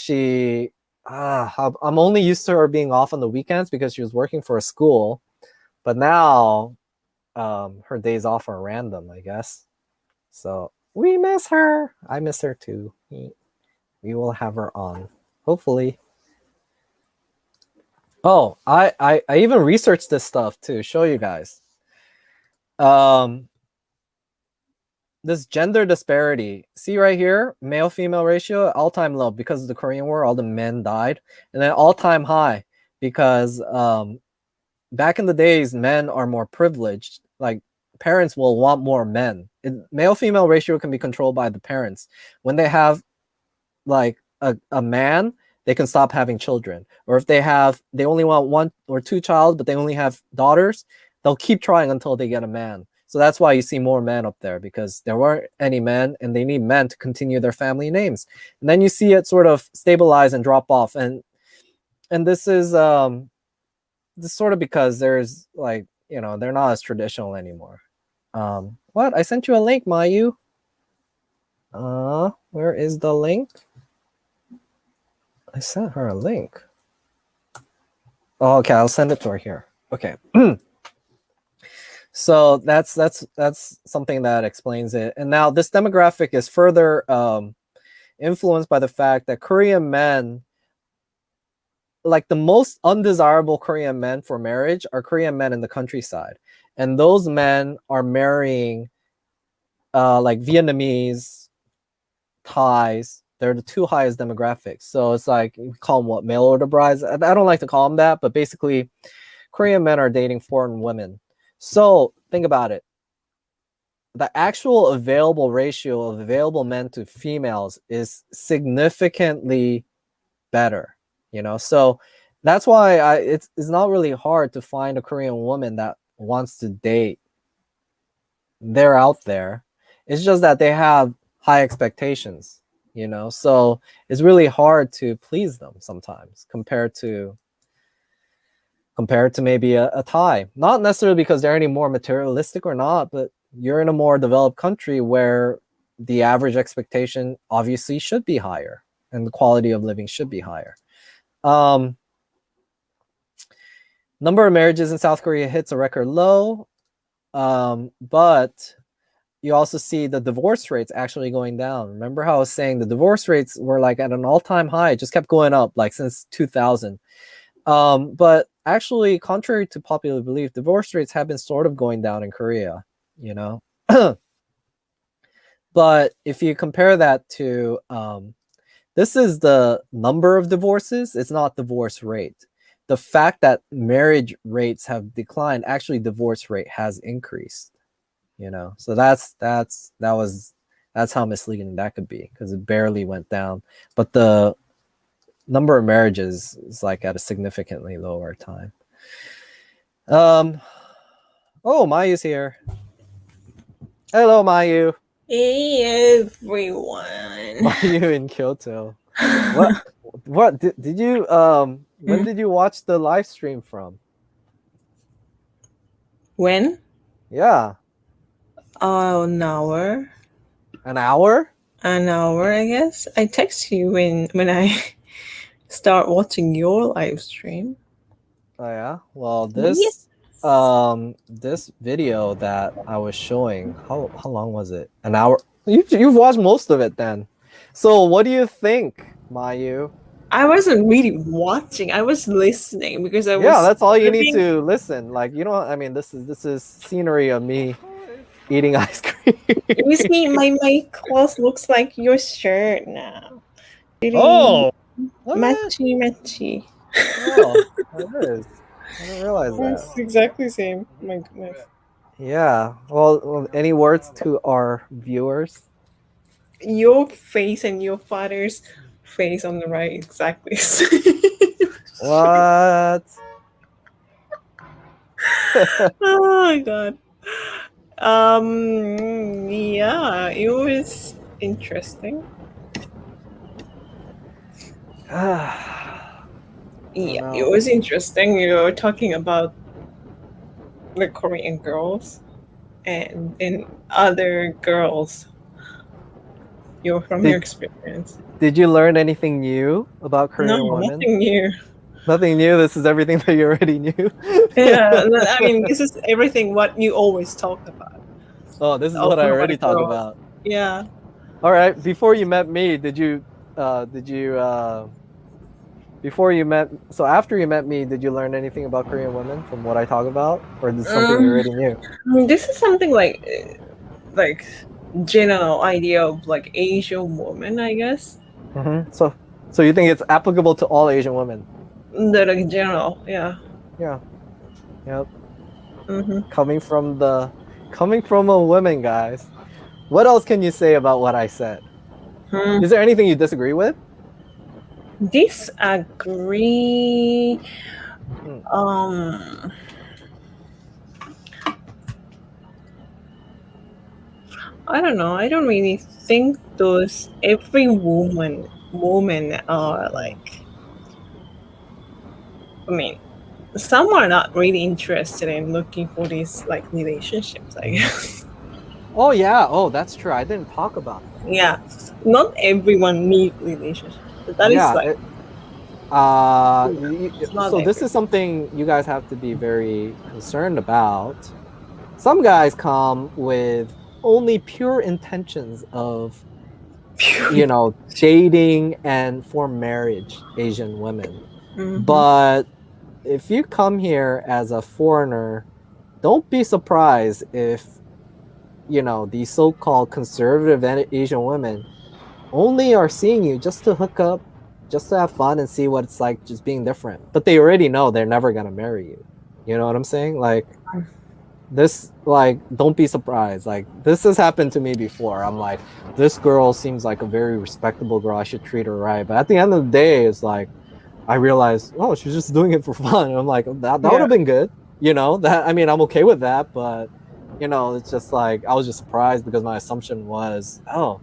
I'm only used to her being off on the weekends because she was working for a school. But now her days off are random, I guess. So we miss her. I miss her too. We will have her on, hopefully. Oh, I even researched this stuff to show you guys. This gender disparity. See right here, male-female ratio, all-time low because of the Korean War, all the men died. And then all-time high because back in the days, men are more privileged. Like parents will want more men. Male-female ratio can be controlled by the parents. When they have like a man, they can stop having children. Or if they only want one or two child, but they only have daughters, they'll keep trying until they get a man. So that's why you see more men up there, because there weren't any men and they need men to continue their family names. And then you see it sort of stabilize and drop off. And this is this sort of because there's like, you know, they're not as traditional anymore. What? I sent you a link, Mayu. Where is the link? I sent her a link. Oh, okay, I'll send it to her here. Okay. So that's something that explains it. And now this demographic is further influenced by the fact that Korean men, like the most undesirable Korean men for marriage are Korean men in the countryside. And those men are marrying like Vietnamese, Thais. They're the two highest demographics. So it's like, we call them what, mail order brides? I don't like to call them that, but basically Korean men are dating foreign women. So think about it. The actual available ratio of available men to females is significantly better, you know? So that's why it's not really hard to find a Korean woman that wants to date. They're out there. It's just that they have high expectations, you know? So it's really hard to please them sometimes compared to maybe a Thai. Not necessarily because they're any more materialistic or not, but you're in a more developed country where the average expectation obviously should be higher and the quality of living should be higher. Number of marriages in South Korea hits a record low, but you also see the divorce rates actually going down. Remember how I was saying the divorce rates were like at an all-time high, it just kept going up like since 2000. But actually, contrary to popular belief, divorce rates have been sort of going down in Korea, you know? But if you compare that to, this is the number of divorces, it's not divorce rate. The fact that marriage rates have declined, actually divorce rate has increased, you know? So that's how misleading that could be, because it barely went down. But the number of marriages is like at a significantly lower time. Oh, Mayu's here. Hello, Mayu. Hey everyone. Mayu in Kyoto. What did you when did you watch the live stream from? When? Yeah. An hour. An hour? An hour, I guess. I text you when I start watching your live stream. Oh yeah. Well, this this video that I was showing, how long was it? An hour? You've watched most of it then. So what do you think, Mayu? I wasn't really watching. I was listening because I was. Yeah, that's all you need to listen. Like, you know, I mean, this is scenery of me eating ice cream. You see, my clothes looks like your shirt now. Really Oh, what? matchy. Oh, it is. I didn't realize It's that. exactly the same. My goodness. Yeah. Well, any words to our viewers? Your face and your father's face on the right exactly. What? Oh my god. Yeah, it was interesting. Yeah, it was interesting. You were talking about the Korean girls and other girls. You're from your experience. Did you learn anything new about Korean women? Nothing new. Nothing new. This is everything that you already knew. Yeah, I mean, this is everything what you always talk about. Oh, this is what I already talked about. Yeah. All right. Before you met me, before you met, so after you met me, did you learn anything about Korean women from what I talk about, or is this something you already knew? This is something like general idea of like Asian woman, I guess. Mm-hmm. So you think it's applicable to all Asian women? The like general, yeah. Yeah. Yep. Mm-hmm. Coming from a woman, guys. What else can you say about what I said? Is there anything you disagree with? Disagree. I don't know. I don't really think those every woman are like. I mean, some are not really interested in looking for these like relationships. I guess. Oh yeah, oh that's true. I didn't talk about that. Yeah, not everyone need relationships. That is Yeah, like it's not so this everyone. is something you guys have to be very concerned about. Some guys come with only pure intentions of, Pure. dating and for marriage, Asian women. Mm-hmm. But if you come here as a foreigner, don't be surprised if, these so-called conservative Asian women only are seeing you just to hook up, just to have fun and see what it's like just being different. But they already know they're never gonna marry you. You know what I'm saying? Like this, like, don't be surprised. Like this has happened to me before. I'm like, this girl seems like a very respectable girl. I should treat her right. But at the end of the day, it's like I realized, oh, she's just doing it for fun. And I'm like, that would Yeah. have been good. That, I mean, I'm okay with that, but it's just like I was just surprised because my assumption was, oh,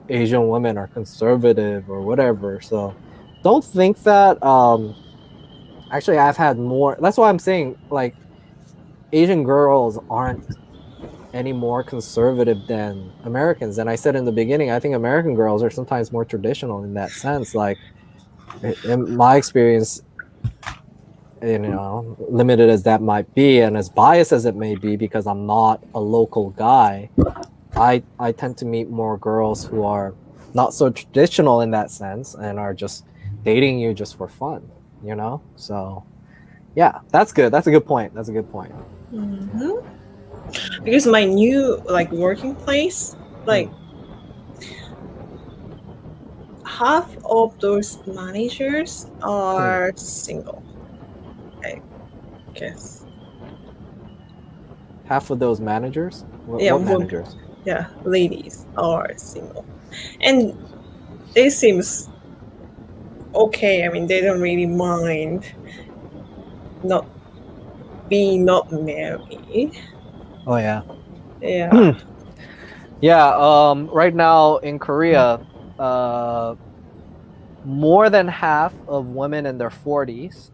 Asian women are conservative or whatever. So don't think that. Actually, I've had more. That's why I'm saying, like, Asian girls aren't any more conservative than Americans. And I said in the beginning, I think American girls are sometimes more traditional in that sense. Like in my experience, limited as that might be, and as biased as it may be, because I'm not a local guy, I tend to meet more girls who are not so traditional in that sense and are just dating you just for fun. So yeah, that's good. That's a good point. That's a good point. Yeah. Mm-hmm. Because my new like working place, like Hmm. half of those managers Hmm. are single. I guess. Half of those managers. Yeah, What managers? yeah, ladies are single, and it seems okay. I mean, they don't really mind not being not married. Oh yeah. Yeah. Yeah. Right now in Korea, uh, more than half of women in their 40s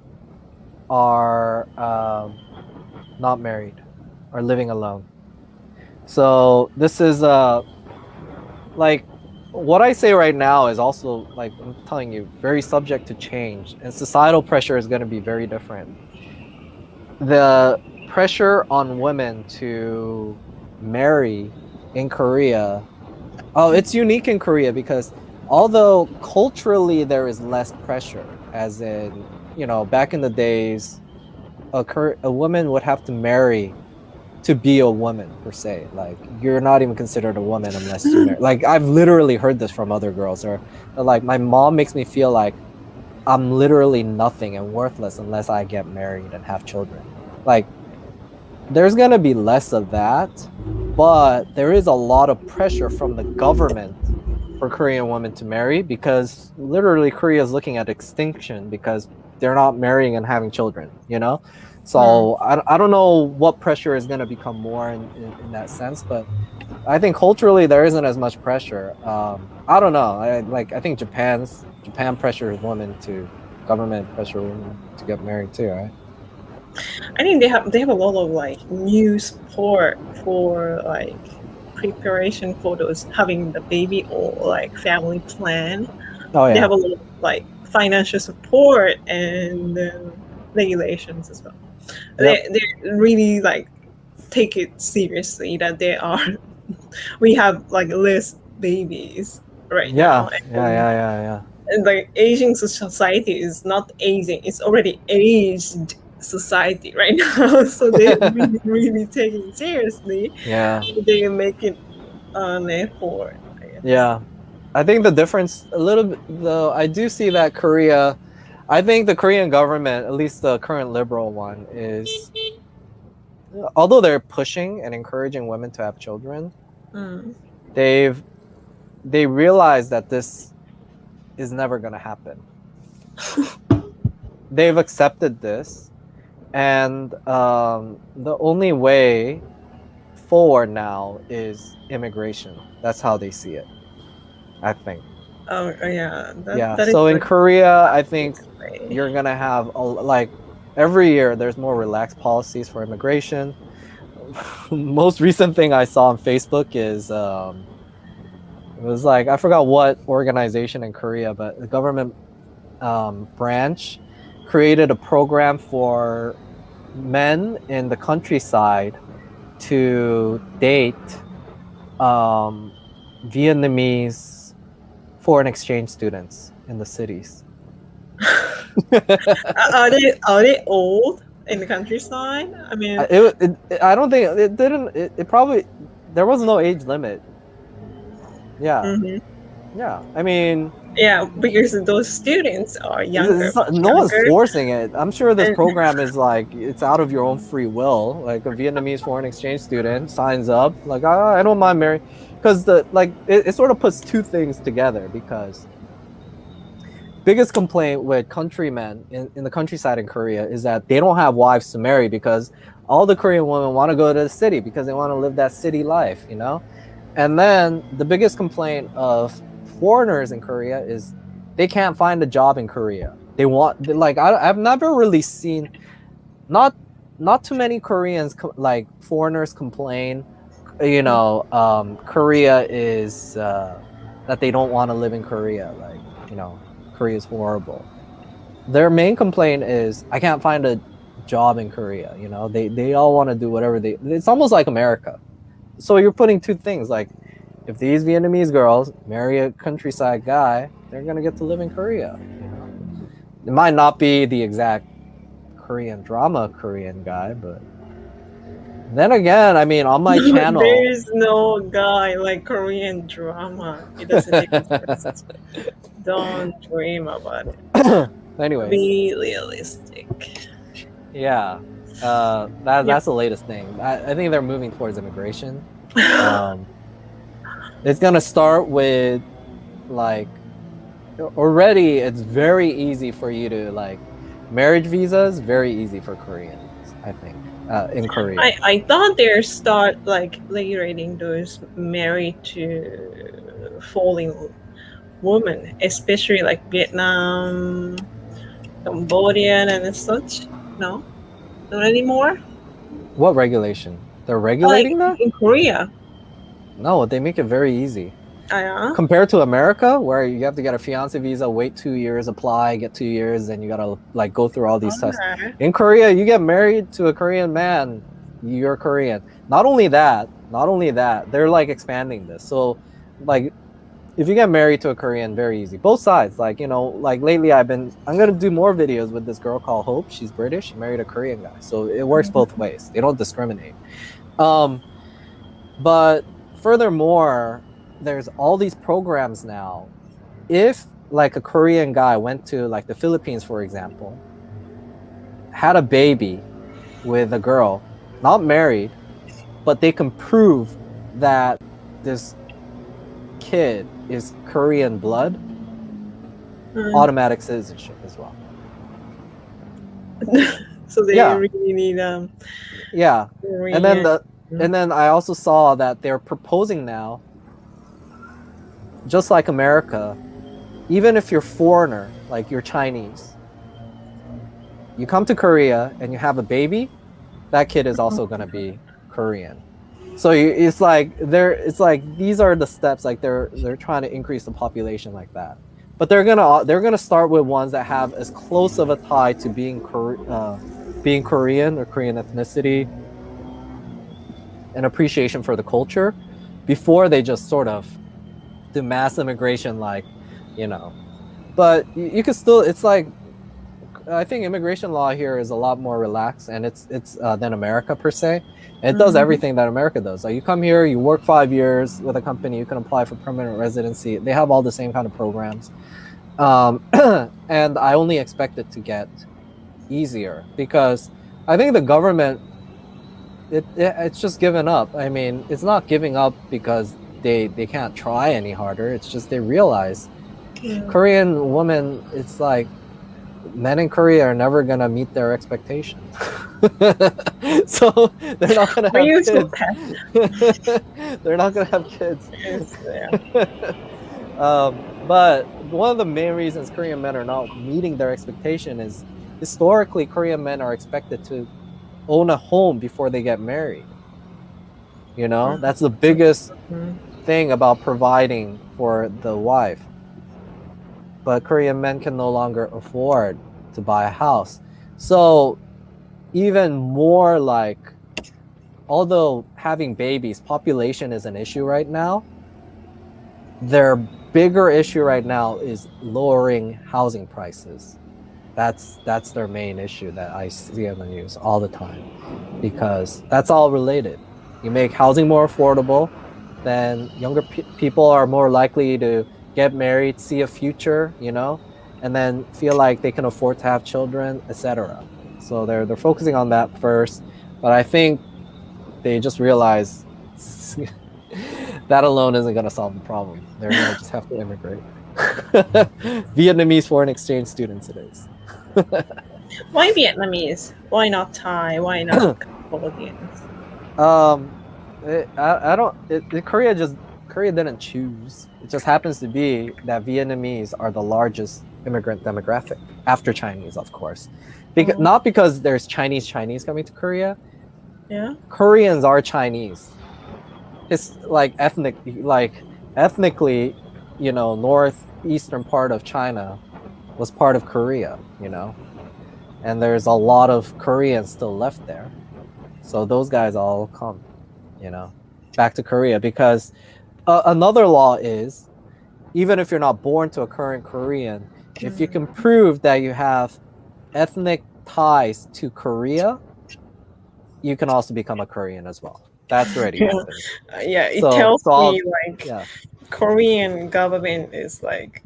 are not married or living alone. So this is like what I say right now is also, like I'm telling you, very subject to change, and societal pressure is going to be very different. The pressure on women to marry in Korea, oh, it's unique in Korea because although culturally there is less pressure, as in, back in the days, a woman would have to marry to be a woman per se. Like you're not even considered a woman unless you marry. Like I've literally heard this from other girls, or like my mom makes me feel like I'm literally nothing and worthless unless I get married and have children. Like there's going to be less of that, but there is a lot of pressure from the government for Korean women to marry because literally Korea is looking at extinction because they're not marrying and having children. Mm. So I don't know what pressure is going to become more in that sense, but I think culturally there isn't as much pressure. I don't know. I think Japan pressures women to government pressure women to get married too, right? I think they have a lot of like new support for like preparation for those having the baby or like family plan. Oh They yeah, have a lot of like financial support and regulations as well. yep, They really like take it seriously that they are we have like less babies right now, yeah, yeah, yeah, yeah, yeah. and like aging society is not aging, it's already aged society right now. So they really really taking it seriously. Yeah, They make it an effort, I guess. yeah. I think the difference a little bit, though, I do see that I think the Korean government, at least the current liberal one, is, although they're pushing and encouraging women to have children, Mm. they've they realize that this is never going to happen. They've accepted this, and the only way forward now is immigration. That's how they see it, I think. Oh yeah, Yeah. that is So in like Korea, I think this way. you're gonna have like every year there's more relaxed policies for immigration. Most recent thing I saw on Facebook is it was like I forgot what organization in Korea, but the government branch created a program for men in the countryside to date Vietnamese foreign exchange students in the cities. Are they old in the countryside? I mean, I don't think it didn't. It probably there was no age limit. Yeah, mhm. yeah. I mean, Yeah, because those students are younger, much no one's younger, forcing it. I'm sure this and program is like it's out of your own free will. Like a Vietnamese foreign exchange student signs up, like I don't mind marrying, because the like it sort of puts two things together. Because biggest complaint with countrymen in the countryside in Korea is that they don't have wives to marry because all the Korean women want to go to the city because they want to live that city life, you know. And then the biggest complaint of foreigners in Korea is they can't find a job in Korea. They want like I've never really seen not not too many Koreans like foreigners complain, you know, Korea is that they don't want to live in Korea, like, you know, Korea is horrible. Their main complaint is I can't find a job in Korea, you know. They all want to do whatever they it's almost like America. So you're putting two things, like if these Vietnamese girls marry a countryside guy, they're gonna get to live in Korea. You know, it might not be the exact Korean drama Korean guy, but then again, I mean, on my there channel, is no guy like Korean drama. It doesn't exist. Don't dream about it. anyways, Be realistic. yeah, Yep. that's the latest thing. I think they're moving towards immigration. It's gonna start with like already it's very easy for you to like marriage visas very easy for Koreans, I think, in Korea. I thought they start like regulating those married to falling women, especially like Vietnam, Cambodian, and such. No, not anymore. What regulation? They're Like regulating that? in Korea. No, they make it very easy Yeah. compared to America, where you have to get a fiance visa, wait 2 years, apply, get 2 years, then you gotta like go through all these tests. Okay. In Korea, you get married to a Korean man, you're Korean. Not only that, they're like expanding this. So like if you get married to a Korean, very easy. Both sides. Like, you know, like lately I'm gonna do more videos with this girl called Hope. She's British, she married a Korean guy. So it works both ways. They don't discriminate. But furthermore, there's all these programs now. If like a Korean guy went to like the Philippines, for example, had a baby with a girl, not married, but they can prove that this kid is Korean blood, automatic citizenship as well. So they Yeah. really need Yeah. Korean. And then I also saw that they're proposing now, just like America, even if you're foreigner, like you're Chinese, you come to Korea and you have a baby, that kid is also going to be Korean. So it's like these are the steps, like they're trying to increase the population like that. But they're gonna start with ones that have as close of a tie to being Korean or Korean ethnicity, an appreciation for the culture, before they just sort of do mass immigration, like, you know. But you can still, it's like, I think immigration law here is a lot more relaxed, and it's than America per se. And it does everything that America does. Like you come here, you work 5 years with a company, you can apply for permanent residency. They have all the same kind of programs, and I only expect it to get easier because I think the government it's just given up. I mean, it's not giving up because they can't try any harder. It's just they realize Korean women, it's like men in Korea are never gonna meet their expectation. So they're not gonna Are have you so kids. They're not gonna have kids. yeah. But one of the main reasons Korean men are not meeting their expectation is historically Korean men are expected to own a home before they get married. You know, that's the biggest thing about providing for the wife. But Korean men can no longer afford to buy a house. So even more like, although having babies, population is an issue right now, their bigger issue right now is lowering housing prices. That's their main issue that I see on the news all the time, because that's all related. You make housing more affordable, then younger people are more likely to get married, see a future, you know, and then feel like they can afford to have children, etc. So they're focusing on that first, but I think they just realize that alone isn't going to solve the problem. They're going to just have to immigrate. Vietnamese foreign exchange students, it is. Why Vietnamese? Why not Thai? Why not Cambodians? I don't. Korea didn't choose. It just happens to be that Vietnamese are the largest immigrant demographic after Chinese, of course. Not because there's Chinese coming to Korea. Yeah. Koreans are Chinese. It's like ethnically, you know, northeastern part of China was part of Korea, you know, and there's a lot of Koreans still left there. So those guys all come, you know, back to Korea, because another law is, even if you're not born to a current Korean, if you can prove that you have ethnic ties to Korea, you can also become a Korean as well. That's already happened. Yeah, it tells me like yeah, Korean government is like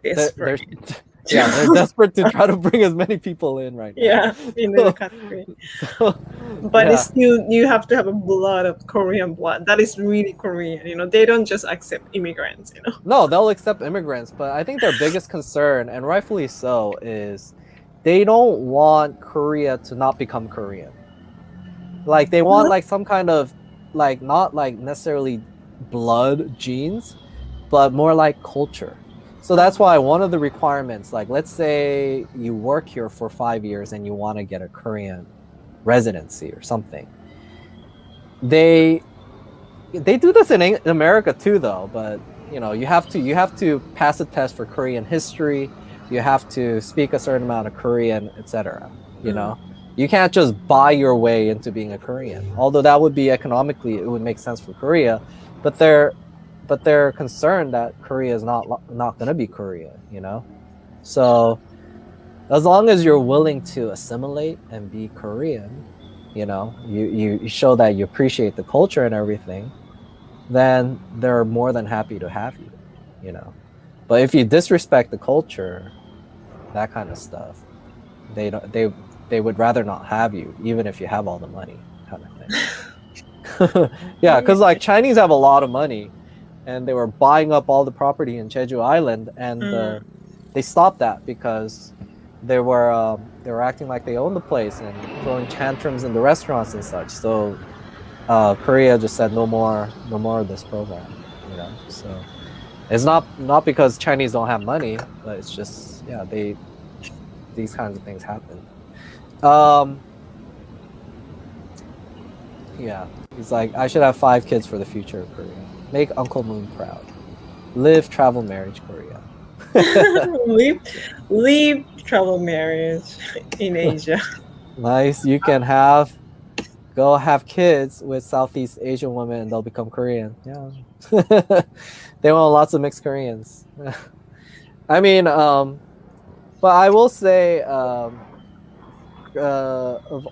desperate. they're desperate to try to bring as many people in right now. Yeah, in the country. But it's still, you have to have a blood of Korean blood. That is really Korean. You know, they don't just accept immigrants. You know. No, they'll accept immigrants, but I think their biggest concern, and rightfully so, is they don't want Korea to not become Korean. Like they want like some kind of like, not like necessarily blood genes, but more like culture. So that's why one of the requirements, like let's say you work here for 5 years and you want to get a Korean residency or something. They do this in America too, though. But you know, you have to pass a test for Korean history. You have to speak a certain amount of Korean, etc. You know, you can't just buy your way into being a Korean. Although that would be economically, it would make sense for Korea, but they're concerned that Korea is not going to be Korea. You know, so as long as you're willing to assimilate and be Korean, you know, you show that you appreciate the culture and everything, then they're more than happy to have you, you know. But if you disrespect the culture, that kind of stuff, they would rather not have you, even if you have all the money, kind of thing. Yeah, because like Chinese have a lot of money, and they were buying up all the property in Jeju Island, and they stopped that because they were acting like they owned the place and throwing tantrums in the restaurants and such. So Korea just said no more of this program, you know. So it's not because Chinese don't have money, but it's just, yeah, these kinds of things happen. Yeah, he's like, I should have 5 kids for the future of Korea. Make Uncle Moon proud. Live, travel, marriage, Korea. Leave travel marriage in Asia. Nice. You can go have kids with Southeast Asian women and they'll become Korean. Yeah. They want lots of mixed Koreans. I mean, but I will say, of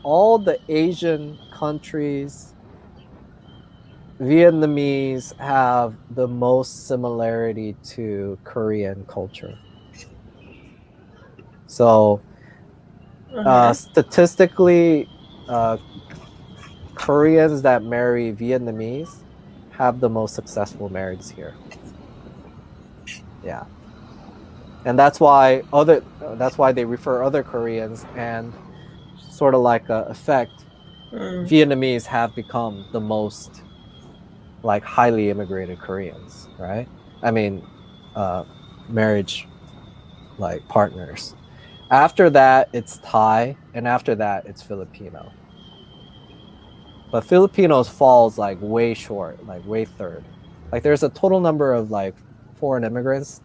all the Asian countries, Vietnamese have the most similarity to Korean culture. So statistically, Koreans that marry Vietnamese have the most successful marriages here. Yeah. and that's why they refer other Koreans, and sort of like a effect, Vietnamese have become the most like highly immigrated Koreans, right? I mean, marriage like partners. After that, it's Thai, and after that, it's Filipino. But Filipinos falls like way short, like way third. Like there's a total number of like foreign immigrants.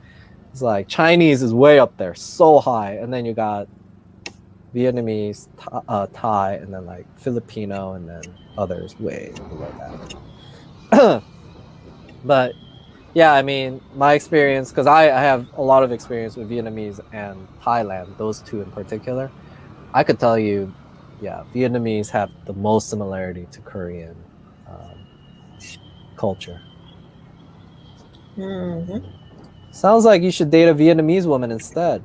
It's like Chinese is way up there, so high, and then you got Vietnamese, Thai, and then like Filipino, and then others way below that. But yeah, I mean, my experience, because I have a lot of experience with Vietnamese and Thailand, those two in particular. I could tell you, yeah, Vietnamese have the most similarity to Korean culture. Sounds like you should date a Vietnamese woman instead.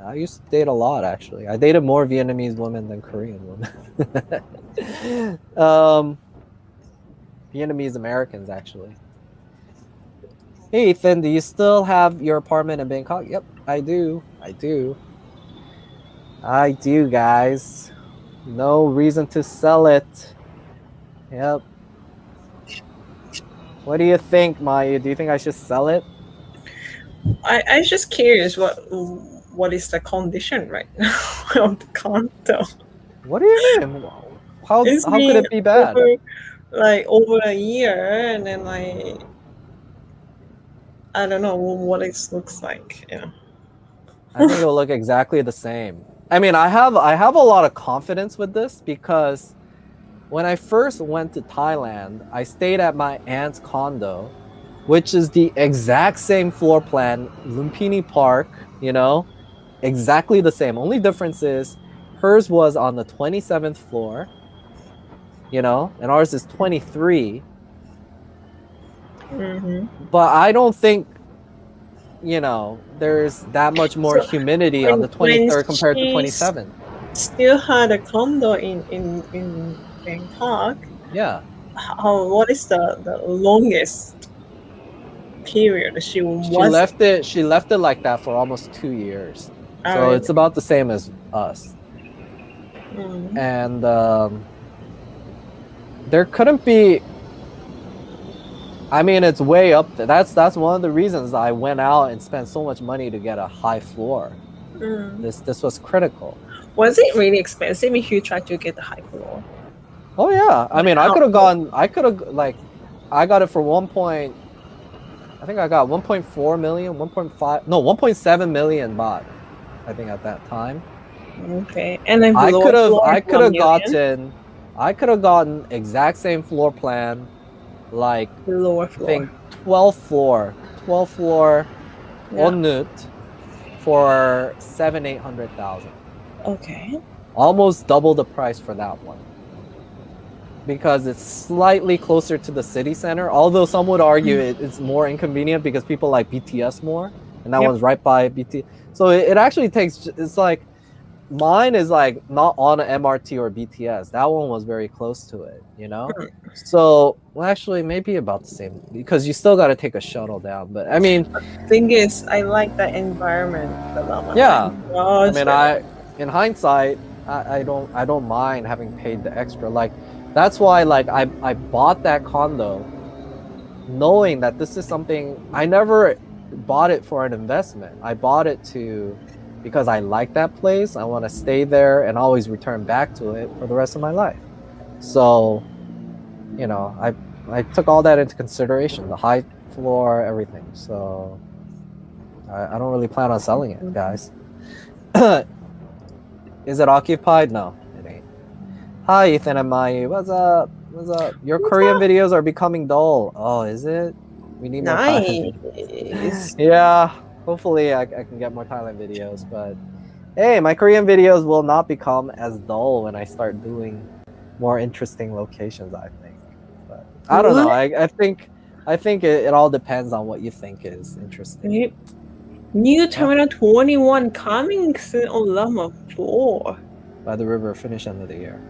I used to date a lot, actually. I dated more Vietnamese women than Korean women. Vietnamese Americans, actually. Hey, Ethan, do you still have your apartment in Bangkok? Yep, I do. I do, guys. No reason to sell it. Yep. What do you think, Maya? Do you think I should sell it? I'm just curious what is the condition right now of the condo? What do you mean? How could it be bad? Over a year, and then like I don't know what it looks like. Yeah. I think it'll look exactly the same. I mean, I have a lot of confidence with this because when I first went to Thailand, I stayed at my aunt's condo, which is the exact same floor plan, Lumpini Park, you know, exactly the same. Only difference is hers was on the 27th floor, you know, and ours is 23. But I don't think, you know, there's that much more humidity on the 23rd compared to 27th. Still had a condo in Bangkok. Yeah. What is the longest period she left it? She left it like that for almost 2 years. So it's about the same as us. And there couldn't be. I mean, it's way up there. That's one of the reasons I went out and spent so much money to get a high floor. This was critical. Was it really expensive if you tried to get the high floor? Oh yeah, I mean, I got it for I think I got 1.4 million, 1.5, no, 1.7 million baht, I think at that time. Okay, and then I could have gotten exact same floor plan, like lower floor. I think 12th floor on Nut for 700,000-800,000. Okay. Almost double the price for that one. Because it's slightly closer to the city center, although some would argue it's more inconvenient because people like BTS more, and that one's right by BTS. So it actually takes, it's like, mine is like not on an MRT or BTS. That one was very close to it, you know? So, well, actually, maybe about the same, because you still got to take a shuttle down. But I mean, the thing is, I like the environment. Yeah. I mean, in hindsight, I don't mind having paid the extra. Like, that's why, like, I bought that condo knowing that this is something, I never bought it for an investment. I bought it because I like that place. I want to stay there and always return back to it for the rest of my life. So, you know, I took all that into consideration, the high floor, everything. So I don't really plan on selling it, guys. Is it occupied? No, it ain't. Hi, Ethan and Mayu. What's up? Your Korean videos are becoming dull. Oh, is it? We need more Thailand videos. Yeah, hopefully I can get more Thailand videos. But hey, my Korean videos will not become as dull when I start doing more interesting locations, I think. But I don't know. I think it all depends on what you think is interesting. New Terminal 21 coming soon on Llama 4. By the river, finish end of the year.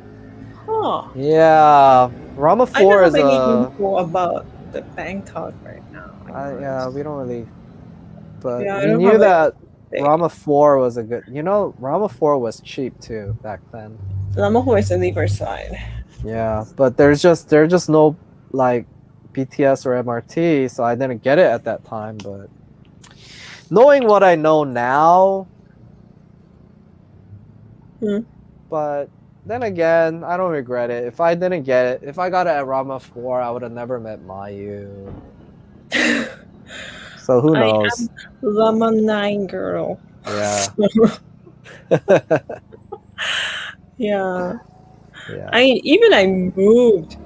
Huh. Yeah, Rama 4 is info about the Bangkok right now. Yeah, we don't really. But we knew that Rama 4 was a good. Rama 4 was cheap too back then. Rama 4 is the Riverside. Yeah, but there's just no like BTS or MRT, so I didn't get it at that time. But knowing what I know now, but then again, I don't regret it. If I didn't get it, if I got it at Rama 4, I would have never met Mayu. So who knows? I am Rama 9 girl. Yeah. Yeah. Yeah. I moved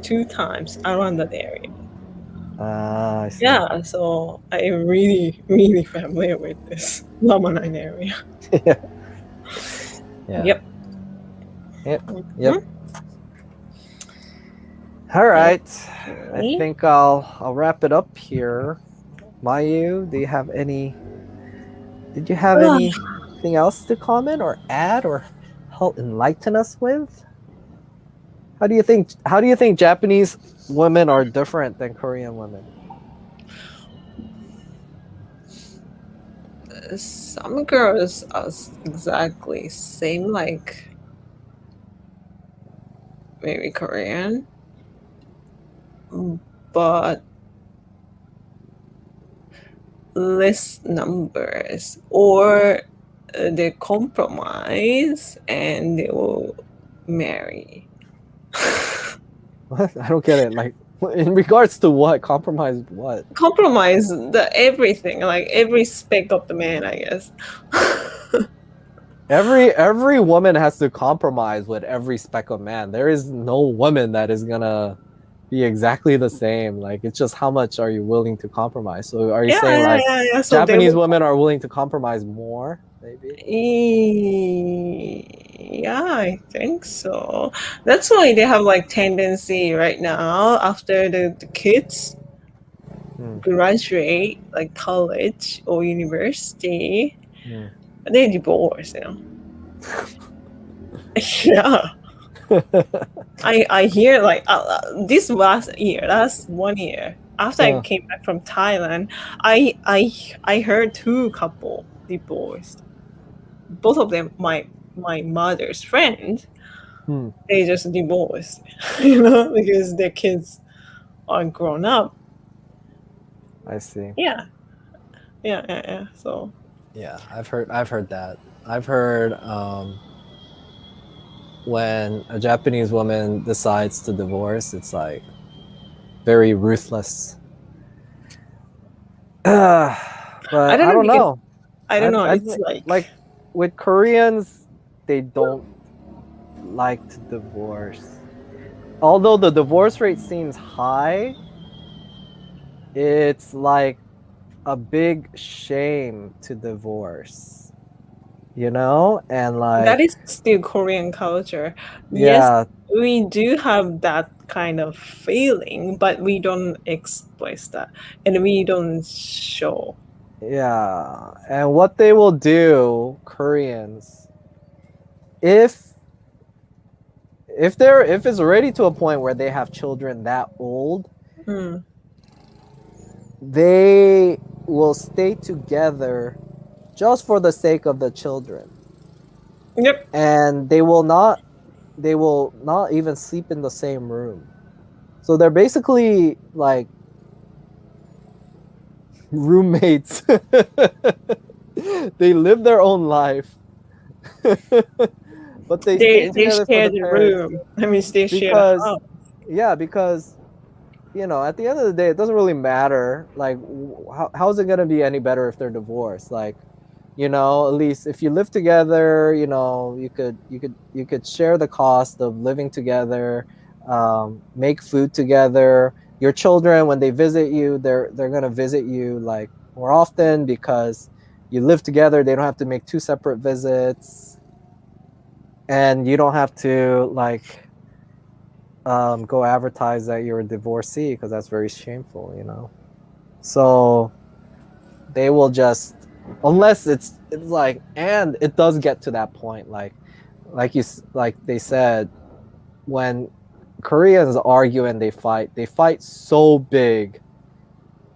2 times around that area. I see. Yeah, so I am really, really familiar with this Rama 9 area. Yeah. Yep. Yep. All right. I think I'll wrap it up here. Mayu, did you have anything else to comment or add or help enlighten us with? How do you think Japanese women are different than Korean women? Some girls are exactly same like maybe Korean, but less numbers, or they compromise and they will marry. What? I don't get it. Like, in regards to what? Compromise what? Compromise the everything, like every speck of the man, I guess. Every woman has to compromise with every speck of man. There is no woman that is gonna be exactly the same. Like, it's just how much are you willing to compromise? So are you saying like So Japanese women are willing to compromise more? Maybe. Yeah, I think so. That's why they have like tendency right now after the kids graduate like college or university, they divorce, Yeah. I hear like this last 1 year after I came back from Thailand, I heard 2 couple divorced. Both of them my mother's friend. They just divorced, because their kids are grown up. I see. Yeah. So yeah, I've heard that. I've heard when a Japanese woman decides to divorce, it's like very ruthless. But I don't know. I don't know. It's like with Koreans, they don't like to divorce. Although the divorce rate seems high, it's like a big shame to divorce. And like that is still Korean culture. Yeah. Yes, we do have that kind of feeling, but we don't express that and we don't show. Yeah. And what they will do, Koreans, if it's already to a point where they have children that old, they will stay together just for the sake of the children. Yep. And they will not even sleep in the same room. So they're basically like roommates. They live their own life. But they stay together share for the room. I mean, they share the house. Yeah, because at the end of the day, it doesn't really matter. Like, how is it gonna be any better if they're divorced? Like, at least if you live together, you could share the cost of living together, make food together. Your children, when they visit you, they're gonna visit you like more often because you live together. They don't have to make 2 separate visits, and you don't have to like go advertise that you're a divorcee because that's very shameful, So they will just, unless it's like, and it does get to that point, like they said, when Koreans argue and they fight so big.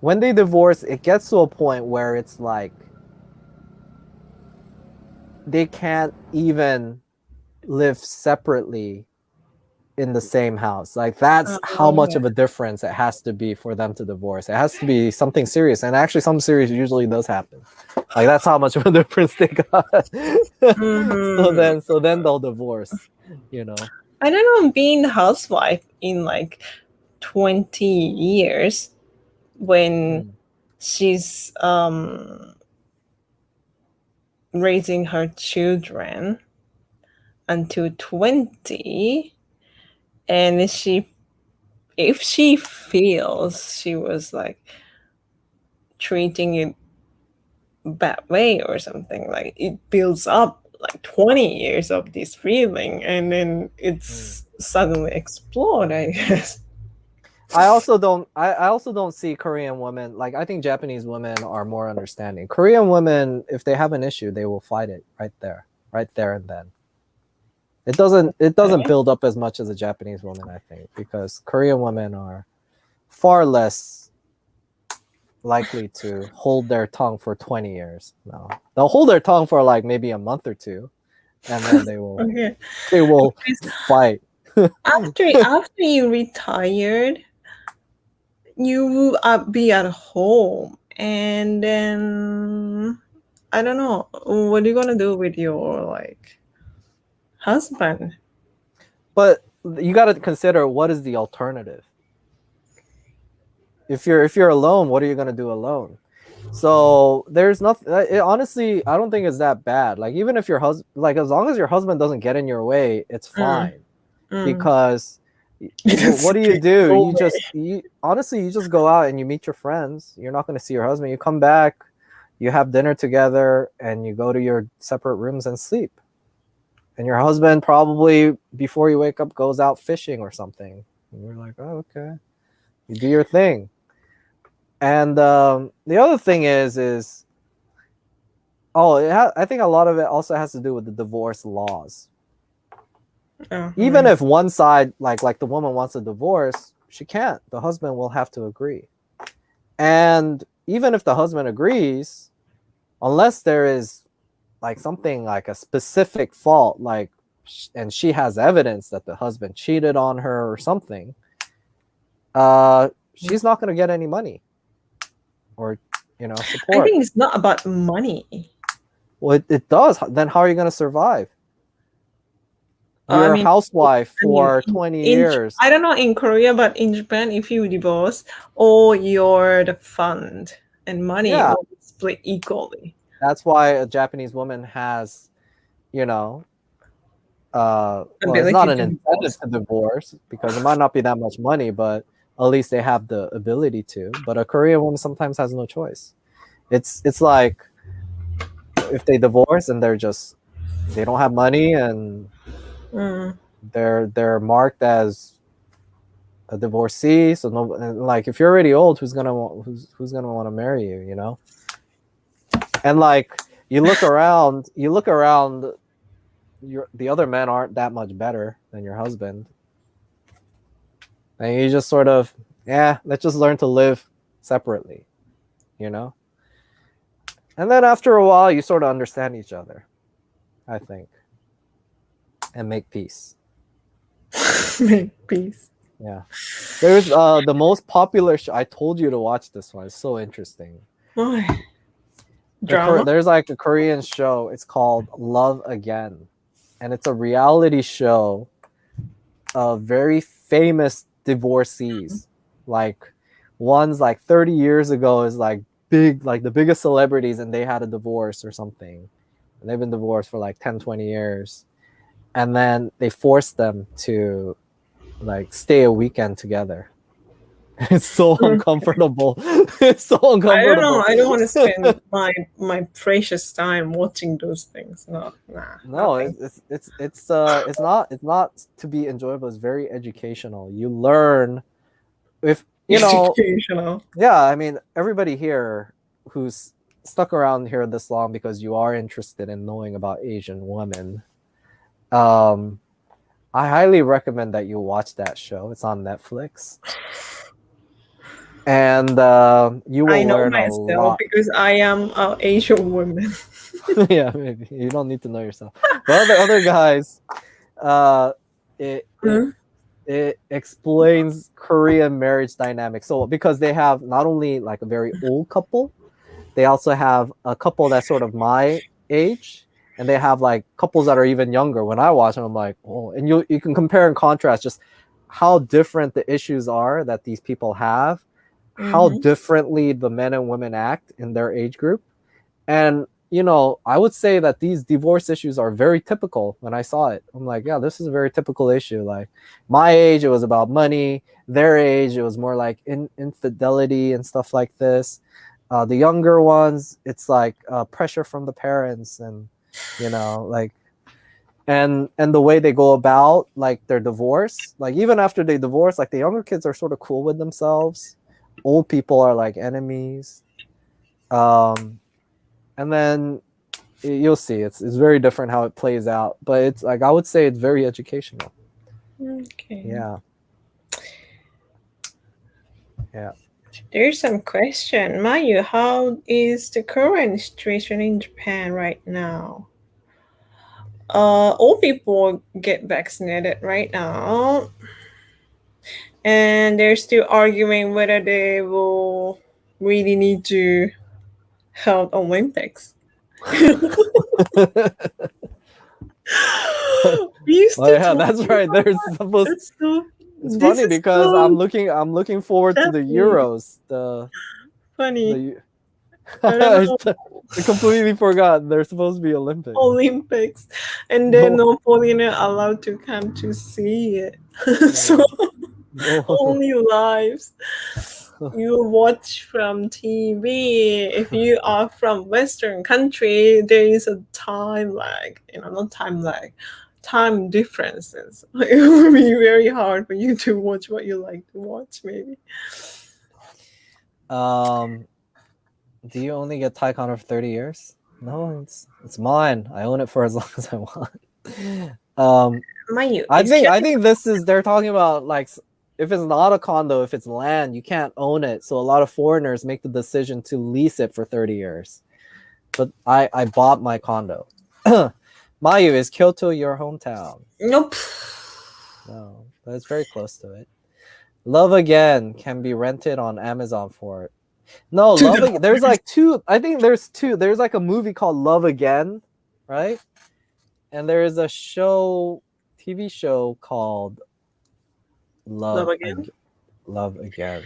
When they divorce, it gets to a point where it's like they can't even live separately in the same house. Like that's how much of a difference it has to be for them to divorce. It has to be something serious, and actually something serious usually does happen. Like that's how much of a difference they got. So then they'll divorce, you know. I don't know, being a housewife in like 20 years when she's raising her children until 20, and if she feels she was like treating it bad way or something, like it builds up like 20 years of this feeling and then it's suddenly explode, I guess. I also don't see Korean women, like I think Japanese women are more understanding. Korean women, if they have an issue, they will fight it right there and then. It doesn't build up as much as a Japanese woman, I think, because Korean women are far less likely to hold their tongue for 20 years. No. They'll hold their tongue for like maybe a month or two, and then they will Okay. they will fight. After you retired, you will be at home, and then I don't know what are you gonna do with your like husband. But you got to consider, what is the alternative. If you're alone, what are you gonna do alone? So there's nothing. Honestly, I don't think it's that bad. Like even if your husband, like as long as your husband doesn't get in your way, it's fine. Because what do? You honestly, you just go out and you meet your friends. You're not going to see your husband. You come back, you have dinner together, and you go to your separate rooms and sleep. And your husband probably, before you wake up, goes out fishing or something. And you're like, oh, okay, you do your thing. And the other thing is I think a lot of it also has to do with the divorce laws. Even if one side, like the woman wants a divorce, she can't. The husband will have to agree. And even if the husband agrees, unless there is like something like a specific fault, like, and she has evidence that the husband cheated on her or something, she's not going to get any money or, support. I think it's not about money. Well, it does. Then how are you going to survive? You're a housewife for 20 years. I don't know in Korea, but in Japan, if you divorce, all the fund and money will be split equally. That's why a Japanese woman has, it's not an incentive to divorce because it might not be that much money, but at least they have the ability to. But a Korean woman sometimes has no choice. It's like if they divorce and they don't have money and they're marked as a divorcee. So no, like if you're already old, who's gonna want to marry you? You know. And like you look around, the other men aren't that much better than your husband, and you just sort of let's just learn to live separately, And then after a while, you sort of understand each other, I think, and make peace. Make peace. Yeah. There's the most popular show. I told you to watch this one. It's so interesting. Why? Drama? There's like a Korean show. It's called Love Again. And it's a reality show of very famous divorcees. Like ones like 30 years ago is like big, like the biggest celebrities, and they had a divorce or something. And they've been divorced for like 10, 20 years. And then they forced them to like stay a weekend together. It's so uncomfortable. It's so uncomfortable. I don't want to spend my precious time watching those things. No, it's not to be enjoyable. It's very educational. You learn if educational. Yeah, I mean everybody here who's stuck around here this long because you are interested in knowing about Asian women. I highly recommend that you watch that show. It's on Netflix. and you I will know learn a myself lot. because I am an Asian woman. Yeah, maybe you don't need to know yourself. But other guys, uh, it it Hmm? it explains Korean marriage dynamics. So because they have not only like a very old couple, they also have a couple that's sort of my age, and they have like couples that are even younger. When I watch them, I'm like, oh, and you can compare and contrast just how different the issues are that these people have, how Hmm. differently the men and women act in their age group. And I would say that these divorce issues are very typical. When I saw it, I'm like, yeah, this is a very typical issue. Like my age, it was about money. Their age, it was more like infidelity and stuff like this. The younger ones, it's like pressure from the parents, and like, and the way they go about like their divorce, like even after they divorce, like the younger kids are sort of cool with themselves. Old people are like enemies. um and then you'll see it's very different how it plays out, but it's like I would say it's very educational. Okay. Yeah, yeah. There's some question. Mayu, how is the current situation in Japan right now? All people get vaccinated right now, and they're still arguing whether they will really need to hold Olympics. We used Oh to yeah, talk that's right. about There's that. supposed That's so. It's This funny is because so I'm looking forward to the Japanese. Euros. Funny. The I don't I know. completely forgot there's supposed to be Olympics. Olympics, and then No, no foreigner allowed to come to see it. So no, no. only lives you watch from TV. If you are from Western country, there is a time lag. Not time lag, time differences. It will be very hard for you to watch what you like to watch. Maybe. um do you only get Taikon for 30 years? No, it's mine. I own it for as long as I want. Mind you, I it's think kind I think this is they're talking about like if it's not a condo, if it's land, you can't own it. So a lot of foreigners make the decision to lease it for 30 years. But I bought my condo. Mayu, is Kyoto your hometown? nope. No, but it's very close to it. Love Again can be rented on Amazon for it. No, To the There's like two. I think there's two. There's like a movie called Love Again, right? And there is a TV show called love again. Love Again.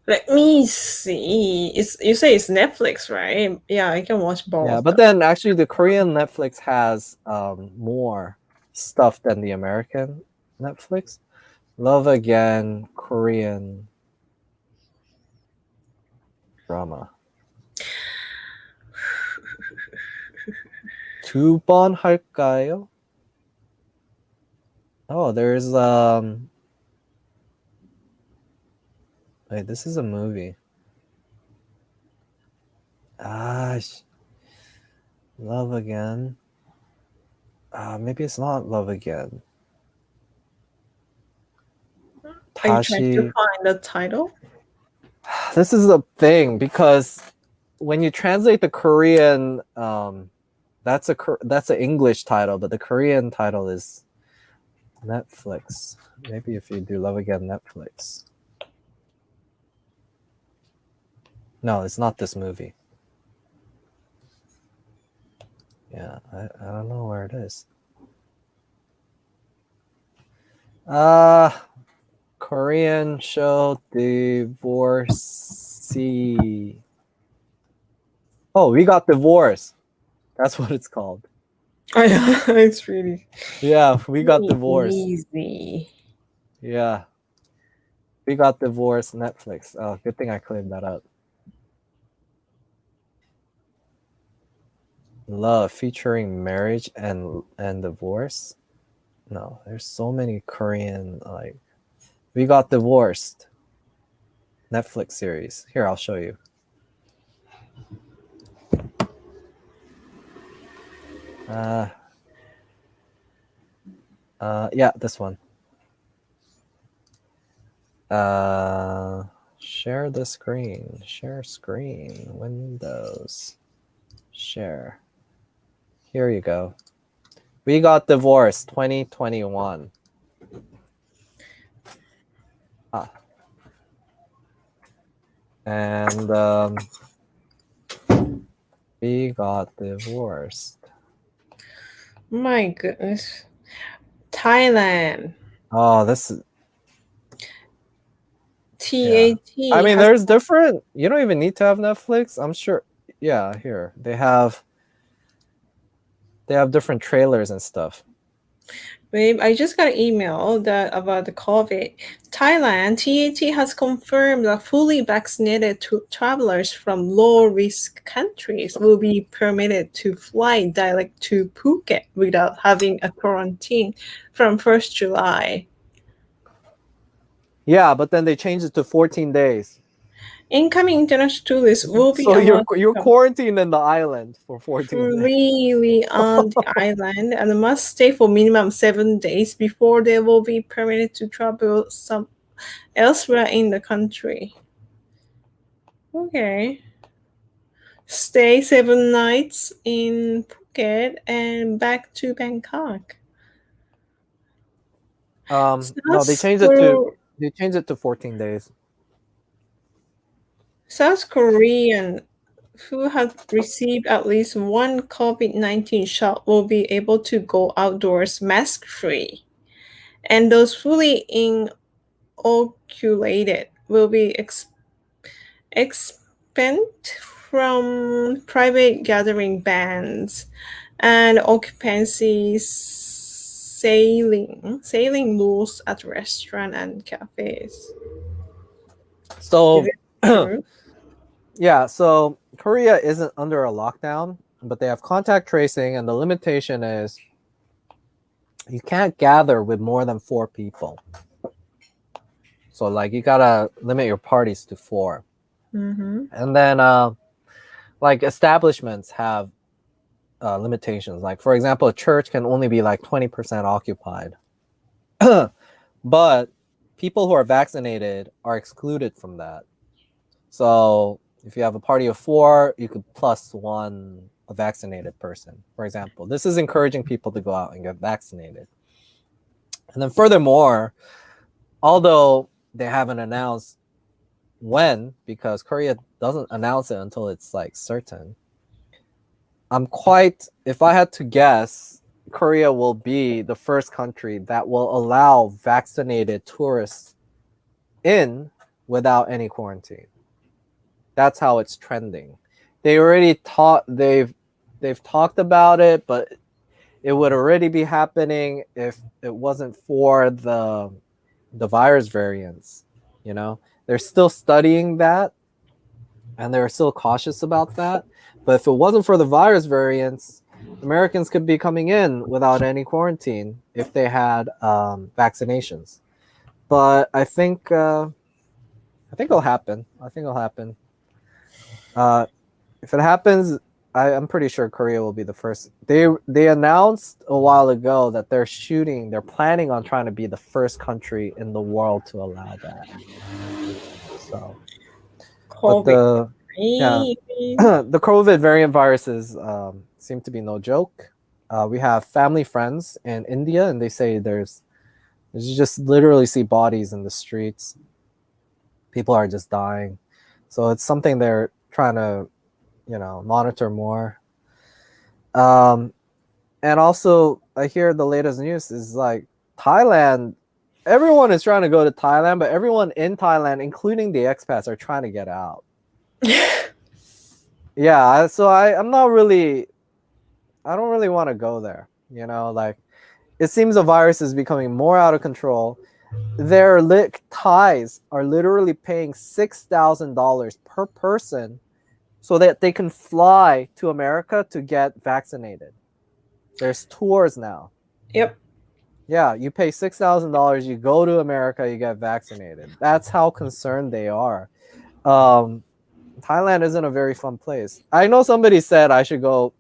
Let me see. It's you say it's Netflix, right? Yeah, I can watch Yeah, both. but then actually the Korean Netflix has more stuff than the American Netflix. Love Again Korean drama. 두 번 할까요? Oh, there's wait, this is a movie. Ah, Love Again. Maybe it's not Love Again. Are you trying to 다시. find the title? This is a thing because when you translate the Korean, that's an English title, but the Korean title is Netflix. Maybe if you do Love Again Netflix. No, it's not this movie. Yeah, I don't know where it is. Korean show Divorcee. Oh, We Got Divorced. That's what it's called. Oh, yeah, it's really Yeah, We Got Divorced. easy. Yeah, We Got Divorced Netflix. Oh, good thing I cleared that up. Love featuring marriage and divorce. No, there's so many Korean like We Got Divorced Netflix series. Here, I'll show you. Yeah, this one. Share the screen. Share screen. Windows. Share. Here you go. We got divorced 2021. And we got divorced. My goodness. Thailand. Oh, this is TAT I mean, has there's different. You don't even need to have Netflix. I'm sure. Yeah, here they have different trailers and stuff. Babe, I just got an email that about the COVID. Thailand, TAT has confirmed that fully vaccinated travelers from low-risk countries will be permitted to fly direct to Phuket without having a quarantine from 1st July. Yeah, but then they changed it to 14 days. Incoming international tourists will be So allowed you're to quarantined in the island for 14 days. freely on the island and must stay for minimum 7 days before they will be permitted to travel some elsewhere in the country. Okay. Stay 7 nights in Phuket and back to Bangkok. No, they South, changed it to Kor- 14 days. South Korean who have received at least one COVID-19 shot will be able to go outdoors mask free. And those fully inoculated will be expelled from private gathering bans and occupancy sailing rules at restaurants and cafes. Is So it true? yeah, so Korea isn't under a lockdown, but they have contact tracing, and the limitation is you can't gather with more than 4 people. So like you gotta limit your parties to 4. Mm-hmm. And then like establishments have limitations. Like for example, a church can only be like 20% occupied. But people who are vaccinated are excluded from that. So if you have a party of 4, you could plus 1 a vaccinated person, for example. This is encouraging people to go out and get vaccinated. And then furthermore, although they haven't announced when, because Korea doesn't announce it until it's like certain, if I had to guess, Korea will be the first country that will allow vaccinated tourists in without any quarantine. That's how it's trending. They've talked about it, but it would already be happening if it wasn't for the virus variants. You know, they're still studying that, and they're still cautious about that. But if it wasn't for the virus variants, Americans could be coming in without any quarantine if they had vaccinations. But I think it'll happen. If it happens, I'm pretty sure Korea will be the first. They announced a while ago that they're planning on trying to be the first country in the world to allow that. So, but COVID. the COVID variant viruses seem to be no joke. We have family friends in India, and they say you just literally see bodies in the streets. People are just dying. So it's something they're trying to, monitor more. And also, I hear the latest news is like Thailand. Everyone is trying to go to Thailand, but everyone in Thailand, including the expats, are trying to get out. Yeah, so I don't really want to go there. Like it seems the virus is becoming more out of control. Thais are literally paying $6,000 per person so that they can fly to America to get vaccinated. There's tours now. Yep. Yeah, you pay $6,000, you go to America, you get vaccinated. That's how concerned they are. Thailand isn't a very fun place. I know somebody said I should go.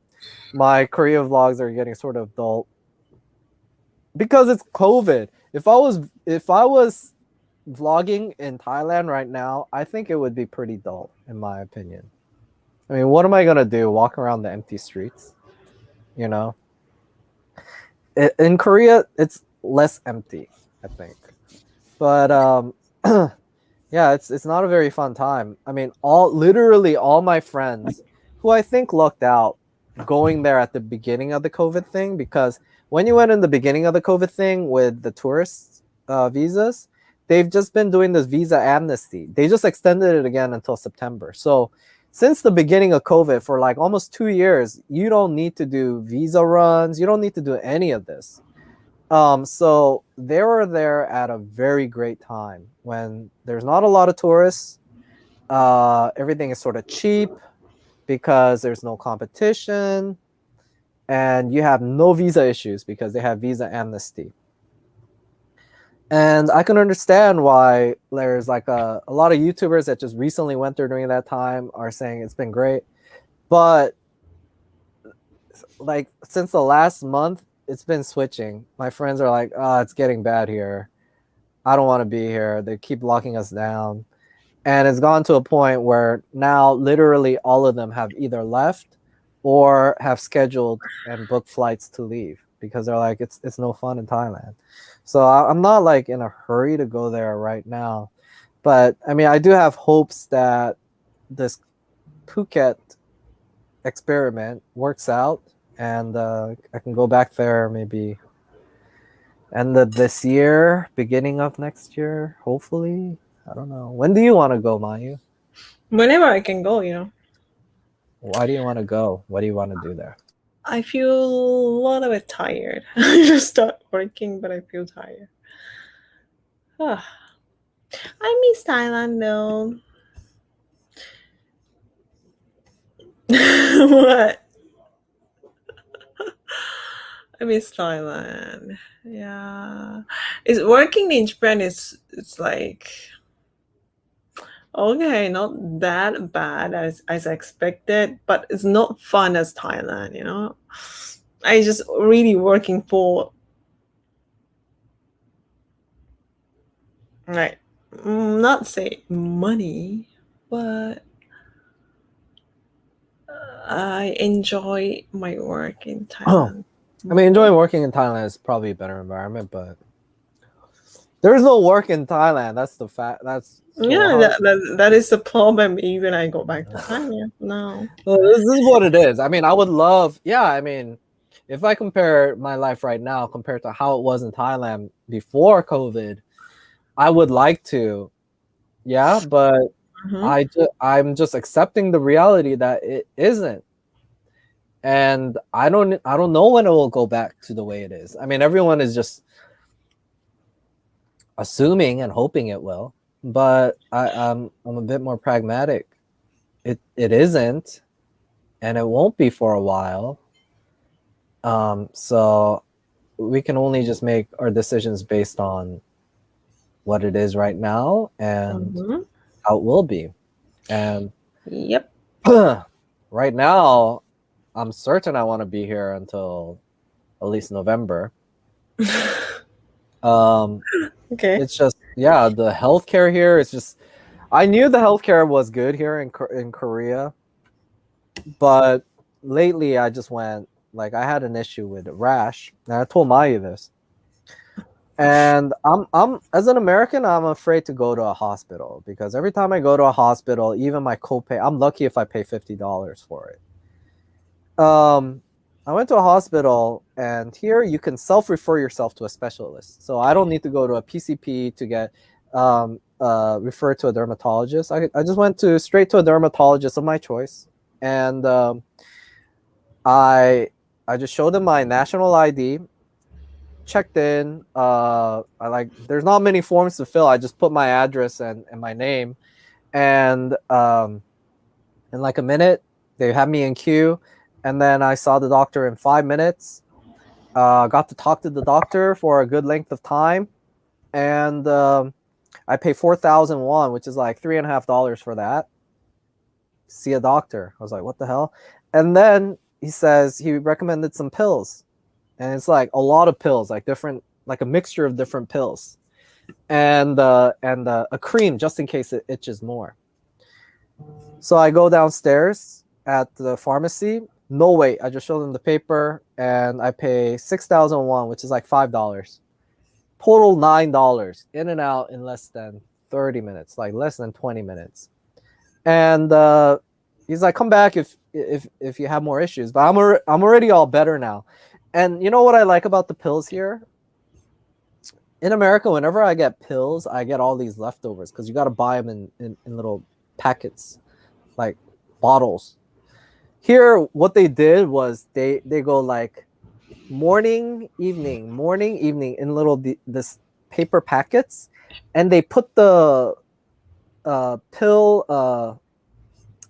My Korea vlogs are getting sort of dull because it's COVID. If I was vlogging in Thailand right now, I think it would be pretty dull, in my opinion. I mean, what am I gonna do? Walk around the empty streets? You know, in Korea, it's less empty, I think. But yeah, it's not a very fun time. I mean, literally all my friends who I think lucked out going there at the beginning of the COVID thing, because when you went in the beginning of the COVID thing with the tourist visas, they've just been doing this visa amnesty. They just extended it again until September. So since the beginning of COVID for like almost 2 years, you don't need to do visa runs. You don't need to do any of this. So they were there at a very great time when there's not a lot of tourists. Everything is sort of cheap because there's no competition, and you have no visa issues because they have visa amnesty. And I can understand why there's like a lot of YouTubers that just recently went there during that time are saying it's been great. But like since the last month, it's been switching. My friends are like, oh, it's getting bad here. I don't want to be here. They keep locking us down. And it's gone to a point where now literally all of them have either left or have scheduled and booked flights to leave because they're like, it's no fun in Thailand. So I'm not like in a hurry to go there right now. But I mean, I do have hopes that this Phuket experiment works out and I can go back there maybe end of this year, beginning of next year, hopefully. I don't know. When do you want to go, Mayu? Whenever I can go, you know. Why do you want to go? What do you want to do there? I feel a little bit tired. I just start working, but I feel tired. Ah, I miss Thailand though. What? I miss Thailand. Yeah, it's working in Japan. It's like okay, not that bad as I expected, but it's not fun as Thailand. You know, I just really working for like not say money, but I enjoy my work in Thailand. I mean, enjoying working in Thailand is probably a better environment, but there's no work in Thailand. That's the fact. That's Yeah, that is the problem. Even I go back to Thailand now. Well, this is what it is. I mean, I would love. Yeah, I mean, if I compare my life right now compared to how it was in Thailand before COVID, I would like to. Yeah, but Mhm. I'm just accepting the reality that it isn't. And I don't know when it will go back to the way it is. I mean, everyone is just assuming and hoping it will, but I'm a bit more pragmatic. It isn't, and it won't be for a while. So we can only just make our decisions based on what it is right now and Mhm. how it will be. And Yep. right now, I'm certain I want to be here until at least November. Okay. It's just the healthcare here is just. I knew the healthcare was good here in Korea, but lately I just went like I had an issue with a rash, and I told Maya this. And I'm as an American, I'm afraid to go to a hospital because every time I go to a hospital, even my copay, I'm lucky if I pay $50 for it. I went to a hospital, and here you can self-refer yourself to a specialist. So I don't need to go to a PCP to get referred to a dermatologist. I just went straight to a dermatologist of my choice, and I just showed them my national ID, checked in. There's not many forms to fill. I just put my address and my name, and in like a minute they had me in queue, and then I saw the doctor in 5 minutes. Got to talk to the doctor for a good length of time, and I pay 4,000 won, which is like $3.50 for that. To see a doctor. I was like, what the hell? And then he says he recommended some pills, and it's like a lot of pills, like different, like a mixture of different pills. and a cream just in case it itches more. So I go downstairs at the pharmacy. No wait, I just show them the paper and I pay 6,001, which is like $5. Total $9 in and out in less than 30 minutes, like less than 20 minutes. And he's like, come back if you have more issues. But I'm already all better now. And you know what I like about the pills here? In America, whenever I get pills, I get all these leftovers because you got to buy them in little packets, like bottles. Here, what they did was they go like morning, evening in little this paper packets, and they put the pill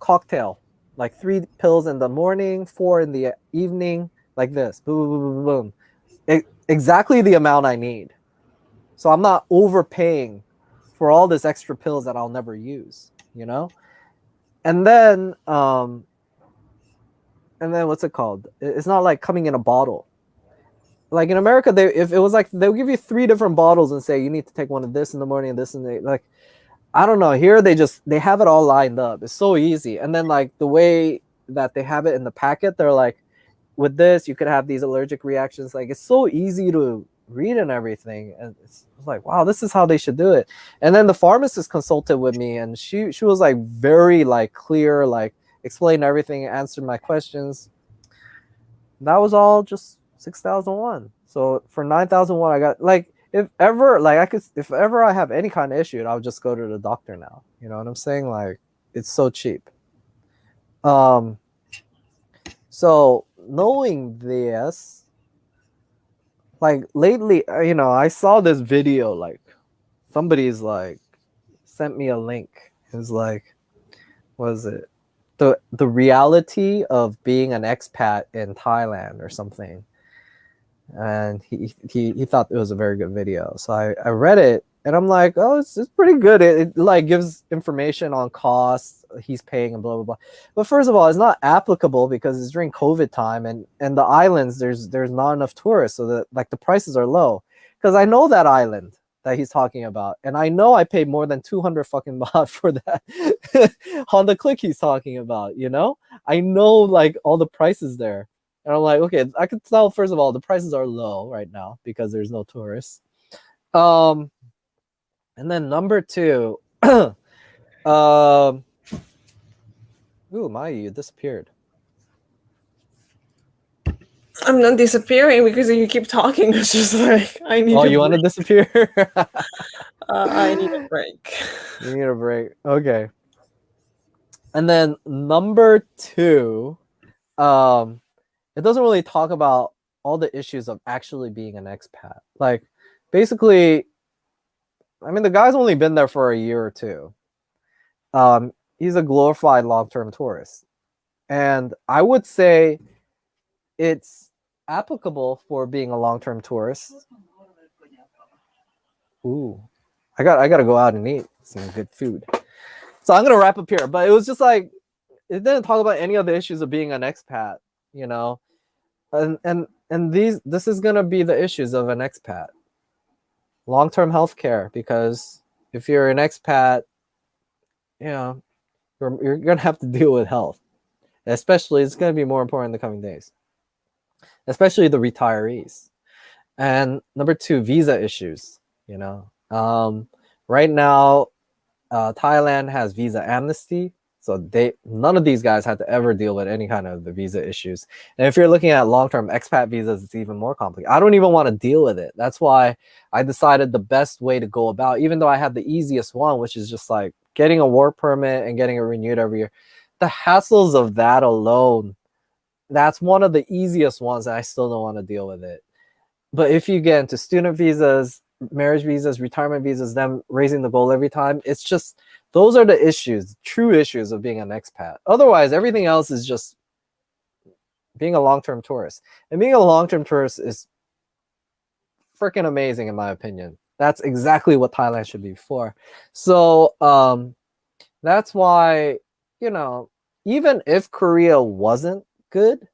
cocktail, like 3 pills in the morning, 4 in the evening, like this. Boom, boom, boom, boom, boom. Exactly the amount I need. So I'm not overpaying for all this extra pills that I'll never use, you know? And then what's it called? It's not like coming in a bottle. Like in America, if it was like they'll give you 3 different bottles and say you need to take one of this in the morning and this and like I don't know. Here they have it all lined up. It's so easy. And then like the way that they have it in the packet, they're like, with this you could have these allergic reactions. Like it's so easy to read and everything. And it's like, wow, this is how they should do it. And then the pharmacist consulted with me, and she was like very like clear, like explained everything, answered my questions. That was all just 6,001. So for 9,001, I got like if ever I have any kind of issue, I'll just go to the doctor now. You know what I'm saying? Like it's so cheap. So knowing this, like lately, I saw this video, like somebody's like sent me a link. It's like, what is it? The reality of being an expat in Thailand or something. And he thought it was a very good video. So I read it and I'm like, oh, it's pretty good. It like gives information on costs he's paying and blah, blah, blah. But first of all, it's not applicable because it's during COVID time, and the islands, there's not enough tourists, so that like the prices are low. Because I know that island that he's talking about, and I know I paid more than 200 fucking baht for that on the click he's talking about, I know like all the prices there. And I'm like, okay, I can tell, first of all, the prices are low right now because there's no tourists. And then number 2, ooh, Maya, you disappeared. I'm not disappearing because you keep talking. It's just like I need. Oh, you want to disappear? I need a break. You need a break. Okay. And then number 2, it doesn't really talk about all the issues of actually being an expat. Like, basically, I mean, the guy's only been there for a year or 2. He's a glorified long-term tourist. And I would say it's applicable for being a long-term tourist. Ooh, I gotta go out and eat some good food. So I'm gonna wrap up here. But it was just like, it didn't talk about any of the issues of being an expat, and this is gonna be the issues of an expat. Long-term healthcare, because if you're an expat, you're gonna have to deal with health. Especially, it's gonna be more important in the coming days. Especially the retirees. And number 2, visa issues. Right now, Thailand has visa amnesty. So none of these guys had to ever deal with any kind of the visa issues. And if you're looking at long-term expat visas, it's even more complicated. I don't even want to deal with it. That's why I decided the best way to go about, even though I had the easiest one, which is just like getting a work permit and getting it renewed every year. The hassles of that alone, that's one of the easiest ones, and I still don't want to deal with it. But if you get into student visas, marriage visas, retirement visas, them raising the goal every time, it's just, those are the issues, true issues of being an expat. Otherwise, everything else is just being a long-term tourist. And being a long-term tourist is freaking amazing, in my opinion. That's exactly what Thailand should be for. So that's why, even if Korea wasn't good,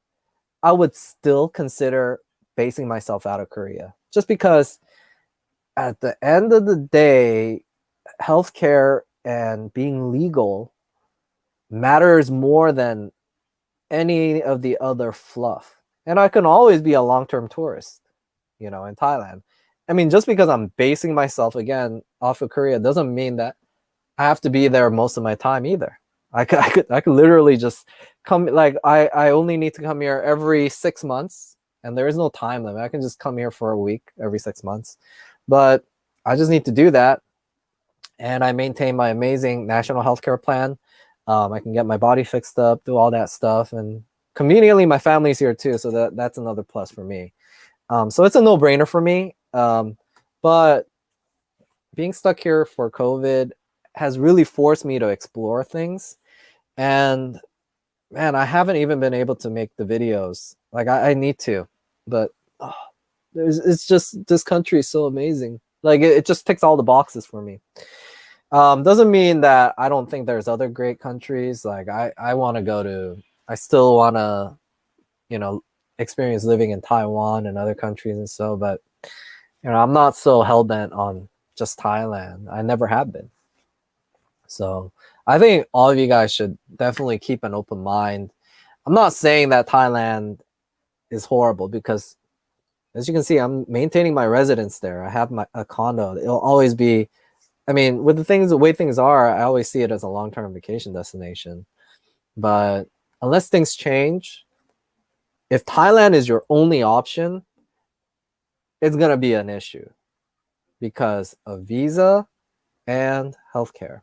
I would still consider basing myself out of Korea. Just because at the end of the day, healthcare and being legal matters more than any of the other fluff. And I can always be a long-term tourist, in Thailand. I mean, just because I'm basing myself again off of Korea doesn't mean that I have to be there most of my time either. I could literally just come, like I only need to come here every 6 months, and there is no time limit. I can just come here for a week every 6 months, but I just need to do that, and I maintain my amazing national healthcare plan. I can get my body fixed up, do all that stuff, and conveniently my family's here too, so that's another plus for me. So it's a no-brainer for me. But being stuck here for COVID has really forced me to explore things, and man, I haven't even been able to make the videos. Like I need to, but it's just, this country is so amazing. Like it just ticks all the boxes for me. Doesn't mean that I don't think there's other great countries. Like I want to go to, I still want to, experience living in Taiwan and other countries and so, but I'm not so hell-bent on just Thailand. I never have been. So I think all of you guys should definitely keep an open mind. I'm not saying that Thailand is horrible, because as you can see, I'm maintaining my residence there. I have a condo. It'll always be, I mean, with the way things are, I always see it as a long-term vacation destination. But unless things change, if Thailand is your only option, it's going to be an issue because of visa and healthcare.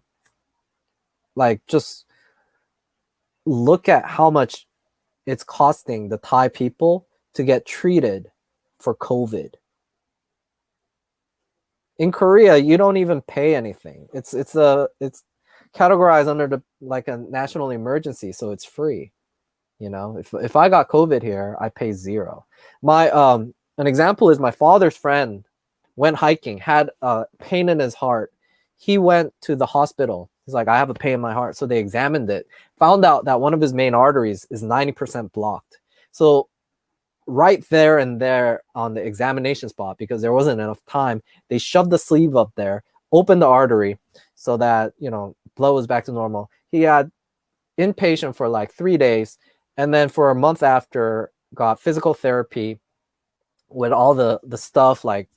Like, just look at how much it's costing the Thai people to get treated for COVID. In Korea, you don't even pay anything. It's categorized under like a national emergency, so it's free. If I got COVID here, I pay zero. An example is my father's friend went hiking, had a pain in his heart. He went to the hospital. He's like, I have a pain in my heart. So they examined it, found out that one of his main arteries is 90% blocked. So right there and there on the examination spot, because there wasn't enough time, they shoved the sleeve up there, opened the artery so that, blood was back to normal. He had inpatient for like 3 days, and then for a month after, got physical therapy with all the stuff, like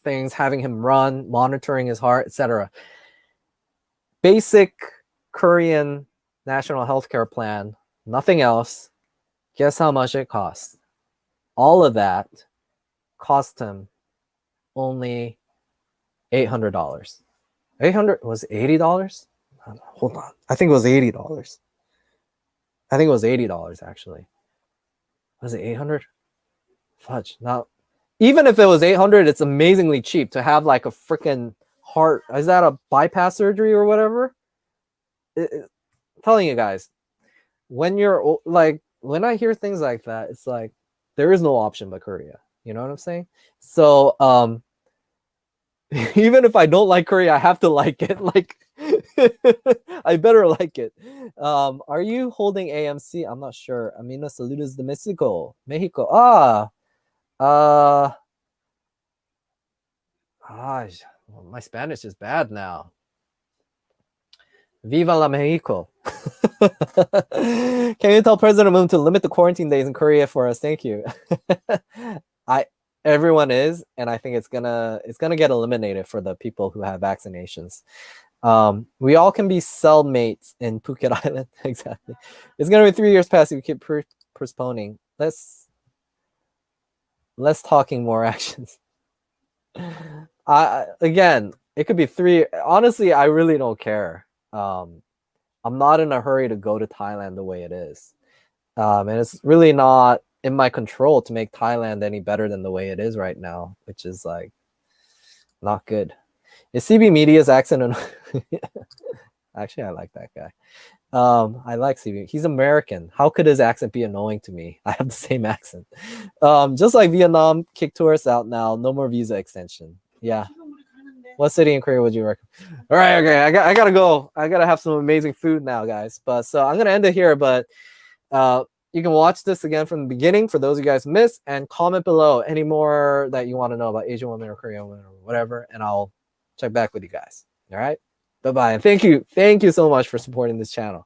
things, having him run, monitoring his heart, etc. Basic Korean national healthcare plan, nothing else. Guess how much it costs? All of that cost him only $800. 800 was $80? Hold on. I think it was $80. I think it was $80 actually. Was it 800? Fudge. Now, even if it was 800, it's amazingly cheap to have like a freaking heart. Is that a bypass surgery or whatever? I'm telling you guys, when I hear things like that, it's like there is no option but Korea. You know what I'm saying? So even if I don't like Korea, I have to like it. Like I better like it. Are you holding AMC? I'm not sure. Amina saludos de Mexico. Mexico. My Spanish is bad now. Viva la Mexico. Can you tell President Moon to limit the quarantine days in Korea for us? Thank you. Everyone is, and I think it's gonna get eliminated for the people who have vaccinations. We all can be cellmates in Phuket Island. Exactly. It's gonna be 3 years past if we keep postponing. Less talking, more actions. Again, it could be 3. Honestly, I really don't care. I'm not in a hurry to go to Thailand the way it is. And it's really not in my control to make Thailand any better than the way it is right now, which is like not good. Is CB Media's accent? Actually, I like that guy. I like CB. He's American. How could his accent be annoying to me? I have the same accent. Just like Vietnam kicked tourists out now, no more visa extension. Yeah. What city in Korea would you recommend? All right, okay. I gotta go. I gotta have some amazing food now, guys. But so I'm gonna end it here. But you can watch this again from the beginning for those of you guys who missed, and comment below any more that you want to know about Asian women or Korean women or whatever, and I'll check back with you guys. All right, bye bye, and thank you so much for supporting this channel.